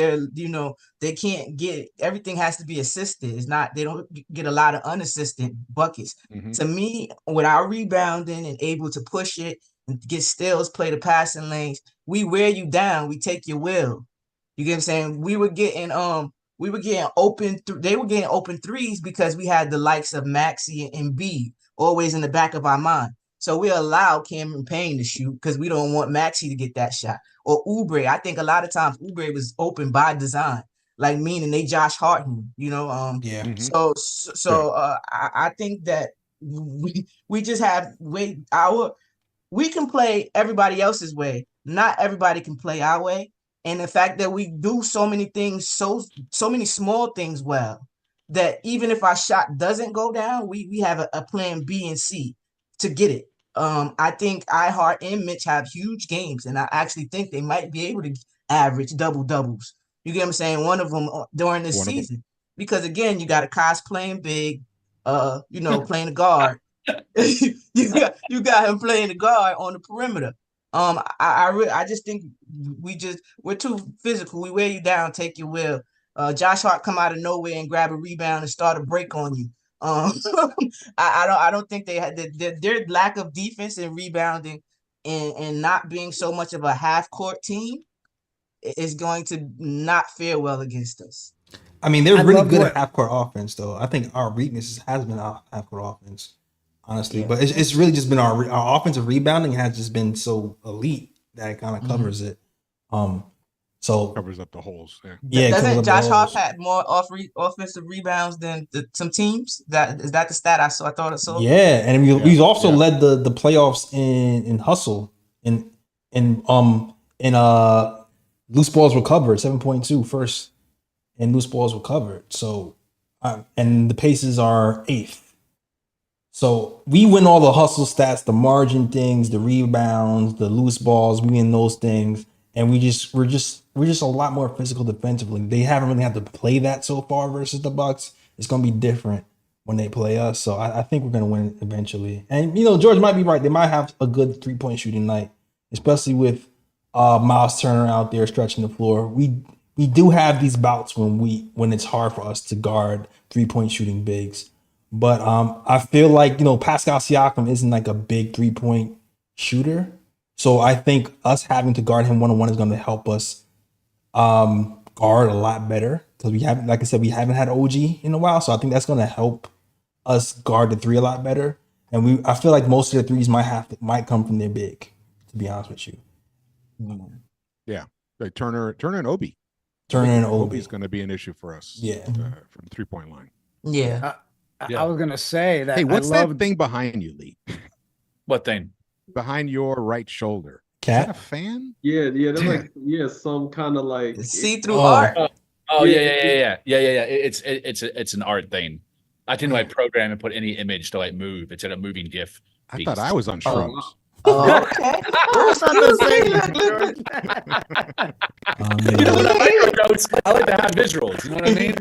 they can't get everything has to be assisted. It's not they don't get a lot of unassisted buckets. Mm-hmm. To me, with our rebounding and able to push it and get steals, play the passing lanes, we wear you down. We take your will. You get what I'm saying? We were getting open. They were getting open threes because we had the likes of Maxey and Embiid always in the back of our mind. So we allow Cameron Payne to shoot because we don't want Maxey to get that shot. Or Oubre. I think a lot of times Oubre was open by design, like meaning they Josh Hart him, Yeah. Mm-hmm. So I think that we just have we can play everybody else's way. Not everybody can play our way. And the fact that we do so many things, so many small things well, that even if our shot doesn't go down, we have a plan B and C to get it. I think Hart and Mitch have huge games, and I actually think they might be able to average double-doubles. You get what I'm saying? One of them during this season. Because, again, you got a Kaz playing big, playing the guard. you got him playing the guard on the perimeter. I just think we're too physical. We wear you down, take your will. Josh Hart come out of nowhere and grab a rebound and start a break on you. I don't think they had their lack of defense and rebounding and not being so much of a half court team is going to not fare well against us. I mean, they're really good at half court offense, though. I think our weakness has been our half court offense, honestly. Yeah. But it's really just been our offensive rebounding has just been so elite that it kind of covers it. So covers up the holes. Yeah. Doesn't Josh Hart had more offensive rebounds than some teams? Is that the stat I saw? I thought I saw. Yeah, and he's also led the playoffs in hustle in loose balls recovered 7.2 first, and loose balls recovered. So, and the Pacers are 8th. So we win all the hustle stats, the margin things, the rebounds, the loose balls. We win those things. And we're just a lot more physical defensively. They haven't really had to play that so far versus the Bucks. It's gonna be different when they play us. So I think we're gonna win eventually. And George might be right. They might have a good 3-point shooting night, especially with Myles Turner out there stretching the floor. We do have these bouts when it's hard for us to guard 3-point shooting bigs. But I feel like Pascal Siakam isn't like a big 3-point shooter. So I think us having to guard him one-on-one is going to help us guard a lot better because we haven't had OG in a while. So I think that's going to help us guard the 3 a lot better. And I feel like most of the 3s might come from their big, to be honest with you. Yeah, like Turner and Obi. Turner and Obi is going to be an issue for us. Yeah, from the 3-point line. Yeah. I was going to say that. Hey, what's that thing behind you, Lee? What thing? Behind your right shoulder. Cat? Is that a fan? Yeah. There's some kind of like see-through art. Oh yeah. It's an art thing. I didn't like program and put any image to like move. It's in a moving GIF. I thought I was on shrooms. Oh, okay. It's not the same, Look. You know, when I microdose, I like to have visuals. You know what I mean?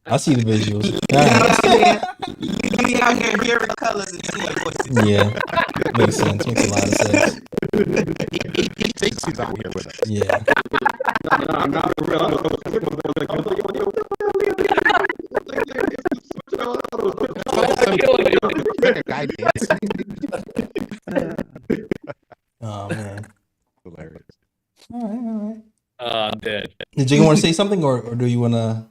I see the visuals. You know what I'm saying? You be out here hearing colors and seeing voices. Yeah, makes sense. Makes a lot of sense. He thinks he's on here with us. Yeah. I'm not real. Like a guy dancing. Oh man. Hilarious. All right. I'm dead. Did you want to say something, or do you want to?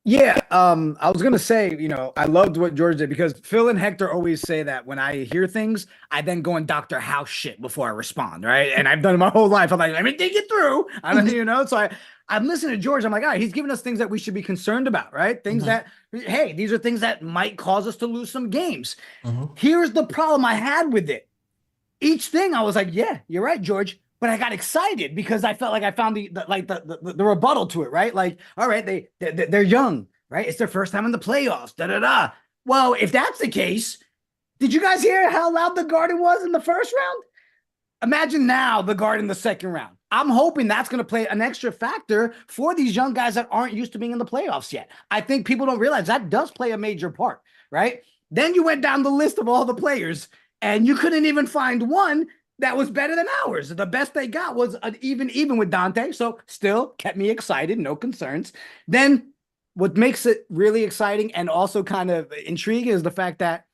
Yeah, I was gonna say, I loved what George did because Phil and Hector always say that when I hear things, I then go and Dr. House shit before I respond, right? And I've done it my whole life. I'm like, let me think it through. I don't, so I'm listening to George. I'm like, all right, he's giving us things that we should be concerned about, right? Things that, hey, these are things that might cause us to lose some games. Here's the problem I had with it. Each thing I was like, yeah, you're right, George. But I got excited because I felt like I found the rebuttal to it, right? Like, all right, they're young, right? It's their first time in the playoffs, da-da-da. Well, if that's the case, did you guys hear how loud the Garden was in the first round? Imagine now the Garden in the second round. I'm hoping that's going to play an extra factor for these young guys that aren't used to being in the playoffs yet. I think people don't realize that does play a major part, right? Then you went down the list of all the players, and you couldn't even find one that was better than ours. The best they got was an even with Dante. So still kept me excited, no concerns. Then what makes it really exciting and also kind of intriguing is the fact that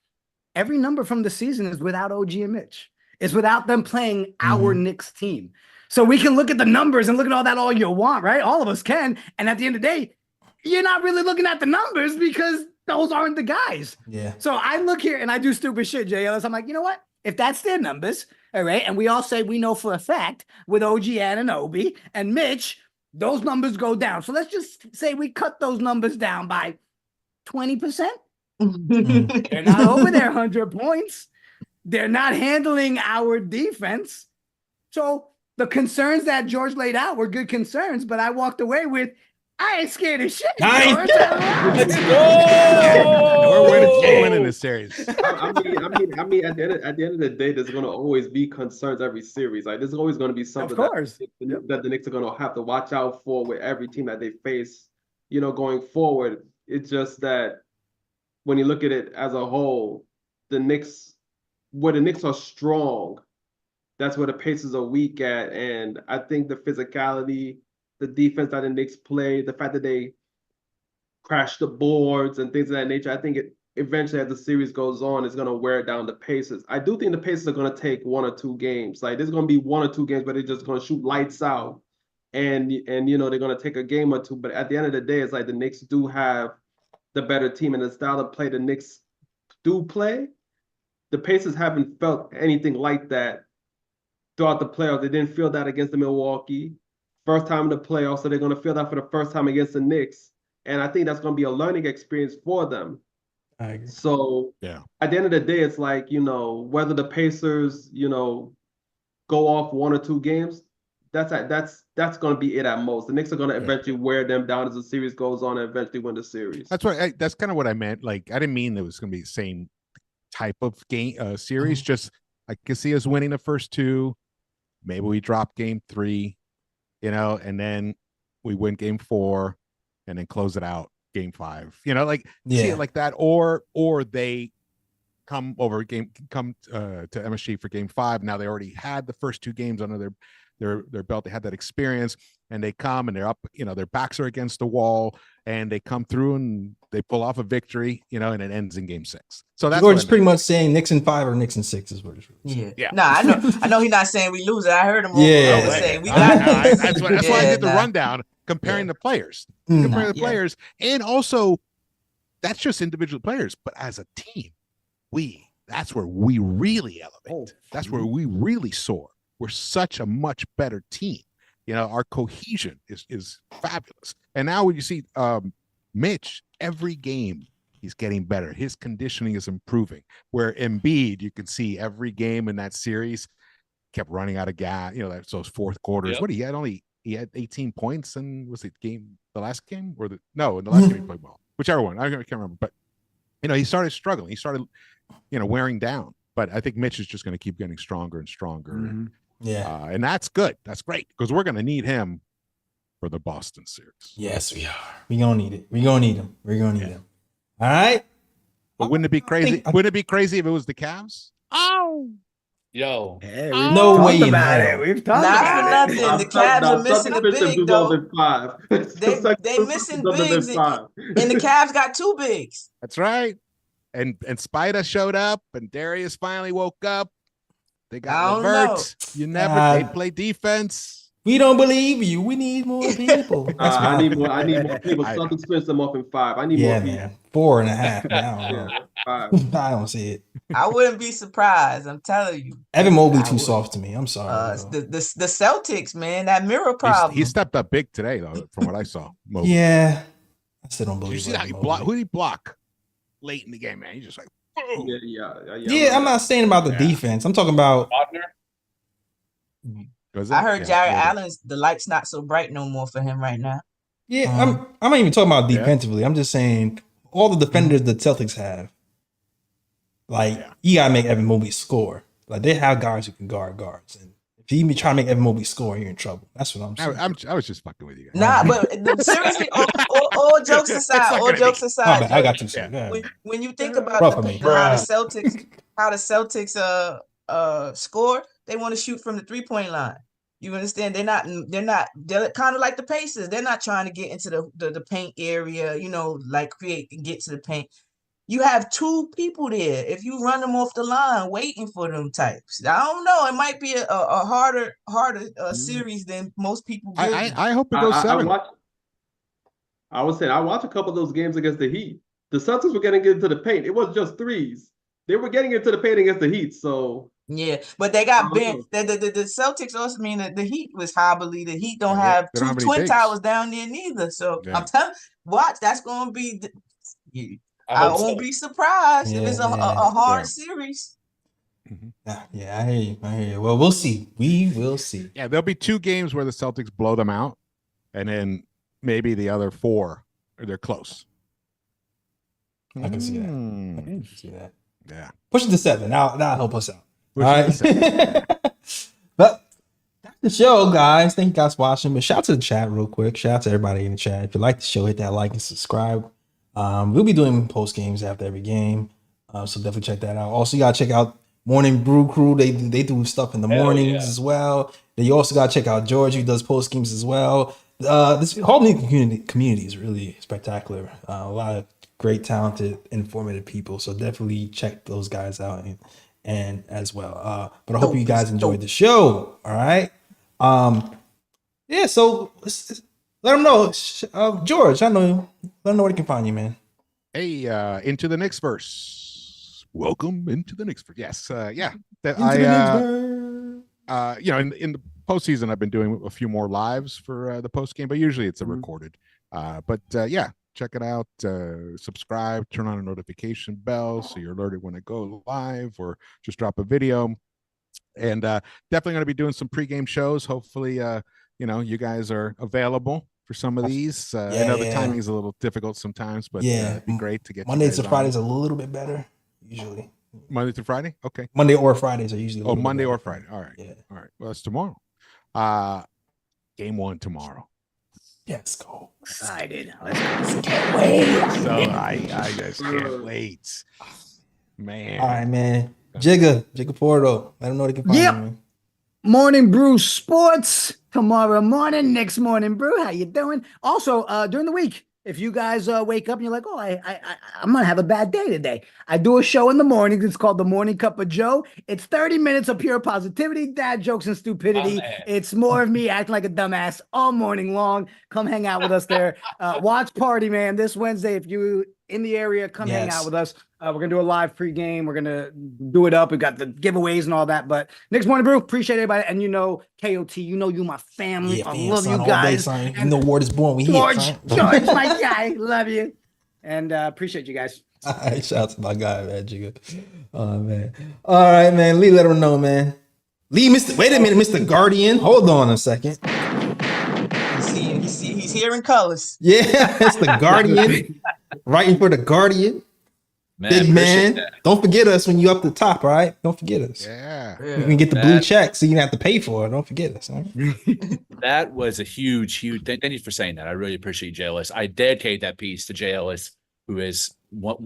every number from the season is without OG and Mitch. It's without them playing our Knicks team. So we can look at the numbers and look at all that all you want, right? All of us can. And at the end of the day, you're not really looking at the numbers because those aren't the guys. Yeah. So I look here and I do stupid shit, JEllis. I'm like, you know what? If that's their numbers, all right, and we all say we know for a fact with OG and Obi and Mitch, those numbers go down. So let's just say we cut those numbers down by 20%. They're not over their 100 points. They're not handling our defense. So the concerns that George laid out were good concerns, but I walked away with, I ain't scared of shit. George. Let's go. We're winning this series. I mean, at the end of the day, there's going to always be concerns every series. Like, there's always going to be something that the Knicks are going to have to watch out for with every team that they face, going forward. It's just that when you look at it as a whole, where the Knicks are strong, that's where the Pacers are weak at. And I think the physicality, the defense that the Knicks play, the fact that they crash the boards and things of that nature, I think it eventually, as the series goes on, is going to wear down the Pacers. I do think the Pacers are going to take 1 or 2 games. Like, there's going to be 1 or 2 games where they're just going to shoot lights out, and they're going to take a game or 2. But at the end of the day, it's like the Knicks do have the better team, and the style of play the Knicks do play, the Pacers haven't felt anything like that throughout the playoffs. They didn't feel that against the Milwaukee. First time in the playoffs, so they're going to feel that for the first time against the Knicks. And I think that's going to be a learning experience for them. I agree. So at the end of the day, it's like, whether the Pacers, go off 1 or 2 games, that's going to be it at most. The Knicks are going to eventually wear them down as the series goes on and eventually win the series. That's kind of what I meant. Like, I didn't mean it was going to be the same type of game series. Just I can see us winning the first 2. Maybe we drop game 3. And then we win game 4 and then close it out game 5, see it like that, or they come to MSG for game 5. Now they already had the first 2 games under their belt. They had that experience, and they come and they're up, their backs are against the wall, and they come through and they pull off a victory, and it ends in game 6. So that's George is pretty much saying Knicks in 5 or Knicks in 6 is what it's really. Yeah. No, I know he's not saying we lose it. I heard him saying we got this. That's why I did the rundown comparing the players. Comparing the players, and also that's just individual players, but as a team, that's where we really elevate. That's where we really soar. We're such a much better team. Our cohesion is fabulous. And now when you see Mitch, every game he's getting better. His conditioning is improving. Where Embiid, you can see every game in that series kept running out of gas. Those fourth quarters. What he had 18 points, and was it the last game in the last game he played well. whichever one. I can't remember. But he started struggling. He started, wearing down. But I think Mitch is just going to keep getting stronger and stronger. Mm-hmm. Yeah. And that's good. That's great because we're going to need him for the Boston series. Yes, we are. We're going to need it. We're going to need him. We're going to need him. All right. But wouldn't it be crazy? Wouldn't it be crazy if it was the Cavs? Oh, Yo. Hey, no way in about hell. it. We've talked Not about for it. nothing. The Cavs are missing a big though. They missing bigs, and the Cavs got 2 bigs. that's right. And Spida showed up, and Darius finally woke up. They I got don't Levert. You never. They play defense. We don't believe you. We need more people. That's I my- need more. I need more people. Celtics finish them off in 5. I need Yeah, more man. 4.5. Man. I don't know. people. Yeah, 5. I don't see it. I wouldn't be surprised. I'm telling you. Evan Mobley I too would. soft to me. I'm sorry. bro. The Celtics, man, that mirror problem. He stepped up big today, though, from what I saw. Mobley. Yeah. I still don't Did believe you see how he Evan blocked? Mobley. Who did he block late in the game, man? He just like, boom. Yeah, I'm not saying about the defense. I'm talking about Wagner? Was it? I heard Yeah, Jared maybe. Allen's the light's not so bright no more for him right now. I'm not even talking about Yeah. defensively. I'm just saying all the defenders the Celtics have. Like you gotta make Evan Mobley score. Like they have guys who can guard guards, and if you be trying to make Evan Mobley score, you're in trouble. That's what I'm saying. I was just fucking with you guys. Nah, but seriously, all jokes aside, not gonna be- My aside, bad, I got you. Sir. Yeah. when you think about Rough for me. how the Celtics score, they want to shoot from the 3-point line. You understand? They're kind of like the Pacers. They're not trying to get into the paint area, like create and get to the paint. You have 2 people there. If you run them off the line, waiting for them types, I don't know. It might be a harder series than most people. I hope it goes 7. I was saying I watched a couple of those games against the Heat. The Celtics were getting into the paint. It was just threes. They were getting into the paint against the Heat. So yeah, but they got I bent. don't The Celtics also mean that the Heat was hobbly. The Heat don't Yeah, have they 2 don't have any twin bigs. towers down there neither. So Yeah. I'm telling, watch. That's going to be. I hope won't so. be surprised if it's a hard Yeah. series. Yeah, I hear you. Well, we'll see. We will see. Yeah, there'll be 2 games where the Celtics blow them out, and then maybe the other 4 they're close. I can see that. I Mm. can see that. Yeah. Push it to 7. That'll help us out. Push All it to right. But that's the show, guys. Thank you guys for watching. But shout out to the chat real quick. Shout out to everybody in the chat. If you like the show, hit that like and subscribe. We'll be doing post games after every game. So definitely check that out. Also, you gotta check out Morning Brew Crew. They do stuff in the Hell mornings yeah. as well. Then you also gotta check out George, who does post games as well. This whole new community is really spectacular. A lot of great, talented, informative people. So definitely check those guys out and as well. But I hope you guys enjoyed the show. All right. Yeah. So let them know, George. Let them know where they can find you, man. Hey, into the Knicks Verse. Welcome into the Knicks Verse. Yes, yeah. That Into the Knicks Verse. in the postseason, I've been doing a few more lives for the post game, but usually it's a recorded. But yeah, check it out. Subscribe, turn on a notification bell so you're alerted when I go live, or just drop a video. And definitely going to be doing some pregame shows. Hopefully, you guys are available for some of these. I know the timing is a little difficult sometimes, but it'd be great to get Mondays you to guys Fridays a little bit better usually. Monday through Friday. Okay. Monday or Fridays are usually. Monday or Friday. All right. Yeah. All right. Well, that's tomorrow. Game 1 tomorrow. Yes, go. Excited. So I just can't wait, man. All right, man. Jigga Porto. Let them know they can find Yep. you, man. Morning Brew Sports tomorrow morning. Next Morning Brew. How you doing? Also, during the week, if you guys wake up and you're like, oh, I'm gonna have a bad day today, I do a show in the morning. It's called The Morning Cup of Joe. It's 30 minutes of pure positivity, dad jokes, and stupidity. It's more of me acting like a dumbass all morning long. Come hang out with us there. Watch party, man. This Wednesday, if you in the area, come hang out with us. We're gonna do a live pregame. We're gonna do it up. We got the giveaways and all that. But next Morning Brew, appreciate everybody. And KOT, you my family. Yeah, I fam, love son, you all guys. day, son. And the word is born. We George, here, George, my guy, love you, and appreciate you guys. All right, shout out to my guy, man, Jigga. Oh man. All right, man. Lee, let him know, man. Lee, wait a minute, Mr. Guardian. Hold on a second. He's here in colors. Yeah, it's the Guardian. writing for the Guardian. Big man. Don't forget us when you up the top, all right? Don't forget us. Yeah. You can get the blue check so you don't have to pay for it. Don't forget us. All right? That was a huge thank you for saying that. I really appreciate JEllis. I dedicate that piece to JEllis, who is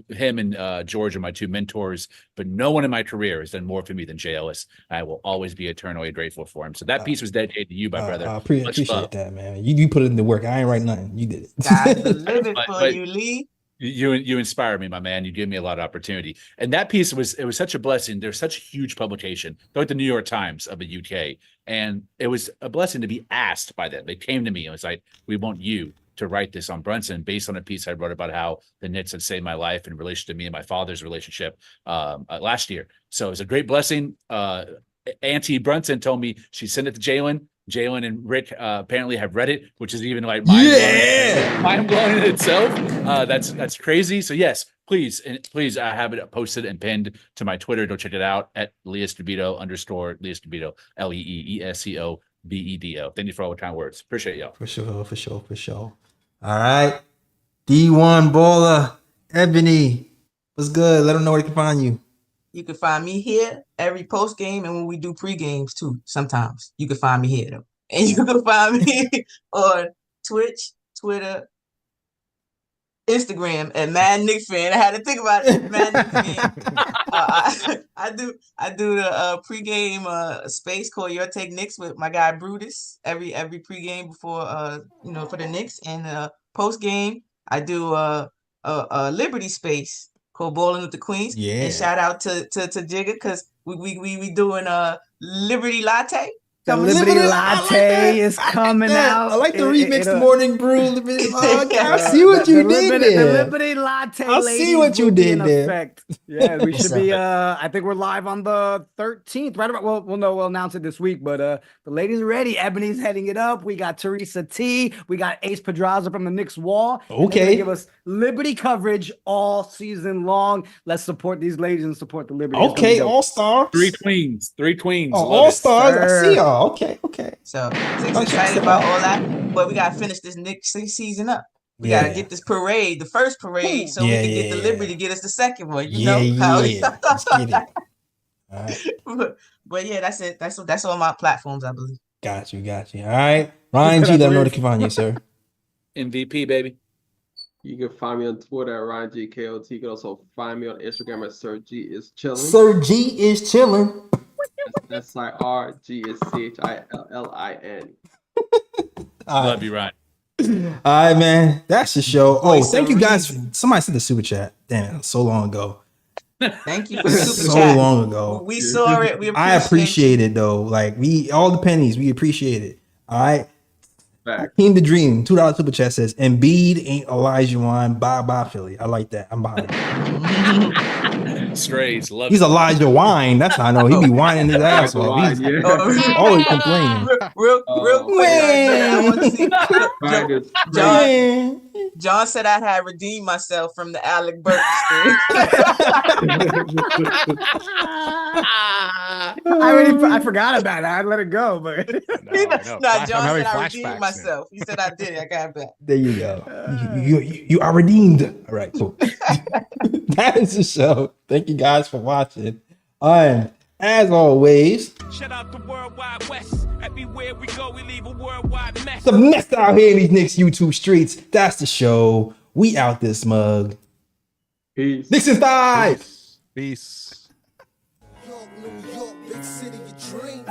him and George are my two mentors, but no one in my career has done more for me than JEllis. I will always be eternally grateful for him. So that piece was dedicated to you, my brother. I appreciate that, man. You put it in the work. I ain't write nothing. You did it. God live it for you, Lee. You inspire me, my man. You give me a lot of opportunity. And that piece was such a blessing. There's such a huge publication, like the New York Times of the UK. And it was a blessing to be asked by them. They came to me and was like, we want you to write this on Brunson based on a piece I wrote about how the Knicks had saved my life in relation to me and my father's relationship last year. So it was a great blessing. Auntie Brunson told me she sent it to Jalen. Jalen and Rick apparently have read it, which is even like mind blowing in itself. That's crazy. So yes, please have it posted and pinned to my Twitter. Go check it out at Escobedo _Escobedo LEESCOBEDO. Thank you for all the kind words. Appreciate y'all. For sure. All right, D1 baller Ebony, what's good? Let them know where they can find you. You can find me here every post game, and when we do pre-games too, sometimes you can find me here though. And you can find me on Twitch, Twitter, Instagram at Mad Knick Fan. I had to think about it. Mad Knick Fan. I do the pre-game space called Your Take Knicks with my guy Brutus every pre-game before for the Knicks, and post game I do a Liberty space called Bowling with the Queens. Yeah. And shout out to Jigga, because we doing a Liberty Latte. The Liberty Latte is coming out. I like the remix to Morning Brew. I see what you did there. The Liberty Latte. I see what you did there. Yeah, we should be. I think we're live on the 13th. Right about. We'll announce it this week. But the ladies are ready. Ebony's heading it up. We got Tyrese T. We got Ace Pedraza from the Knicks Wall. Okay. Give us Liberty coverage all season long. Let's support these ladies and support the Liberty. Okay, all stars. Three queens. Oh, all stars. I see y'all. Okay. So excited about all that, but we gotta finish this Knicks season up. We gotta get this parade, the first parade, so we can get the Liberty to get us the second one. You know? Let's get it. All right. But yeah, that's it. That's all my platforms, I believe. Got you. All right, Ryan G. Let them know to keep on you, sir. MVP, baby. You can find me on Twitter at Ryan G KOT. You can also find me on Instagram at Sir G is chilling. Sir G is chilling. SIRGSCHILLIN. Love you, Ryan. All right, man. That's the show. Oh, thank you guys. Somebody sent the super chat. Damn, so long ago. Thank you for the super so chat. long ago. We saw it. I appreciate it though. Like all the pennies, we appreciate it. All right. Team the Dream, $2 super chat says Embiid ain't Elijah Wine. Bye Philly. I like that. I'm behind it. Strays, love He's it. Elijah Wine. That's how I know. He be whining his ass off. He's always complaining. Real quick. I want to see John said I had redeemed myself from the Alec Burks thing. I forgot about it. I let it go, but John said I redeemed myself. He said I did it. I got it back. There you go. You are redeemed. All right, cool. That is the show. Thank you guys for watching. And as always, shout out the Worldwide West. Everywhere we go, we leave a worldwide mess. The mess out here in these Knicks YouTube streets. That's the show. We out this mug. Peace. Knicks and thighs. Peace. York, New York, big city of dreams.